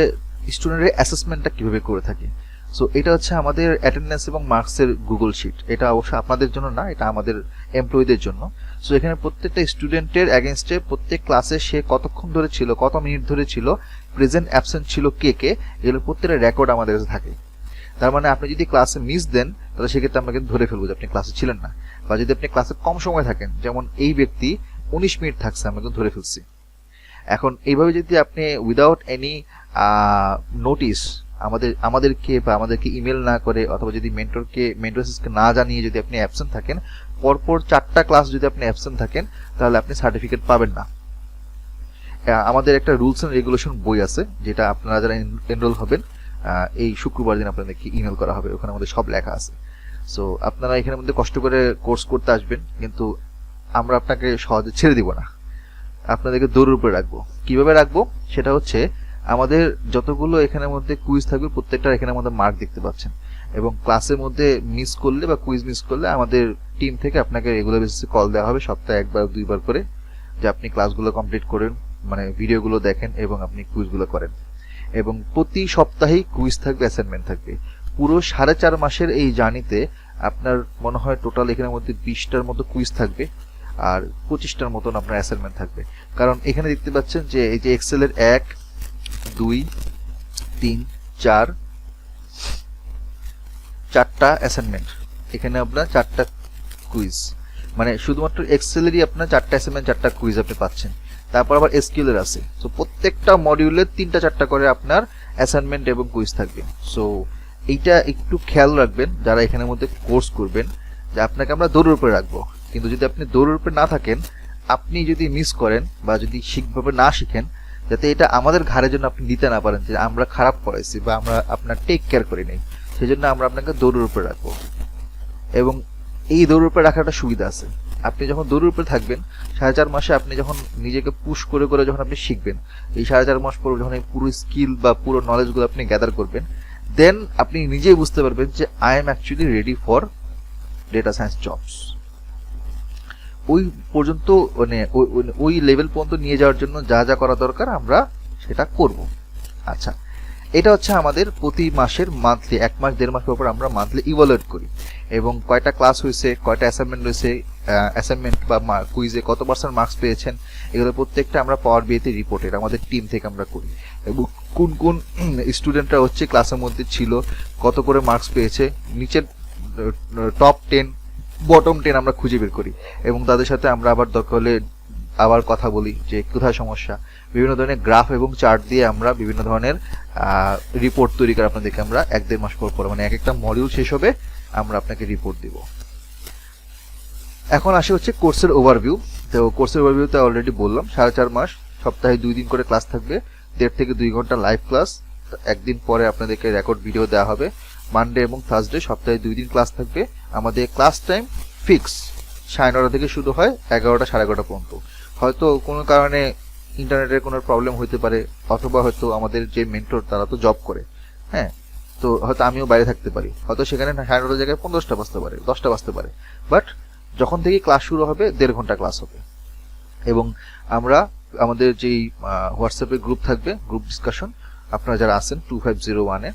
স্টুডেন্টের অ্যাসেসমেন্টটা কিভাবে করে থাকি। সো এটা হচ্ছে আমাদের অ্যাটেন্ডেন্স এবং মার্কসের গুগল শিট। এটা অবশ্য আপনাদের জন্য না, এটা আমাদের এমপ্লয়ীদের জন্য। সো এখানে প্রত্যেকটা স্টুডেন্টের অ্যাগেনস্টে প্রত্যেক ক্লাসে সে কতক্ষণ ধরে ছিল, কত মিনিট ধরে ছিল, প্রেজেন্ট অ্যাবসেন্ট ছিল কে কে, এগুলো প্রত্যেকটা রেকর্ড আমাদের কাছে থাকে। তার মানে আপনি যদি ক্লাসে মিস দেন তাহলে সেক্ষেত্রে আমরা কিন্তু ধরে ফেলবো যে আপনি ক্লাসে ছিলেন না। বা যদি আপনি ক্লাসে কম সময় থাকেন, যেমন এই ব্যক্তি 19 মিনিট থাকছে, আমরা কিন্তু ধরে ফেলছি। এখন এইভাবে যদি আপনি উইদাউট এনি নোটিস আমাদেরকে বা আমাদেরকে ইমেল না করে, অথবা যদি মেন্টরকে না জানিয়ে যদি আপনি অ্যাবসেন্ট থাকেন, পরপর 4টা ক্লাস যদি আপনি অ্যাবসেন্ট থাকেন, তাহলে আপনি সার্টিফিকেট পাবেন না। আমাদের একটা রুলস এন্ড রেগুলেশন বই আছে, যেটা আপনারা যারা এনরোল হবেন এই শুক্রবার দিন আপনাদেরকে ইমেল করা হবে, ওখানে আমাদের সব লেখা আছে। সো আপনারা এখানের মধ্যে কষ্ট করে কোর্স করতে আসবেন, কিন্তু আমরা আপনাকে সহজে ছেড়ে দিব না, আপনাদেরকে দৌড়ের উপরে রাখবো। কিভাবে রাখবো সেটা হচ্ছে, আমাদের যতগুলো এখানের মধ্যে কুইজ থাকবে প্রত্যেকটা এখানের মধ্যে মার্ক দেখতে পাচ্ছেন, এবং ক্লাসের মধ্যে মিস করলে বা কুইজ মিস করলে আমাদের টিম থেকে আপনাকে রেগুলার বেসিসে কল দেওয়া হবে, সপ্তাহে 1-2 বার করে, যে আপনি ক্লাসগুলো কমপ্লিট করেন, মানে ভিডিওগুলো দেখেন এবং আপনি কুইজগুলো করেন। এবং প্রতি সপ্তাহেই কুইজ থাকবে, অ্যাসাইনমেন্ট থাকবে। পুরো 4.5 মাসের এই জার্নিতে আপনার মনে হয় টোটাল এখানের মধ্যে 20টার মতো কুইজ থাকবে, আর 25টার মতন আপনার অ্যাসাইনমেন্ট থাকবে। কারণ এখানে দেখতে পাচ্ছেন যে এই যে এক্সেলের 1, 2, 3, 4টা অ্যাসাইনমেন্ট, এখানে আপনার 4টা কুইজ, মানে শুধুমাত্র এক্সেলেরই আপনার 4টা অ্যাসাইনমেন্ট, 4টা কুইজ আপনি পাচ্ছেন। তারপর আবার এসকিউএল এর আছে। সো প্রত্যেকটা মডিউলে 3টা-4টা করে আপনার অ্যাসাইনমেন্ট এবং কুইজ থাকবে। সো এইটা একটু খেয়াল রাখবেন যারা এখানের মধ্যে কোর্স করবেন, যে আপনাকে আমরা দৌড়ের উপরে রাখবো, কিন্তু যদি আপনি দৌড়ের উপরে না থাকেন, আপনি যদি মিস করেন বা যদি ঠিকভাবে না শিখেন, যাতে এটা আমাদের ঘাড়ের জন্য আপনি দিতে না পারেন যে আমরা খারাপ পড়াইছি বা আমরা আপনার টেক কেয়ার করি নাই, সেই জন্য আমরা আপনাকে দৌড়ের উপরে রাখবো। এবং এই দৌড়ের উপরে রাখার একটা সুবিধা আছে, আপনি যখন দৌড়ের উপরে থাকবেন 4.5 মাসে আপনি যখন নিজেকে পুশ করে করে যখন আপনি শিখবেন, এই 4.5 মাস পর যখন এই পুরো স্কিল বা পুরো নলেজগুলো আপনি গ্যাদার করবেন, দেন আপনি নিজেই বুঝতে পারবেন যে I am actually ready for data science jobs. ওই পর্যন্ত মানে ওই লেভেল পর্যন্ত নিয়ে যাওয়ার জন্য যা যা করা দরকার আমরা সেটা করব। আচ্ছা, এটা হচ্ছে আমাদের প্রতি মাসের মান্থলি, 1 মাস 1.5 মাস পর আমরা মান্থলি ইভালুয়েট করি, এবং কয়টা ক্লাস হয়েছে, কয়টা অ্যাসাইনমেন্ট হয়েছে, অ্যাসাইনমেন্ট বা কুইজে কত পার্সেন্ট মার্কস পেয়েছেন, এগুলো প্রত্যেকটা আমরা পাওয়ার বিএতে রিপোর্টেড আমাদের টিম থেকে আমরা করি, এবং কোন কোন স্টুডেন্টরা হচ্ছে ক্লাসের মধ্যে ছিল, কত করে মার্কস পেয়েছে, নিচের টপ 10 বটম 10 আমরা খুঁজে বের করি, এবং তাদের সাথে আমরা আবার দরকার হলে আবার কথা বলি যে কোথায় সমস্যা। বিভিন্ন ধরনের গ্রাফ এবং চার্ট দিয়ে আমরা বিভিন্ন ধরনের রিপোর্ট তৈরি করে আপনাদেরকে আমরা 1-1.5 মাস পর মানে এক একটা মডিউল শেষ হবে আমরা আপনাকে রিপোর্ট দিব। এখন আসে হচ্ছে কোর্সের ওভারভিউ। তো কোর্সের ওভারভিউতে অলরেডি বললাম 4.5 মাস, সপ্তাহে 2 দিন করে ক্লাস থাকবে, 1.5 থেকে 2 ঘন্টা লাইভ ক্লাস, একদিন পরে আপনাদেরকে রেকর্ড ভিডিও দেওয়া হবে। মানডে এবং থার্সডে সপ্তাহে 2 দিন ক্লাস থাকবে। আমাদের ক্লাস টাইম ফিক্স 9:30 থেকে শুরু হয় 11টা 11:30 পর্যন্ত। হয়তো কোনো কারণে ইন্টারনেটের কোনো প্রবলেম হতে পারে, অথবা হয়তো আমাদের যে মেন্টর তারা তো জব করে, হ্যাঁ, তো হয়তো আমিও বাইরে থাকতে পারি, হয়তো সেখানে 9:30টার জায়গায় 15টা বাজতে পারে, 10টা বাজতে পারে, বাট যখন থেকে ক্লাস শুরু হবে 1.5 ঘন্টা ক্লাস হবে। এবং আমরা আমাদের যেই হোয়াটসঅ্যাপে গ্রুপ থাকবে, গ্রুপ ডিসকাশন, আপনারা যারা আছেন 2501-এ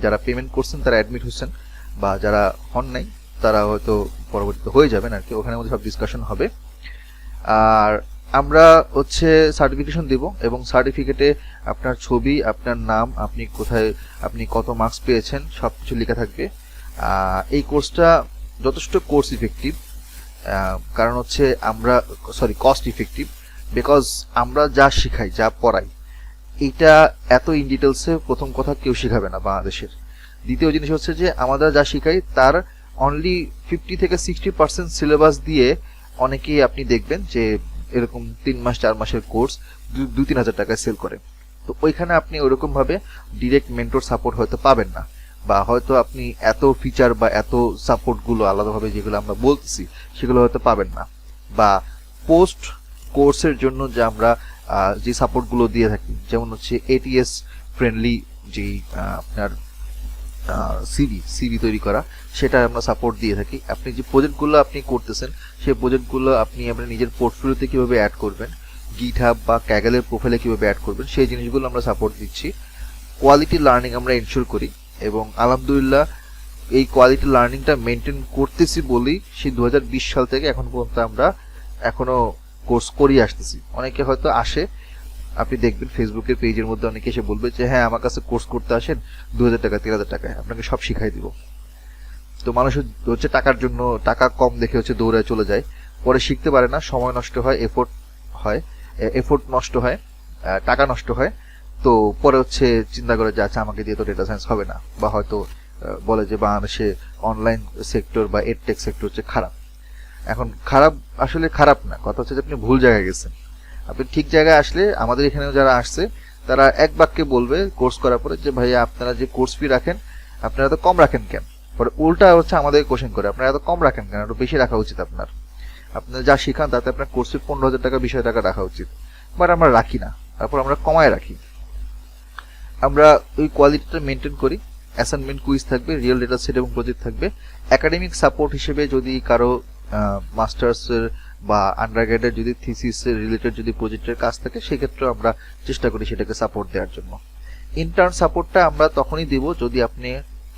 যারা পেমেন্ট করছেন তারা অ্যাডমিট হচ্ছেন, বা যারা হন নাই তারা হয়তো পরবর্তীতে হয়ে যাবেন আর কি, ওখানে মধ্যে সব ডিসকাশন হবে। আর আমরা হচ্ছে সার্টিফিকেশন দেব, এবং সার্টিফিকেটে আপনার ছবি, আপনার নাম, আপনি কোথায়, আপনি কত মার্কস পেয়েছেন সব কিছু লেখা থাকবে। এই কোর্সটা যথেষ্ট কোর্স ইফেক্টিভ, কারণ হচ্ছে আমরা কস্ট ইফেক্টিভ, বিকজ আমরা যা শিখাই, যা পড়াই, এইটা এত ইন ডিটেলসে প্রথম কথা কেউ শেখাবে না বাংলাদেশের। দ্বিতীয় জিনিস হচ্ছে যে আমরা যা শিখাই তার অনলি 50 থেকে 60% সিলেবাস দিয়ে অনেকেই আপনি দেখবেন যে এরকম 3 মাস 4 মাসের কোর্স 2-3 হাজার টাকায় সেল করে। তো ওইখানে আপনি ওইরকম ভাবে ডিরেক্ট মেন্টর সাপোর্ট হয়তো পাবেন না, বা হয়তো আপনি এত ফিচার বা এত সাপোর্টগুলো আলাদাভাবে যেগুলো আমরা বলতেছি সেগুলো হয়তো পাবেন না। বা পোস্ট কোর্সের জন্য যে আমরা যে সাপোর্টগুলো দিয়ে থাকি, যেমন হচ্ছে ATS ফ্রেন্ডলি যেই আপনার সিভি তৈরি করা, সেটা আমরা সাপোর্ট দিয়ে থাকি। আপনি যে প্রজেক্টগুলো আপনি করতেছেন সেই প্রজেক্টগুলো আপনি আপনার নিজের পোর্টফোলিওতে কিভাবে অ্যাড করবেন, গিটহাব বা ক্যাগেলের প্রোফাইলে কিভাবে অ্যাড করবেন, সেই জিনিসগুলো আমরা সাপোর্ট দিচ্ছি। কোয়ালিটি লার্নিং আমরা এনশিওর করি, এবং আলহামদুলিল্লাহ এই কোয়ালিটি লার্নিংটা মেনটেন করতেছি বলেই সেই 2020 সাল থেকে এখন পর্যন্ত আমরা এখনো কোর্স করিয়ে আসতেছি। অনেকে হয়তো আসে, আপনি দেখবেন ফেসবুকের পেজের মধ্যে অনেকে এসে বলবে যে হ্যাঁ আমার কাছে কোর্স করতে আসেন 2000 টাকা 3000 টাকায় আপনাকে সব শিখাই দিব। তো মানুষ হচ্ছে টাকার জন্য, টাকা কম দেখে হচ্ছে দৌড়ায় চলে যায়, পরে শিখতে পারে না, সময় নষ্ট হয়, এফোর্ট নষ্ট হয়, টাকা নষ্ট হয়। তো পরে হচ্ছে চিন্তা করে যে আচ্ছা আমাকে দিয়ে তো ডেটা সায়েন্স হবে না, বা হয়তো বলে যে বাংলাদেশে অনলাইন সেক্টর বা এডটেক সেক্টর হচ্ছে খারাপ। এখন খারাপ আসলে খারাপ না, কথা হচ্ছে যে আপনি ভুল জায়গায় গেছেন। আপনি ঠিক জায়গায় আসলে, আমাদের এখানেও যারা আসছে তারা এক বাক্যে বলবে কোর্স করার পরে যে ভাইয়া আপনারা যে কোর্স ফি রাখেন আপনারা তো কম রাখেন কেন। পরে উল্টা হচ্ছে আমাদের কোশ্চেন করে আপনারা এত কম রাখেন কেন, একটু বেশি রাখা উচিত আপনার যা শিখান তাতে আপনার কোর্স ফি 15,000 টাকা 20,000 টাকা রাখা উচিত, বাট আমরা রাখি না, তারপর আমরা কমায় রাখি। আমরা ওই কোয়ালিটিটা মেনটেন করি। অ্যাসাইনমেন্ট, কুইজ থাকবে, রিয়েল ডেটা সেট এবং প্রজেক্ট থাকবে। একাডেমিক সাপোর্ট হিসেবে যদি কারো মাস্টার্সের বা আন্ডারগ্রেডের যদি থিসিসের রিলেটেড যদি প্রজেক্টের কাজ থাকে সেক্ষেত্রে আমরা চেষ্টা করি সেটাকে সাপোর্ট দেওয়ার জন্য। ইন্টার্ন সাপোর্টটা আমরা তখনই দেব যদি আপনি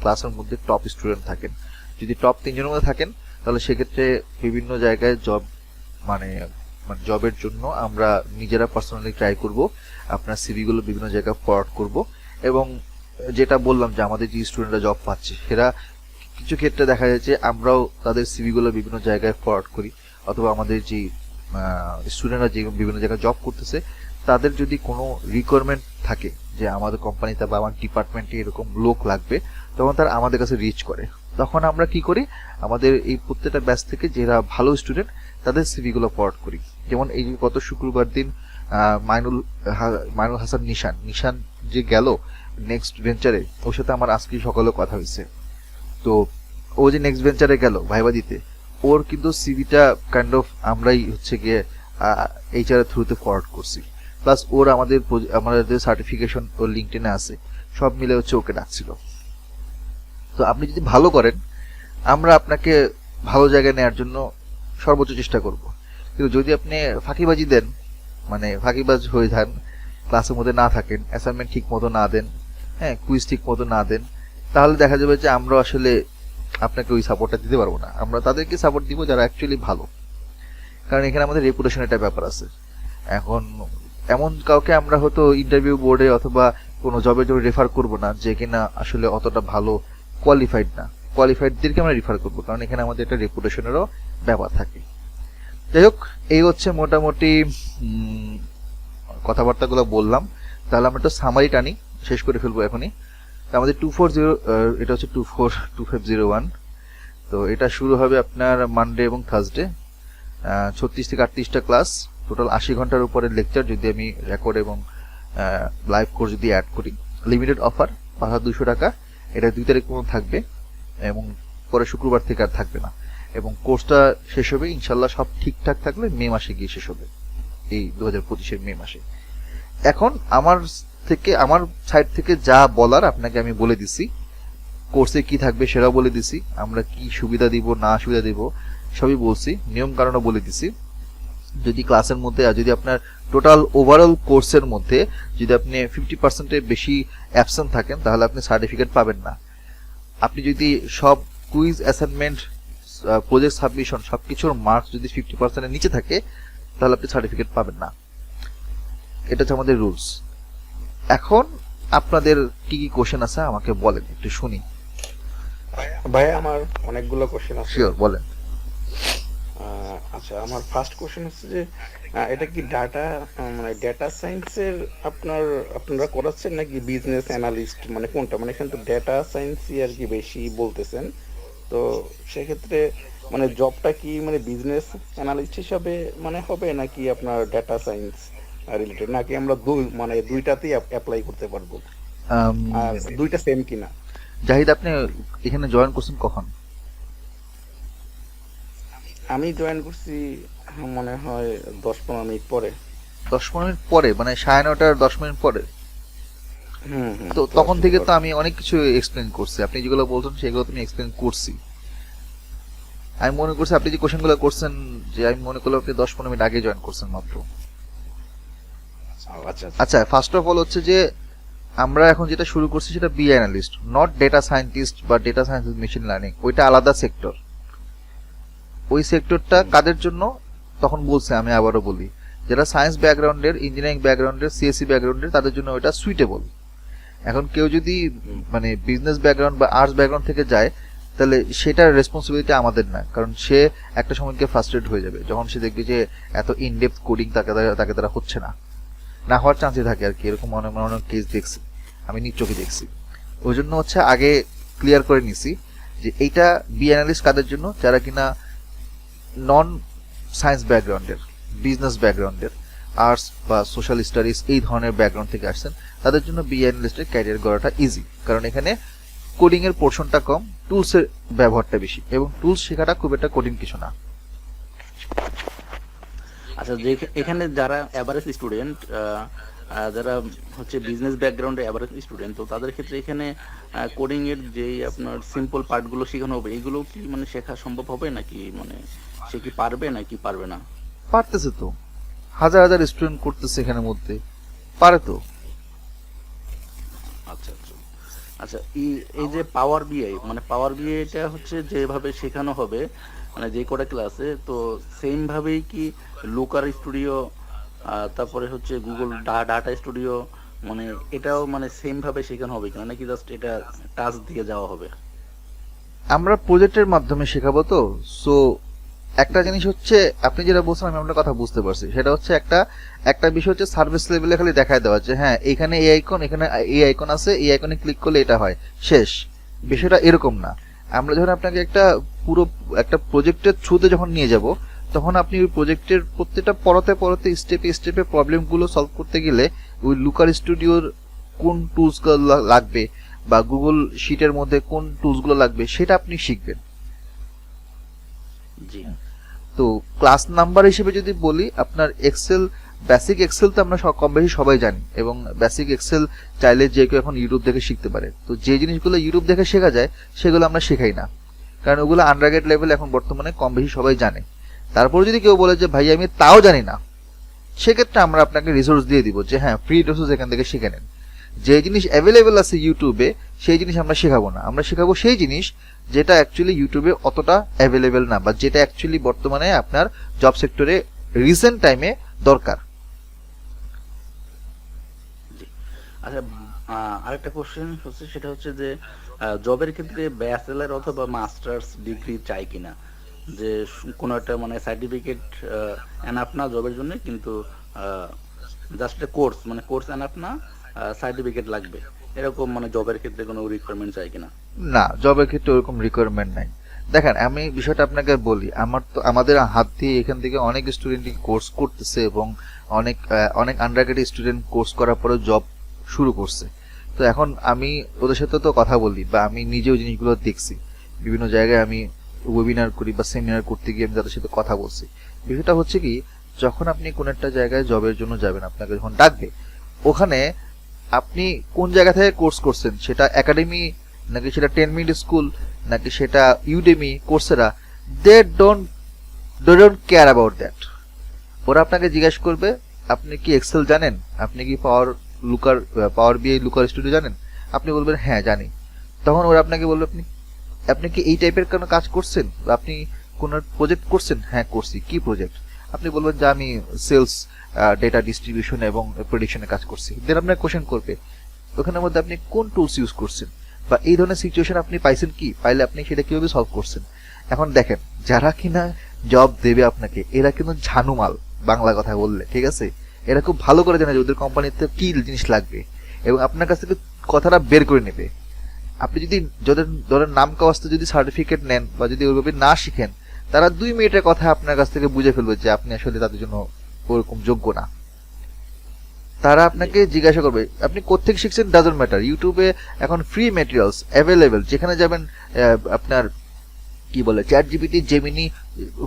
ক্লাসের মধ্যে টপ স্টুডেন্ট থাকেন। যদি টপ 3 জনের মধ্যে থাকেন তাহলে সেক্ষেত্রে বিভিন্ন জায়গায় জব মানে জবের জন্য আমরা নিজেরা পার্সোনালি ট্রাই করব, আপনার সিভিগুলো বিভিন্ন জায়গায় ফরওয়ার্ড করব। এবং যেটা বললাম যে আমাদের যে স্টুডেন্টরা জব পাচ্ছে সেটা কিছু ক্ষেত্রে দেখা যাচ্ছে আমরাও তাদের সিভিগুলো বিভিন্ন জায়গায় ফরওয়ার্ড করি, অথবা আমাদের যে স্টুডেন্টরা যে বিভিন্ন জায়গায় জব করতেছে তাদের যদি কোনো রিকোয়ারমেন্ট থাকে যে আমাদের কোম্পানিতে বা আমার ডিপার্টমেন্টে এরকম লোক লাগবে, তখন তারা আমাদের কাছে রিচ করে। তখন আমরা কি করি, আমাদের এই প্রত্যেকটা ব্যাচ থেকে যারা ভালো স্টুডেন্ট তাদের সিভিগুলো ফরওয়ার্ড করি। যেমন এই গত শুক্রবার দিন মাইনুল হাসান নিশান যে গেল নেক্সট ভেঞ্চারে, ওর সাথে আমার আজকে সকালে কথা হয়েছে। তো ও যে নেক্সট ভেঞ্চারে গেল ভাইবা দিতে, ওর কিন্তু সিভিটা কাইন্ড অফ আমরাই হচ্ছে গিয়ে এইচআর এর থ্রুতে ফরওয়ার্ড করছি, প্লাস ওর আমাদের সার্টিফিকেশন ওর লিঙ্কডইনে আছে, সব মিলে হচ্ছে ওকে ডাকছিল। তো আপনি যদি ভালো করেন আমরা আপনাকে ভালো জায়গায় নেওয়ার জন্য সর্বোচ্চ চেষ্টা করব। কিন্তু যদি আপনি ফাঁকিবাজি দেন, মানে ফাঁকিবাজ হয়ে যান, ক্লাসের মধ্যে না থাকেন, অ্যাসাইনমেন্ট ঠিক মতো না দেন, হ্যাঁ কুইজ ঠিক মতো না দেন, তাহলে দেখা যাবে যে আমরা আসলে আপনাকে ওই সাপোর্টটা দিতে পারবো না। আমরা তাদেরকে সাপোর্ট দিব যারা অ্যাকচুয়ালি ভালো, কারণ এখানে আমাদের রেপুটেশন একটা ব্যাপার আছে। এখন এমন কাউকে আমরা হয়তো ইন্টারভিউ বোর্ডে অথবা কোনো জবের জন্য রেফার করব না যে কিনা আসলে অতটা ভালো কোয়ালিফাইড না। কোয়ালিফাইডদেরকে আমরা রেফার করবো, কারণ এখানে আমাদের একটা রেপুটেশনেরও ব্যাপার থাকে। যাই হোক, এই হচ্ছে মোটামুটি কথাবার্তাগুলো বললাম। তাহলে আমরা একটা সামারি টানি, শেষ করে ফেলবো এখনই। আমাদের 240 এটা হচ্ছে 2501। তো এটা শুরু হবে আপনার মানডে এবং থার্সডে, 36 থেকে 38টা ক্লাস, টোটাল 80 ঘন্টার উপরে লেকচার যদি আমি রেকর্ড এবং লাইভ কোর্স যদি অ্যাড করি। লিমিটেড অফার 5200 টাকা, এটা 2 তারিখ পর্যন্ত থাকবে এবং পরে শুক্রবার থেকে আর থাকবে না। এবং কোর্সটা শেষ হবে ইনশাল্লাহ সব ঠিকঠাক থাকলে মে মাসে গিয়ে শেষ হবে, এই 2025-এর মে মাসে। এখন আমার সাইড থেকে যা বলার আপনাকে আমি বলে দিছি, কোর্সে কি থাকবে সেটাও বলে দিছি, আমরা কি সুবিধা দিব না সুবিধা দিব সবই বলছি, নিয়ম কারণও বলে দিছি। যদি ক্লাসের মধ্যে আর যদি আপনার টোটাল ওভারঅল কোর্সের মধ্যে যদি আপনি 50%-এর বেশি অ্যাবসেন্ট থাকেন তাহলে আপনি সার্টিফিকেট পাবেন না। আপনি যদি সব কুইজ, অ্যাসাইনমেন্ট, প্রজেক্ট সাবমিশন সবকিছুর মার্কস যদি 50%-এর নিচে থাকে তাহলে আপনি সার্টিফিকেট পাবেন না। এটা হচ্ছে আমাদের রুলস। এখন আপনাদের কি কি কোশ্চেন আছে আমাকে বলেন, একটু শুনি। ভাই আমার অনেকগুলো কোশ্চেন আছে। শিওর, বলেন। আচ্ছা, আমার ফার্স্ট কোশ্চেন হচ্ছে যে এটা কি ডাটা মানে ডেটা সায়েন্সের আপনারা করাচ্ছেন নাকি বিজনেস অ্যানালিস্ট, মানে কোনটা? মানে এখানে তো ডেটা সায়েন্সই আর কি বেশি বলতেছেন, তো সেক্ষেত্রে মানে জবটা কি মানে বিজনেস অ্যানালিস্ট হিসাবে মানে হবে নাকি আপনার ডেটা সায়েন্স রিলেটেড, নাকি আমরা মানে দুইটাতেই অ্যাপ্লাই করতে পারবো, আর দুইটা সেম কিনা? জাহিদ, আপনি এখানে জয়েন করছেন কখন? আমি জয়েন করছি মনে হয় 10-15 মিনিট পরে। 10-15 মিনিট পরে, মানে 9:30 10 মিনিট পরে? তো তখন থেকে তো আমি অনেক কিছু এক্সপ্লেন করছি, আপনি যেগুলো বলছেন সেগুলো তুমি এক্সপ্লেন করছি। আমি মনে করছি আপনি যে কোশ্চেনগুলো করছেন, যে আমি মনে করলাম আপনি 10-15 মিনিট আগে জয়েন করছেন মাত্র। আচ্ছা আচ্ছা, ফার্স্ট অফ অল হচ্ছে যে আমরা এখন যেটা শুরু করছি সেটা B analyst, not data scientist বা ডেটা সায়েন্স মেশিন লার্নিং, ওইটা আলাদা সেক্টর। ওই সেক্টরটা কাদের জন্য তখন বলছে, আমি আবারও বলি, যারা সায়েন্স ব্যাকগ্রাউন্ডের, ইঞ্জিনিয়ারিং ব্যাকগ্রাউন্ডের, সিএসসি ব্যাকগ্রাউন্ডের, তাদের জন্য ওইটা সুইটেবল। এখন কেউ যদি মানে বিজনেস ব্যাকগ্রাউন্ড বা আর্টস ব্যাকগ্রাউন্ড থেকে যায় তাহলে সেটার রেসপন্সিবিলিটি আমাদের না, কারণ সে একটা সময়কে ফ্রাস্ট্রেট হয়ে যাবে যখন সে দেখবে যে এত ইনডেপথ কোডিং তাকে দ্বারা হচ্ছে না হওয়ার চান্সই থাকে আর কি। এরকম অনেক অনেক কেস দেখছি, আমি নিজ চোখে দেখছি। ওই জন্য হচ্ছে আগে ক্লিয়ার করে নিছি যে এইটা বি অ্যানালিস্ট কাদের জন্য, যারা কিনা নন সায়েন্স ব্যাকগ্রাউন্ডের, বিজনেস ব্যাকগ্রাউন্ডের, আর্টস বা সোশ্যাল স্টাডিজ এই ধরনের ব্যাকগ্রাউন্ড থেকে আসছেন, তাদের জন্য বি অ্যানালিস্টের ক্যারিয়ার গড়াটা ইজি, কারণ এখানে কোডিং এর পোর্শনটা কম, টুলসের ব্যবহারটা বেশি, এবং টুলস শেখাটা খুব একটা কঠিন কিছু না। আচ্ছা, যে এখানে যারা এভারেজ স্টুডেন্ট, যারা হচ্ছে বিজনেস ব্যাকগ্রাউন্ডে এভারেজ স্টুডেন্ট, তো তাদের ক্ষেত্রে এখানে কোডিং এর যে আপনার সিম্পল পার্টগুলো শেখানো হবে, এগুলো কি মানে শেখা সম্ভব হবে নাকি, মানে সে কি পারবে নাকি পারবে না? পারতেছে তো, হাজার হাজার স্টুডেন্ট করতেছে এখানের মধ্যে, পারে তো। আচ্ছা আচ্ছা আচ্ছা, এই যে পাওয়ার বিআই, মানে পাওয়ার বিআইটা হচ্ছে যেভাবে শেখানো হবে মানে যে কটা ক্লাসে, তো সেম ভাবেই কি লুকার স্টুডিও, তারপরে হচ্ছে গুগল ডাটা স্টুডিও, মানে এটাও মানে সেম ভাবে শেখানো হবে কিনা, নাকি জাস্ট এটা টাস্ক দিয়ে যাওয়া হবে? আমরা প্রজেক্টের মাধ্যমে শেখাবো তো, সো একটা জিনিস হচ্ছে আপনি যেটা বলছেন আমি আপনার কথা বুঝতে পারছি, সেটা হচ্ছে একটা বিষয় হচ্ছে সার্ভিস লেভেলে খালি দেখায় দেওয়া যে হ্যাঁ এখানে এই আইকন, এখানে এই আইকন আছে, এই আইকনে ক্লিক করলে এটা হয়, শেষ। বিষয়টা এরকম না। আমরা যখন আপনাকে পুরো একটা প্রজেক্টের থ্রুতে যখন নিয়ে যাব, তখন আপনি ওই প্রজেক্টের প্রত্যেকটা পড়াতে স্টেপে স্টেপে প্রবলেমগুলো সলভ করতে গেলে ওই লুকার স্টুডিওর কোন টুলসগুলো লাগবে বা গুগল শিটের মধ্যে কোন টুলসগুলো লাগবে সেটা আপনি শিখবেন। জি। তো ক্লাস নাম্বার হিসেবে যদি বলি, আপনার এক্সেল, বেসিক এক্সেল তো আমরা কম বেশি সবাই জানি, এবং বেসিক এক্সেল চাইলে যে কেউ এখন ইউটিউব দেখে শিখতে পারে। তো যে জিনিসগুলো ইউটিউব দেখে শেখা যায় সেগুলো আমরা শেখাই না, কারণ ওগুলো আন্ডারগ্রেড লেভেল এখন বর্তমানে কম বেশি সবাই জানে। তারপরে যদি কেউ বলে যে ভাই আমি তাও জানি না, সেক্ষেত্রে আমরা আপনাকে রিসোর্স দিয়ে দিব যে হ্যাঁ ফ্রি রিসোর্স এখান থেকে শিখে নেন। যে জিনিস অ্যাভেলেবেল আছে ইউটিউবে সেই জিনিস আমরা শেখাবো না, আমরা শেখাবো সেই জিনিস যেটা অ্যাকচুয়ালি ইউটিউবে অতটা অ্যাভেলেবেল না, বা যেটা অ্যাকচুয়ালি বর্তমানে আপনার জব সেক্টরে রিসেন্ট টাইমে দরকার। আচ্ছা, আরেকটা কোশ্চেন হচ্ছে, সেটা হচ্ছে যে জবের ক্ষেত্রে ব্যাচেলর অথবা মাস্টার্স ডিগ্রি চাই কিনা, যে কোনো একটা মানে সার্টিফিকেট এনাফ না জবের জন্য, কিন্তু জাস্ট কোর্স, মানে কোর্স এনাফ না, সার্টিফিকেট লাগবে, এরকম মানে জবের ক্ষেত্রে কোনো রিকোয়ারমেন্ট চাই কিনা? না, জবের ক্ষেত্রে ওরকম রিকোয়ারমেন্ট নাই। দেখেন আমি বিষয়টা আপনাকে বলি, আমাদের হাত দিয়ে এখান থেকে অনেক স্টুডেন্ট কোর্স করতেছে, এবং অনেক আন্ডারগ্রেড স্টুডেন্ট কোর্স করার পরে জব শুরু করছে। তো এখন আমি ওদের সাথে তো কথা বলি, বা আমি নিজেও জিনিসগুলো দেখছি, বিভিন্ন জায়গায় আমি ওয়েবিনার করি বা সেমিনার করতে গিয়ে আমি তাদের সাথে কথা বলছি। বিষয়টা হচ্ছে কি, যখন আপনি কোন একটা জায়গায় জবের জন্য যাবেন, আপনাকে যখন ডাকবে, ওখানে আপনি কোন জায়গা থেকে কোর্স করছেন সেটা একাডেমি নাকি সেটা 10 মিনিট স্কুল, নাকি সেটা Udemy, Coursera, they don't care about that. ওরা আপনাকে জিজ্ঞেস করবে আপনি কি এক্সেল জানেন, আপনি কি পাওয়ার বিআই লুকার স্টুডিও জানেন, আপনি বলবেন হ্যাঁ জানি। তখন ওরা আপনাকে বলবে আপনি কি এই টাইপের কোনো কাজ করছেন, বা আপনি কোনো প্রজেক্ট করছেন, হ্যাঁ করছি, কি প্রজেক্ট, আপনি বলবেন যে আমি সেলস ডেটা ডিস্ট্রিবিউশন এবং প্রেডিকশনে কাজ করছি। দেন আপনার কোশ্চেন করবে ওখানের মধ্যে আপনি কোন টুলস ইউজ করছেন, বা এই ধরনের সিচুয়েশন আপনি পাইছেন কি, পাইলে আপনি সেটা কিভাবে সলভ করছেন। এখন দেখেন, যারা কিনা জব দেবে আপনাকে, এরা কিন্তু ঝানুমাল, বাংলা কথা বললে, ঠিক আছে, এরা খুব ভালো করে জানে যে ওদের কোম্পানিতে কি জিনিস লাগবে, এবং আপনার কাছ থেকে কথাটা বের করে নেবে। আপনি যদি ধরেন নাম কাওয়াস্তে যদি সার্টিফিকেট নেন, বা যদি ওইভাবে না শিখেন, তারা 2 মিনিটের কথা আপনার কাছ থেকে বুঝে ফেলবে যে আপনি আসলে তাদের জন্য ওরকম যোগ্য না। তারা আপনাকে জিজ্ঞাসা করবে আপনি কোত্থেকে শিখছেন, ডাজন্ট ম্যাটার। ইউটিউবে এখন ফ্রি ম্যাটেরিয়ালস অ্যাভেলেবেল, যেখানে যাবেন আপনার কি বলে চ্যাট জিপিটি, জেমিনি,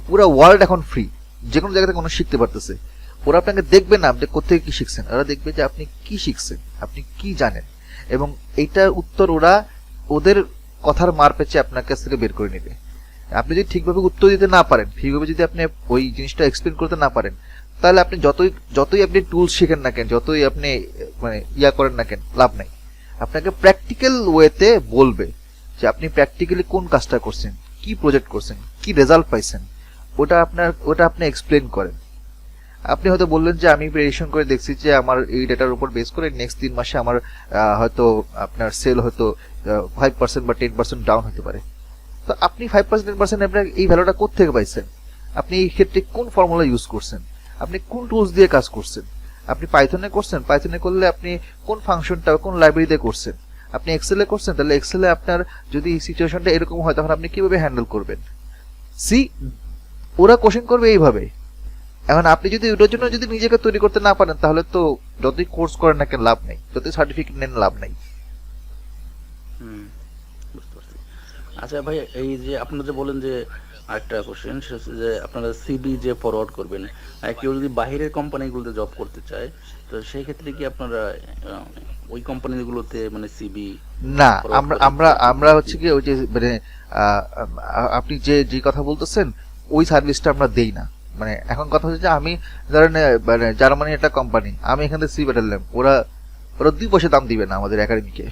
পুরো ওয়ার্ল্ড এখন ফ্রি, যে কোনো জায়গা থেকে কোনো শিখতে পারতেছে। ওরা আপনাকে দেখবে না আপনি কোত্থেকে কি শিখছেন, ওরা দেখবে যে আপনি কি শিখছেন, আপনি কি জানেন, এবং এইটার উত্তর ওরা ওদের কথার মার পেঁচে আপনার কাছ থেকে বের করে নেবে। আপনি যদি ঠিকভাবে উত্তর দিতে না পারেন, ঠিকভাবে যদি আপনি ওই জিনিসটা এক্সপ্লেন করতে না পারেন, তাহলে আপনি যতই আপনি টুলস শিখেন না কেন, যতই আপনি মানে করেন না কেন, লাভ নাই। আপনাকে প্র্যাকটিক্যাল ওয়েতে বলবে যে আপনি প্র্যাকটিক্যালি কোন কাজটা করছেন, কি প্রজেক্ট করছেন, কি রেজাল্ট পাইছেন, ওটা আপনি এক্সপ্লেন করেন। আপনি হয়তো বললেন যে আমি প্রেডিকশন করে দেখছি যে আমার এই ডেটার উপর বেস করে নেক্সট 3 মাসে আমার হয়তো আপনার সেল হয়তো 5% বা 10% ডাউন হতে পারে। তো আপনি 5% 10% আপনার এই ভ্যালুটা কোত্থেকে পাইছেন, আপনি এই ক্ষেত্রে কোন ফর্মুলা ইউজ করছেন, আপনি কোন টুলস দিয়ে কাজ করছেন, আপনি পাইথনে করছেন, পাইথনে করলে আপনি কোন ফাংশনটা কোন লাইব্রেরি দিয়ে করছেন, আপনি এক্সেলে করছেন, তাহলে এক্সেলে আপনার যদি সিচুয়েশনটা এরকম হয় তখন আপনি কিভাবে হ্যান্ডেল করবেন। ওরা কোশ্চেন করবে এইভাবে। এখন আপনি যদি ওটার জন্য যদি নিজেকে তৈরি করতে না পারেন, তাহলে তো যতই কোর্স করেন না কেন লাভ নেই, যতই সার্টিফিকেট নেন লাভ নেই। বুঝতে পারছি। আচ্ছা ভাই, এই যে আপনারা যে বলেন যে আরেকটা কোশ্চেন, সেটা হচ্ছে যে আপনারা সিবি যে ফরওয়ার্ড করবেন, কেউ যদি বাহিরের কোম্পানিগুলোতে জব করতে চায়, তো সেই ক্ষেত্রে কি আপনারা ওই কোম্পানিগুলোতে মানে সিবি না, আমরা হচ্ছে কি ওই যে মানে আপনি যে কথা বলতেছেন ওই সার্ভিসটা আমরা দেই না। মানে এখন কথা হচ্ছে যে আমি ধরেন মানে জার্মানি একটা কোম্পানি, আমি এখান থেকে সিবি পাঠালাম, ওরা 2 পয়সা দাম দিবে না আমাদের একাডেমিকে।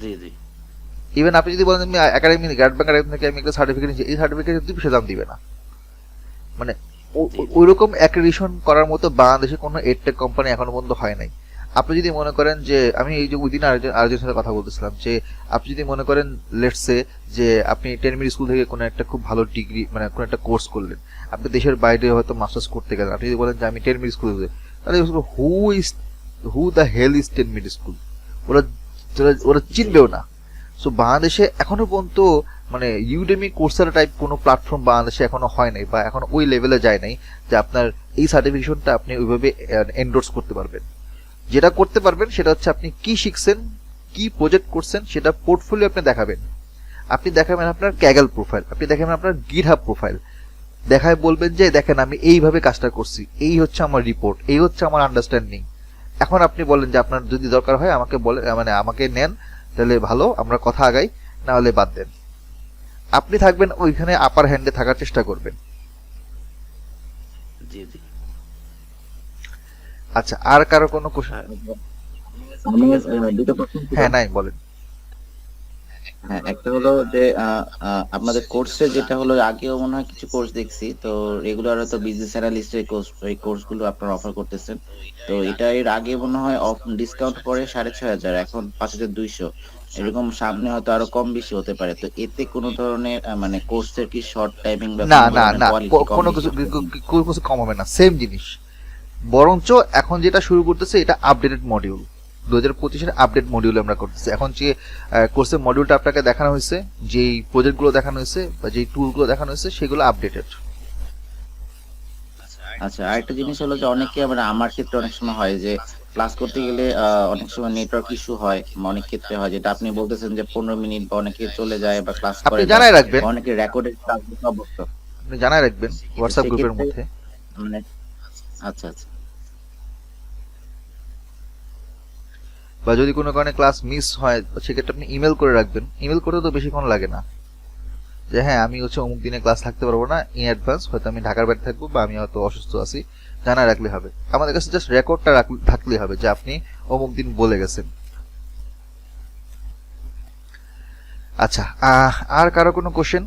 জি জি। ইভেন আপনি যদি বলেন আমি একাডেমি গ্রাড ব্যাংক একাডেমি থেকে আমি একটা সার্টিফিকেট নিয়েছি, এই সার্টিফিকেট 2 পয়সা দাম দিবে না। মানে ওইরকম অ্যাক্রেডিটেশন করার মতো বাংলাদেশে কোনো এডটেক কোম্পানি এখনো পর্যন্ত হয় নাই। আপনি যদি মনে করেন যে আমি এই যে ওই দিন আরেকজনের সাথে কথা বলতেছিলাম, যে আপনি যদি মনে করেন লেটস সে যে আপনি 10 মিনিট স্কুল থেকে কোনো একটা খুব ভালো ডিগ্রি মানে কোনো একটা কোর্স করলেন, আপনি দেশের বাইরে হয়তো মাস্টার্স করতে গেলেন, আপনি যদি বলেন যে আমি 10 মিনিট স্কুল, তাহলে who the hell is 10 minute school, ওরা চিনবেও না। সো বাংলাদেশে এখনো পর্যন্ত মানে ইউডেমি, কোর্সেরা টাইপ কোনো প্ল্যাটফর্ম বাংলাদেশে এখনো হয় নাই, বা এখনো ওই লেভেলে যায় নাই যে আপনার এই সার্টিফিকেশনটা আপনি ওইভাবে এন্ডোর্স করতে পারবেন। যেটা করতে পারবেন সেটা হচ্ছে আপনি কি শিখছেন, কি প্রজেক্ট করছেন, সেটা পোর্টফোলিও আপনি দেখাবেন। আপনি দেখাবেন আপনার ক্যাগল প্রোফাইল, আপনি দেখাবেন আপনার গিটহাব প্রোফাইল, দেখায় বলবেন যে দেখেন আমি এইভাবে কাজটা করছি, এই হচ্ছে আমার রিপোর্ট, এই হচ্ছে আমার আন্ডারস্ট্যান্ডিং। এখন আপনি বলেন যে আপনার যদি দরকার হয় আমাকে বলে মানে আমাকে নেন, তাহলে ভালো, আমরা কথা আগাই, না হলে বাদ দেন। আপনি থাকবেন ওইখানে আপার হ্যান্ডে থাকার চেষ্টা করবেন। জি জি। আচ্ছা, আর কারো কোনো কোশ্চেন? আমার দুটো প্রশ্ন ছিল। হ্যাঁ, নাই বলেন। হ্যাঁ, একটা হলো যে আপনাদের কোর্সে যেটা হলো, আগেও মনে হয় কিছু কোর্স দেখছি, তো রেগুলার হয়তো বিজনেস অ্যানালিস্টের কোর্স, এই কোর্স গুলো আপনারা অফার করতেছেন। তো এটা এর আগে মনে হয় ডিসকাউন্ট পরে 6,500, এখন 5,200, এরকম সামনে হয়তো আরো কম বেশি হতে পারে। তো এতে কোনো ধরনের মানে কোর্সের কি শর্ট টাইমিং বা না কোনো না ধরনের না, কোয়ালিটি কম কোনো বেশি কিছু হবে? কোনো কিছু কম হবে না, সেম জিনিস। বরঞ্চ এখন যেটা শুরু করতেছে এটা আপডেটেড মডিউল, 2025-এর আপডেট মডিউল আমরা করতেছি। এখন যে কোর্সের মডিউলটা আপনাকে দেখানো হয়েছে, যেই প্রজেক্টগুলো দেখানো হয়েছে বা যেই টুলগুলো দেখানো হয়েছে, সেগুলো আপডেটেড। আচ্ছা, আরেকটা জিনিস হলো যে অনেকে মানে আমার ক্ষেত্রে অনেক সময় হয় যে ক্লাস করতে গেলে অনেক সময় নেটওয়ার্ক ইস্যু হয়, অনেক ক্ষেত্রে হয়, যেটা আপনি বলতেছেন যে 15 মিনিট বা অনেকে চলে যায় বা ক্লাস আপনি করে না, জানাই রাখবেন, বা অনেকে রেকর্ডেড ক্লাস অবস্থা। আপনি জানাই রাখবেন হোয়াটসঅ্যাপ গ্রুপের মধ্যে। মানে আচ্ছা আচ্ছা। বা যদি কোনো কারণে ক্লাস মিস হয় সেক্ষেত্রে আপনি ইমেল করে রাখবেন। ইমেল করতে তো বেশিক্ষণ লাগে না, যে হ্যাঁ আমি হচ্ছে অমুক দিনে ক্লাস থাকতে পারবো না, ইন অ্যাডভান্স হয়তো আমি ঢাকার বাইরে থাকবো বা আমি হয়তো অসুস্থ আছি, জানা রাখলে হবে। আমাদের কাছে জাস্ট রেকর্ডটা থাকলে হবে যে আপনি অমুক দিন বলে গেছেন। আচ্ছা, আর কারো কোনো কোশ্চেন?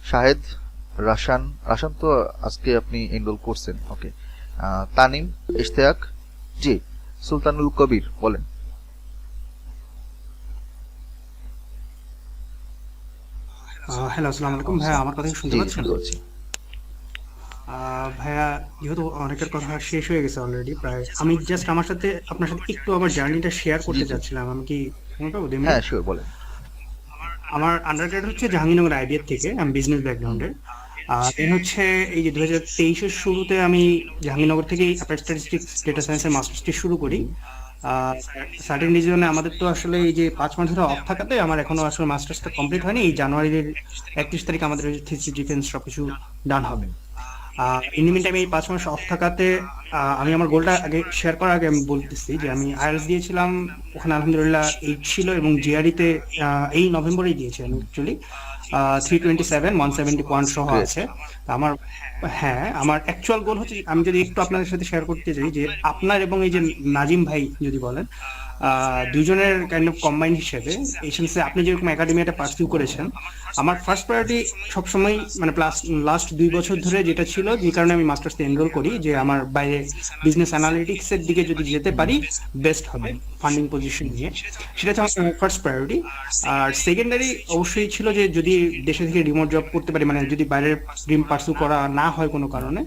শাহেদ, রাশান তো আজকে আপনি এনরোল করছেন, ওকে। তানিম, ইশতিয়াক, জি, সুলতানুল কবির বলেন। হ্যালো, আসসালামু আলাইকুম ভাইয়া, আমার কথা কি শুনতে জি, পাচ্ছেন? শুনতে পাচ্ছি। ভাইয়া, যেহেতু অনেকের কথা শেষ হয়ে গেছে অলরেডি প্রায়, আমি জাস্ট আপনার সাথে একটু আমার জার্নিটা শেয়ার জি করতে জি, চাচ্ছিলাম। আমি কি সময় পাবো 2 হ্যাঁ মিনিট? শিওর, বলেন। আমার আন্ডারগ্রেড হচ্ছে জাহাঙ্গীরনগর আইবিএ থেকে, আমি বিজনেস হুম, ব্যাকগ্রাউন্ডের। দেন হচ্ছে এই যে 2023-এর শুরুতে আমি জাহাঙ্গীরনগর থেকে অ্যাপ্লাইড স্ট্যাটিস্টিক্স ডেটা সায়েন্সের মাস্টার্সটি শুরু করি। হুম, সার্টেন রিজনে আমাদের তো আসলে এই যে 5 মাস ধরে অফ থাকাতে আমার এখনো আসলে মাস্টার্সটা কমপ্লিট হয়নি। এই জানুয়ারির 31 তারিখ আমাদের থিসিস ডিফেন্স সবকিছু ডান হবে। হুম, ইন দ্য মিন টাইম এই 5 মাস অফ থাকাতে আমি আমার গোলটা আগে শেয়ার করার আগে আমি বলতেছি যে আমি আইএলটিএস দিয়েছিলাম, ওখানে আলহামদুলিল্লাহ 8 ছিল, এবং জিআরইতে এই নভেম্বরেই দিয়েছি আমি অ্যাকচুয়ালি। 327 170 পয়েন্ট সহ গ্রেট। আছে। তা আমার, হ্যাঁ, আমার অ্যাকচুয়াল গোল হচ্ছে, আমি যদি একটু আপনাদের সাথে শেয়ার করতে চাই, যে আপনার এবং এই যে নাজিম ভাই যদি বলেন, দুজনের কাইন্ড অফ কম্বাইন হিসেবে এই সেন্সে আপনি যেরকম একাডেমিটা পার্সিউ করেছেন, আমার ফার্স্ট প্রায়োরিটি সবসময় মানে প্লাস লাস্ট 2 বছর ধরে যেটা ছিল, যে কারণে আমি মাস্টার্সে এনরোল করি, যে আমার বাইরে বিজনেস অ্যানালিটিক্সের দিকে যদি যেতে পারি বেস্ট হবে ফান্ডিং পজিশন নিয়ে, সেটা হচ্ছে আমার ফার্স্ট প্রায়োরিটি। আর সেকেন্ডারি অবশ্যই ছিল যে যদি দেশে থেকে রিমোট জব করতে পারি, মানে যদি বাইরের ড্রিম পার্সিউ করা না হয় কোনো কারণে,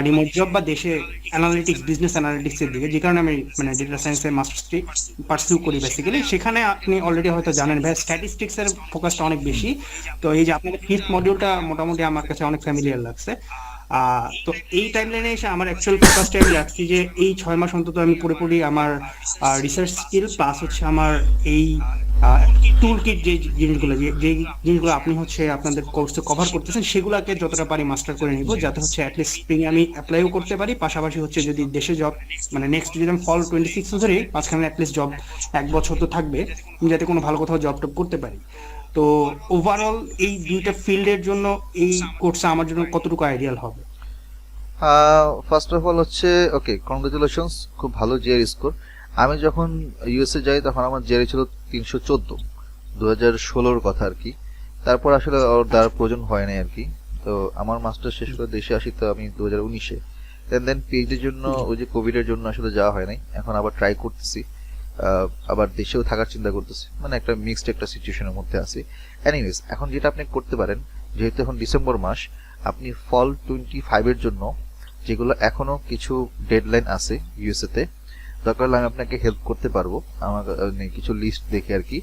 রিমোট জব বা দেশে অ্যানালিটিক্স বিজনেস অ্যানালিটিক্সের দিকে, যে কারণে আমি মানে ডেটা সায়েন্সের মাস্টার্সটি পার্সিউ করি বেসিক্যালি। সেখানে আপনি অলরেডি হয়তো জানেন ভাই, স্ট্যাটিস্টিক্স এর ফোকাসটা অনেক বেশি। তো এই যে আপনাদের ফিফথ মডিউলটা মোটামুটি আমার কাছে অনেক ফ্যামিলিয়ার লাগছে। তো এই টাইমলাইনে এসে আমার অ্যাকচুয়াল ফোকাসটা আমি রাখছি যে এই 6 মাস অন্তত আমি পুরোপুরি আমার রিসার্চ স্কিল প্লাস হচ্ছে আমার এই টুল কিট, যে জিনিসগুলো যে জিনিসগুলো আপনি হচ্ছে আপনাদের কোর্সে কভার করতেছেন, সেগুলোকে যতটা পারি মাস্টার করে নিব, যাতে হচ্ছে অ্যাটলিস্ট স্প্রিং আমি অ্যাপ্লাইও করতে পারি, পাশাপাশি হচ্ছে যদি দেশে জব মানে নেক্সট যদি আমি ফল 26 ধরে মাঝখানে অ্যাটলিস্ট জব 1 বছর তো থাকবে, আমি যাতে কোনো ভালো কোথাও জব টব করতে পারি। তো ওভারঅল এই দুইটা ফিল্ডের জন্য এই কোর্সটা আমার জন্য কতটুকু আইডিয়াল হবে? ফার্স্ট অফ অল হচ্ছে, ওকে, কংগ্রেচুলেশনস, খুব ভালো জিআর স্কোর। আমি যখন ইউএসএ যাই তখন আমার জিআর ছিল 314, 2016-র কথা আর কি। তারপর আসলে ওর দ্বার প্রয়োজন হয় নাই আর কি। তো আমার মাস্টার শেষ করে দেশে আসি তো আমি 2019-এ। দেন পিএইচডির জন্য ওই যে কোভিডের জন্য আসলে যাওয়া হয় নাই, এখন আবার ট্রাই করতেছি, আবার দেশেও থাকার চিন্তা করতেছি, মানে একটা মিক্সড একটা সিচুয়েশনের মধ্যে আছি। এনিওয়েজ, এখন যেটা আপনি করতে পারেন, যেহেতু এখন ডিসেম্বর মাস, আপনি ফল 25-এর জন্য যেগুলো এখনো কিছু ডেডলাইন আছে ইউএসএ তে, দরকার হলে আমি আপনাকে হেল্প করতে পারবো। আমার কিছু লিস্ট দেখে আর কি,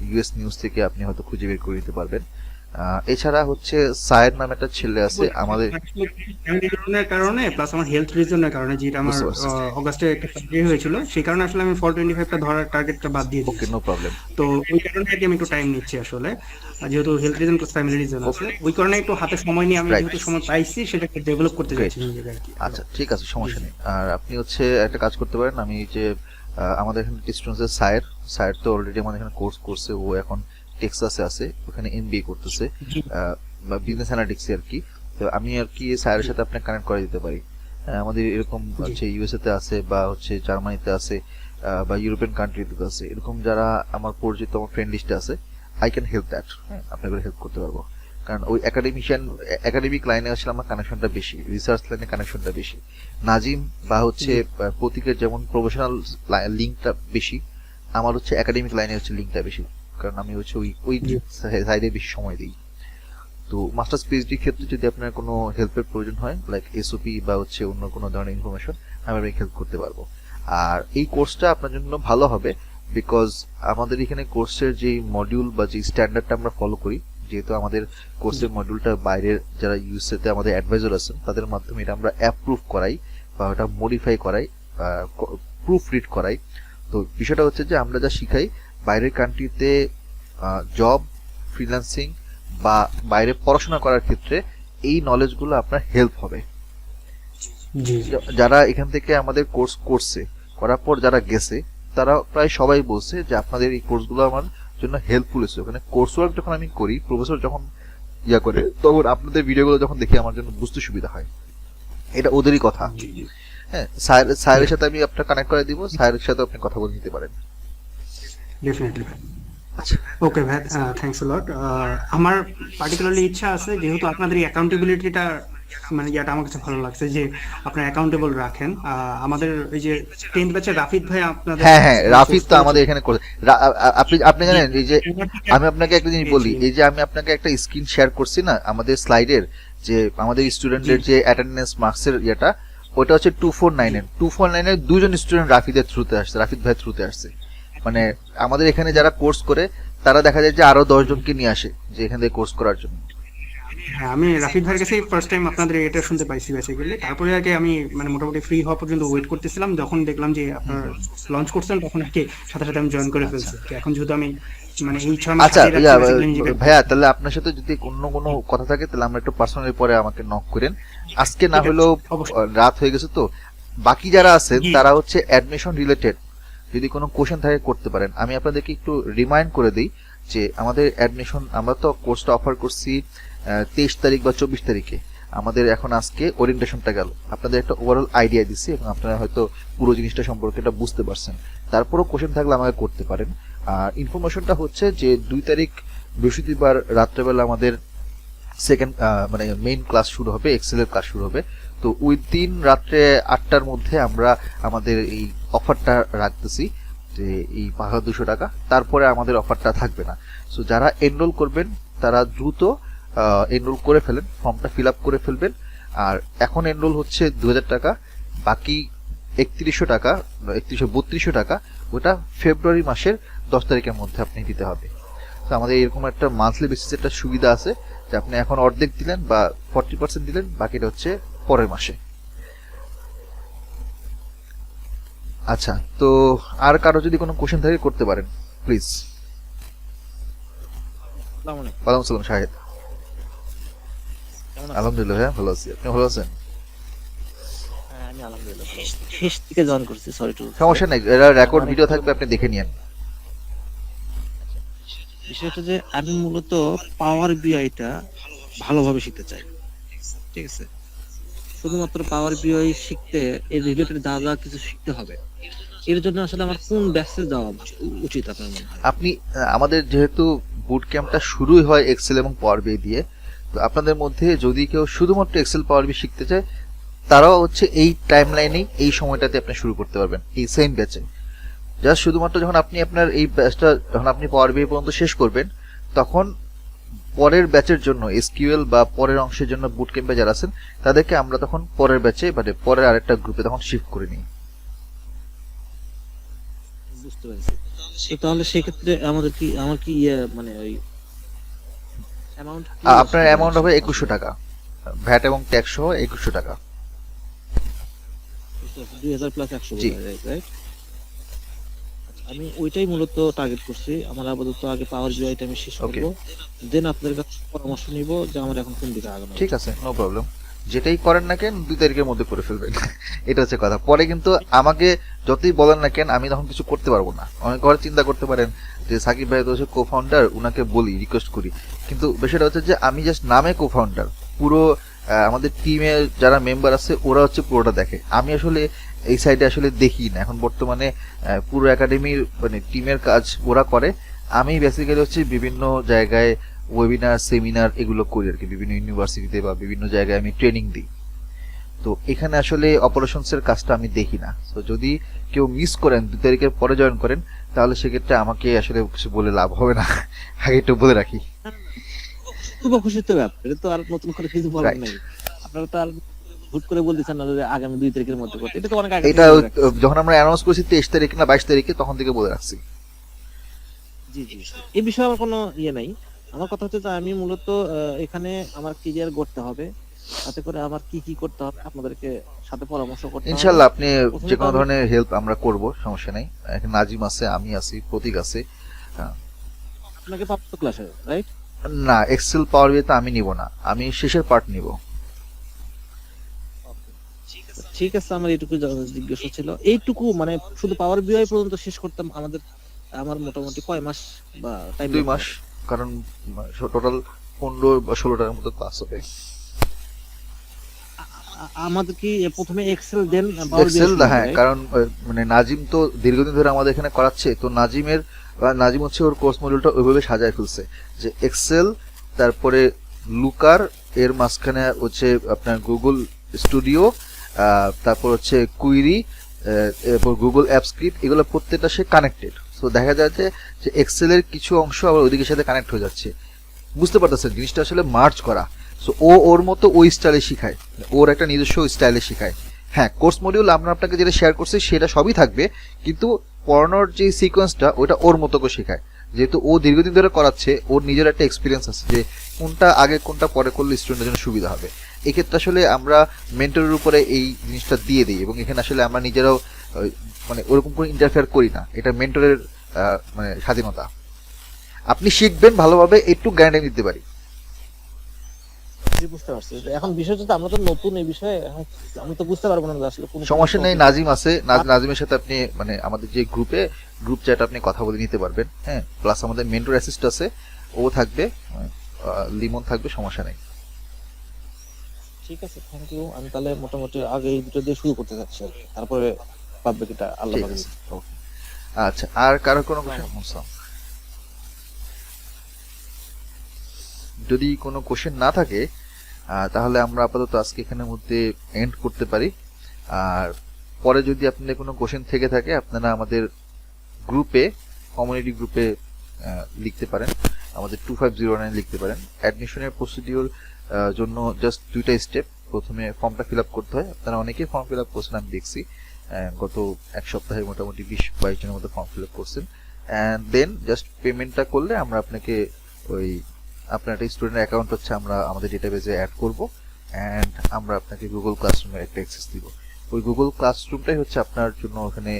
ইউএস নিউজ থেকে আপনি হয়তো খুঁজে বের করে নিতে পারবেন। এছাড়া হচ্ছে সায়েদ নামে একটা ছেলে আছে আমাদের। রিজনের কারণে প্লাস আমার হেলথ রিজনের কারণে, যেটা আমার বুঝতে পারছি। অগাস্টে একটা সার্জারি হয়েছিল, সেই কারণে আসলে আমি ফল 25টা ধরার টার্গেটটা বাদ দিয়ে ওকে, দিয়েছি। No problem. তো ওই কারণে আর কি আমি একটু টাইম নিচ্ছি আসলে, যেহেতু health reason plus family reason আছে, ওই কারণে একটু হাতে সময় নিয়ে আমি রাইট, যেহেতু সময় পাইছি সেটাকে ডেভেলপ করতে গ্রেট। চাইছি নিজেকে আর কি। আচ্ছা, ঠিক আছে, সমস্যা জি, নেই। আর আপনি হচ্ছে একটা কাজ করতে পারেন, আমি যে আমাদের এখানে স্টুডেন্টসের সায়ের তো অলরেডি আমাদের এখানে কোর্স করছে, ও এখন টেক্সাসে আছে, ওখানে এমবিএ করতেছে, জি, বা বিজনেস অ্যানালিটিক্স আর কি। তো আমি আর কি সায়ের সাথে আপনাকে কানেক্ট করে দিতে পারি। আমাদের এরকম হচ্ছে ইউএসএ তে আছে, বা হচ্ছে জার্মানিতে আছে, বা ইউরোপিয়ান কান্ট্রিতে আছে, এরকম যারা আমার পরিচিত, আমার ফ্রেন্ড লিস্টে আছে, আই ক্যান হেল্প দ্যাট। আপনাকে হেল্প করতে পারবো, কারণ ওই একাডেমিক লাইনে আসলে আমার কানেকশনটা বেশি, রিসার্চ লাইনে কানেকশনটা বেশি। নাজিম বা হচ্ছে প্রতীকের যেমন প্রফেশনাল লিঙ্কটা বেশি, আমার হচ্ছে একাডেমিক লাইনে হচ্ছে লিঙ্কটা বেশি, কারণ আমি হচ্ছে ওই সাইডে বেশি সময় দিই। তো মাস্টার্স পিএইচডি ক্ষেত্রে যদি আপনার কোনো হেল্পের প্রয়োজন হয়, লাইক এসওপি বা হচ্ছে অন্য কোনো ধরনের ইনফরমেশন, আমি আপনাকে হেল্প করতে পারবো। আর এই কোর্সটা আপনার জন্য ভালো হবে, বিকজ আমাদের এখানে কোর্সের যে মডিউল বা যে স্ট্যান্ডার্ডটা আমরা ফলো করি, যেহেতু আমাদের কোর্সের মডিউলটা বাইরের যারা ইউএসএ তে আমাদের অ্যাডভাইজার আছেন তাদের মাধ্যমে এটা আমরা অ্যাপ্রুভ করাই, বা ওটা মডিফাই করাই, প্রুফ রিড করাই। তো বিষয়টা হচ্ছে যে আমরা যা শিখাই বাইরের কান্ট্রিতে জব, ফ্রিল্যান্সিং বা বাইরে পড়াশোনা করার ক্ষেত্রে এই নলেজগুলো আপনার হেল্প হবে। জি জি যারা এখান থেকে আমাদের কোর্স করছে, করার পর যারা গেছে, তারা প্রায় সবাই বলছে যে আপনাদের এই কোর্সগুলো আমার জন্য হেল্পফুল হয়েছে। ওখানে কোর্স ওয়ার্ক যখন আমি করি, প্রফেসর যখন ইয়া করে, তখন আপনাদের ভিডিওগুলো যখন দেখি আমার জন্য বুঝতে সুবিধা হয়। এটা ওদেরই কথা। জি জি হ্যাঁ, স্যারের সাথে আমি আপনার কানেক্ট করে দিব, স্যারের সাথে আপনি কথা বলে নিতে পারেন। ডেফিনেটলি ভাই। আচ্ছা, ওকে ভাই, থ্যাঙ্কস আ লট। আমার পার্টিকুলারলি ইচ্ছা আছে, যেহেতু আপনাদের এই অ্যাকাউন্টেবিলিটিটা মানে ইয়াটা আমার কাছে ভালো লাগছে যে আপনারা অ্যাকাউন্টেবল রাখেন। আমাদের এই যে 10th ব্যাচের রাফিদ ভাই আপনাদের হ্যাঁ হ্যাঁ, রাফিদ তো আমাদের এখানে করে। আপনি জানেন এই যে আমি আপনাকে একটা জিনিস বলি, এই যে আমি আপনাকে একটা স্ক্রিন শেয়ার করছি না আমাদের স্লাইডের, যে আমাদের স্টুডেন্টের যে অ্যাটেন্ডেন্স মার্কসের ইয়েটা, ওটা হচ্ছে 249 এর দুজন স্টুডেন্ট রাফিদের থ্রুতে আসছে, রাফিদ ভাই থ্রুতে আসছে। মানে আমাদের এখানে যারা কোর্স করে তারা দেখা যায় যে আরো 10 জনকে নিয়ে আসে যে এখান থেকে কোর্স করার জন্য। হ্যাঁ, আমি রাফিদ ভাইয়ের কাছে ফার্স্ট টাইম আপনাদের এটা শুনতে পাইছি বেসিক্যালি। তারপরে আর কি আমি মানে মোটামুটি ফ্রি হওয়া পর্যন্ত ওয়েট করতেছিলাম, যখন দেখলাম যে আপনার লঞ্চ করছেন তখন আর কি সাথে সাথে আমি জয়েন করে ফেলছি। তো এখন যেহেতু আমি মানে এই 6 মাস আচ্ছা হাতে রাখছি basically নিজেকে। ভাইয়া, তাহলে আপনার সাথে যদি অন্য কোনো কথা থাকে তাহলে আমরা একটু পার্সোনালি পরে আমাকে নক করেন। আজকে না ঠিক আছে, হলেও অবশ্যই। রাত হয়ে গেছে তো, বাকি যারা আছেন জি। তারা হচ্ছে অ্যাডমিশন রিলেটেড যদি কোনো কোশ্চেন থাকে করতে পারেন। আমি আপনাদেরকে একটু রিমাইন্ড করে দিই যে আমাদের অ্যাডমিশন, আমরা তো কোর্সটা অফার করছি 23 তারিখ বা 24 তারিখে। আমাদের এখন আজকে ওরিয়েন্টেশনটা গেল, আপনাদের একটা ওভারঅল আইডিয়া দিচ্ছি এবং আপনারা হয়তো পুরো জিনিসটা সম্পর্কে এটা বুঝতে পারছেন। তারপরও কোশ্চেন থাকলে আমাকে করতে পারেন। আর ইনফরমেশনটা হচ্ছে যে 2 তারিখ বৃহস্পতিবার রাত্রেবেলা আমাদের সেকেন্ড মানে মেইন ক্লাস শুরু হবে, এক্সেলের ক্লাস শুরু হবে। তো উইদিন রাত্রে 8টার মধ্যে আমরা আমাদের এই অফারটা রাখতেছি যে এই 5200 টাকা, তারপরে আমাদের অফারটা থাকবে না। সো যারা এনরোল করবেন তারা দ্রুত এনরোল করে ফেলেন, ফর্মটা ফিল আপ করে ফেলবেন। আর এখন এনরোল হচ্ছে 2000 টাকা, বাকি 3100 টাকা, 3200 টাকা ওটা ফেব্রুয়ারি মাসের 10 তারিখের মধ্যে আপনি দিতে হবে। তো আমাদের এরকম একটা মান্থলি বেসিস একটা সুবিধা আছে যে আপনি এখন অর্ধেক দিলেন বা 40% দিলেন, বাকিটা হচ্ছে পরের মাসে। আচ্ছা, তো আর কারো যদি কোনো কোশ্চেন থাকে করতে পারেন প্লিজ। আসসালামু আলাইকুম। ওয়ালাইকুম আসসালাম শাহেদ। কেমন আছেন? আলহামদুলিল্লাহ ভাইয়া, ভালো আছি। আপনি ভালো আছেন? হ্যাঁ, আমি আলহামদুলিল্লাহ ভালো আছি। শেষ থেকে জয়েন করছি, সরি টু। সমস্যা নেই, এরা রেকর্ড ভিডিও থাকবে, আপনি দেখে নিয়েন। বিষয়টা যে আমি মূলত পাওয়ার বিআইটা ভালোভাবে শিখতে চাই, ঠিক আছে? শুধুমাত্র পাওয়ার বিআই শিখতে এর রিলেটেড যা যা কিছু শিখতে হবে, এর জন্য আসলে আমার কোন ব্যাচে যাওয়া উচিত আপনার মনে হয়? আপনি আমাদের যেহেতু বুট ক্যাম্পটা শুরুই হয় এক্সেল এবং পাওয়ার বি দিয়ে, তো আপনাদের মধ্যে যদি কেউ শুধুমাত্র এক্সেল পাওয়ার বি শিখতে চায়, তারাও হচ্ছে এই টাইম লাইনেই এই সময়টাতে আপনি শুরু করতে পারবেন এই সেম ব্যাচে। জাস্ট শুধুমাত্র যখন আপনি আপনার এই ব্যাচটা যখন আপনি পাওয়ার বি পর্যন্ত শেষ করবেন, তখন পরের ব্যাচের জন্য এসকিউএল বা পরের অংশের জন্য বুট ক্যাম্পে যারা আছেন তাদেরকে আমরা তখন পরের ব্যাচে মানে পরের আরেকটা গ্রুপে তখন শিফট করে নিই। বুঝতে পেরেছি। তো তাহলে সেক্ষেত্রে আমাদের কি আমার কি মানে ওই অ্যামাউন্ট আপনার অ্যামাউন্ট হবে 2100 টাকা, ভ্যাট এবং ট্যাক্স সহ 2100 টাকা। 2000 প্লাস 100, জি। রাইট? আমি ওইটাই মূলত টার্গেট করছি। আমার আপাতত আগে পাওয়ার বিআইটা আমি শেষ Okay. করব, দেন আপনাদের কাছে পরামর্শ নিব যে আমার এখন কোন দিকে আগানো ঠিক আছে, নো প্রবলেম। যেটাই করেন না কেন 2 তারিখের মধ্যে করে ফেলবেন। এটা হচ্ছে কথা। পরে কিন্তু আমাকে যতই বলেন না কেন আমি তখন কিছু করতে পারবো না। অনেক ঘরে চিন্তা করতে পারেন যে সাকিব ভাই তো হচ্ছে কো ফাউন্ডার, উনাকে বলি, রিকোয়েস্ট করি, কিন্তু বিষয়টা হচ্ছে যে আমি জাস্ট নামে কো ফাউন্ডার, পুরো আমাদের টিমে যারা মেম্বার আছে ওরা হচ্ছে পুরোটা দেখে। আমি আসলে এই সাইডে আসলে দেখি না এখন বর্তমানে। পুরো একাডেমির মানে টিমের কাজ ওরা করে, আমি বেসিক্যালি হচ্ছে বিভিন্ন জায়গায় ওয়েবিনার সেমিনার এগুলো করি আর কি, বিভিন্ন ইউনিভার্সিটিতে বা বিভিন্ন জায়গায় আমি ট্রেনিং দিই। তো এখানে আসলে অপারেশনসের কাজটা আমি দেখি না। তো যদি কেউ মিস করেন 2 তারিখের পরে জয়েন করেন, তাহলে সেক্ষেত্রে আমাকে আসলে কিছু বলে লাভ হবে না, আগে একটু বলে রাখি। খুব খুশির তো ব্যাপার, এটা তো আর নতুন করে কিছু বলার Right. নেই। আপনারা তো আর হুট করে বলতেছেন না যে আগামী 2 তারিখের মধ্যে করতে, এটা তো অনেক আগে এটা থেকে বলে রাখছি। যখন আমরা অ্যানাউন্স করেছি 23 তারিখে না 22 তারিখে, তখন থেকে বলে রাখছি। জি জি, এই বিষয়ে আমার কোনো নাই। আমার কথা হচ্ছে যে আমি মূলত এখানে আমার ক্যারিয়ার গড়তে হবে, তাতে করে আমার কি কি করতে হবে আপনাদেরকে সাথে পরামর্শ করতে হবে। ইনশাআল্লাহ আপনি প্রথমে যে কোনো তো আমি- ধরনের হেল্প আমরা করব, সমস্যা নেই। এখানে নাজিম আছে, আমি আছি, প্রতীক আছে। আপনাকে পাবো ক্লাসে, রাইট? না, এক্সেল পাওয়ার বিআই তো আমি নিব না, আমি শেষের পার্ট নিব। ঠিক আছে, আমার এইটুকু জিজ্ঞাসা ছিল। এইটুকু মানে শুধু পাওয়ার বিআই পর্যন্ত শেষ করতাম আমার মোটামুটি কয় মাস বা টাইম? 2 মাস, কারণ টোটাল 15 বা 16টার মতো ক্লাস হবে। আমাদের কি প্রথমে এক্সেল দেন পাওয়ার বিআই? এক্সেল, হ্যাঁ, কারণ মানে নাজিম তো দীর্ঘদিন ধরে আমাদের এখানে করাচ্ছে, তো নাজিম হচ্ছে ওর কোর্স মডিউলটা ওইভাবে সাজায় ফেলছে যে এক্সেল, তারপরে লুকার, এর মাঝখানে হচ্ছে আপনার গুগল স্টুডিও, তারপর হচ্ছে কুইরি, এরপর গুগল অ্যাপ স্ক্রিপ্ট, এগুলো প্রত্যেকটা সে কানেক্টেড। সো দেখা যাচ্ছে যে এক্সেলের কিছু অংশ আবার ওইদিকের সাথে কানেক্ট হয়ে যাচ্ছে, বুঝতে পারতেছেন জিনিসটা আসলে মার্জ করা। সো ওর মতো ওই স্টাইলে শিখায়, ওর একটা নিজস্ব স্টাইলে শেখায়। হ্যাঁ, কোর্স মডিউল আমরা আপনাকে যেটা শেয়ার করছি সেটা সবই থাকবে, কিন্তু পড়ানোর যে সিকোয়েন্সটা ওটা ওর মতো করে শেখায়, যেহেতু ও দীর্ঘদিন ধরে করাচ্ছে, ওর নিজের একটা এক্সপিরিয়েন্স আছে যে কোনটা আগে কোনটা পরে করলে স্টুডেন্টের জন্য সুবিধা হবে। এক্ষেত্রে আসলে আমরা মেন্টরের উপরে এই জিনিসটা দিয়ে দিই, এবং এখানে আসলে আমরা নিজেরাও মানে ওরকম করে ইন্টারফেয়ার করি না, এটা মেন্টরের মানে স্বাধীনতা। আপনি শিখবেন ভালোভাবে, একটু গ্যারান্টি দিতে পারি। জি, বুঝতে পারছি। এখন বিষয়টা তো আমরা তো নতুন এই বিষয়ে, এখন আমি তো বুঝতে পারবো না যে আসলে কোন সমস্যা নেই, নাজিম আছে, নাজিমের সাথে আপনি মানে আমাদের যে গ্রুপ চ্যাট আপনি কথা বলে নিতে পারবেন। হ্যাঁ, প্লাস আমাদের মেন্টর অ্যাসিস্ট আছে, ও থাকবে, লিমন থাকবে, সমস্যা নেই। ঠিক আছে, থ্যাংক ইউ। আমি তাহলে মোটামুটি আগে এই দুটো দিয়ে শুরু করতে চাচ্ছি আর কি। তারপরে পাবলিক এটা আল্লাহ ঠিক পাক। আছে, ওকে। আচ্ছা, আর কারো কোনো কোশ্চেন? যদি কোনো কোশ্চেন না থাকে তাহলে আমরা আপাতত আজকে এখানের মধ্যে এন্ড করতে পারি। আর পরে যদি আপনাদের কোনো কোশ্চেন থেকে থাকে আপনারা আমাদের গ্রুপে, কমিউনিটি গ্রুপে লিখতে পারেন, আমাদের 2509 লিখতে পারেন। অ্যাডমিশনের প্রসিডিওর জন্য জাস্ট 2টা স্টেপ। প্রথমে ফর্মটা ফিল আপ করতে হয়, আপনারা অনেকেই ফর্ম ফিল আপ করছেন, আমি দেখছি গত এক সপ্তাহে মোটামুটি 20-22 জনের মতো ফর্ম ফিল আপ করছেন। অ্যান্ড দেন জাস্ট পেমেন্টটা করলে আমরা আপনাকে ওই আপনার একটা স্টুডেন্ট অ্যাকাউন্ট হচ্ছে আমরা আমাদের ডেটাবেজে অ্যাড করব, অ্যান্ড আমরা আপনাকে গুগল ক্লাসরুমের একটা অ্যাক্সেস দিব। ওই গুগল ক্লাসরুমটাই হচ্ছে আপনার জন্য ওখানে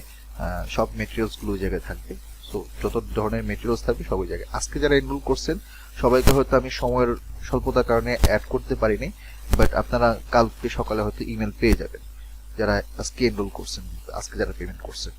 সব মেটেরিয়ালসগুলো ওই জায়গায় থাকবে। সো যত ধরনের মেটেরিয়ালস থাকবে সব ওই জায়গায়। আজকে যারা এনরোল করছেন সবাইকে হয়তো আমি সময়ের স্বল্পতার কারণে অ্যাড করতে পারিনি, বাট আপনারা কালকে সকালে হয়তো ইমেল পেয়ে যাবেন যারা আজকে এনরোল করছেন, আজকে যারা পেমেন্ট করছেন।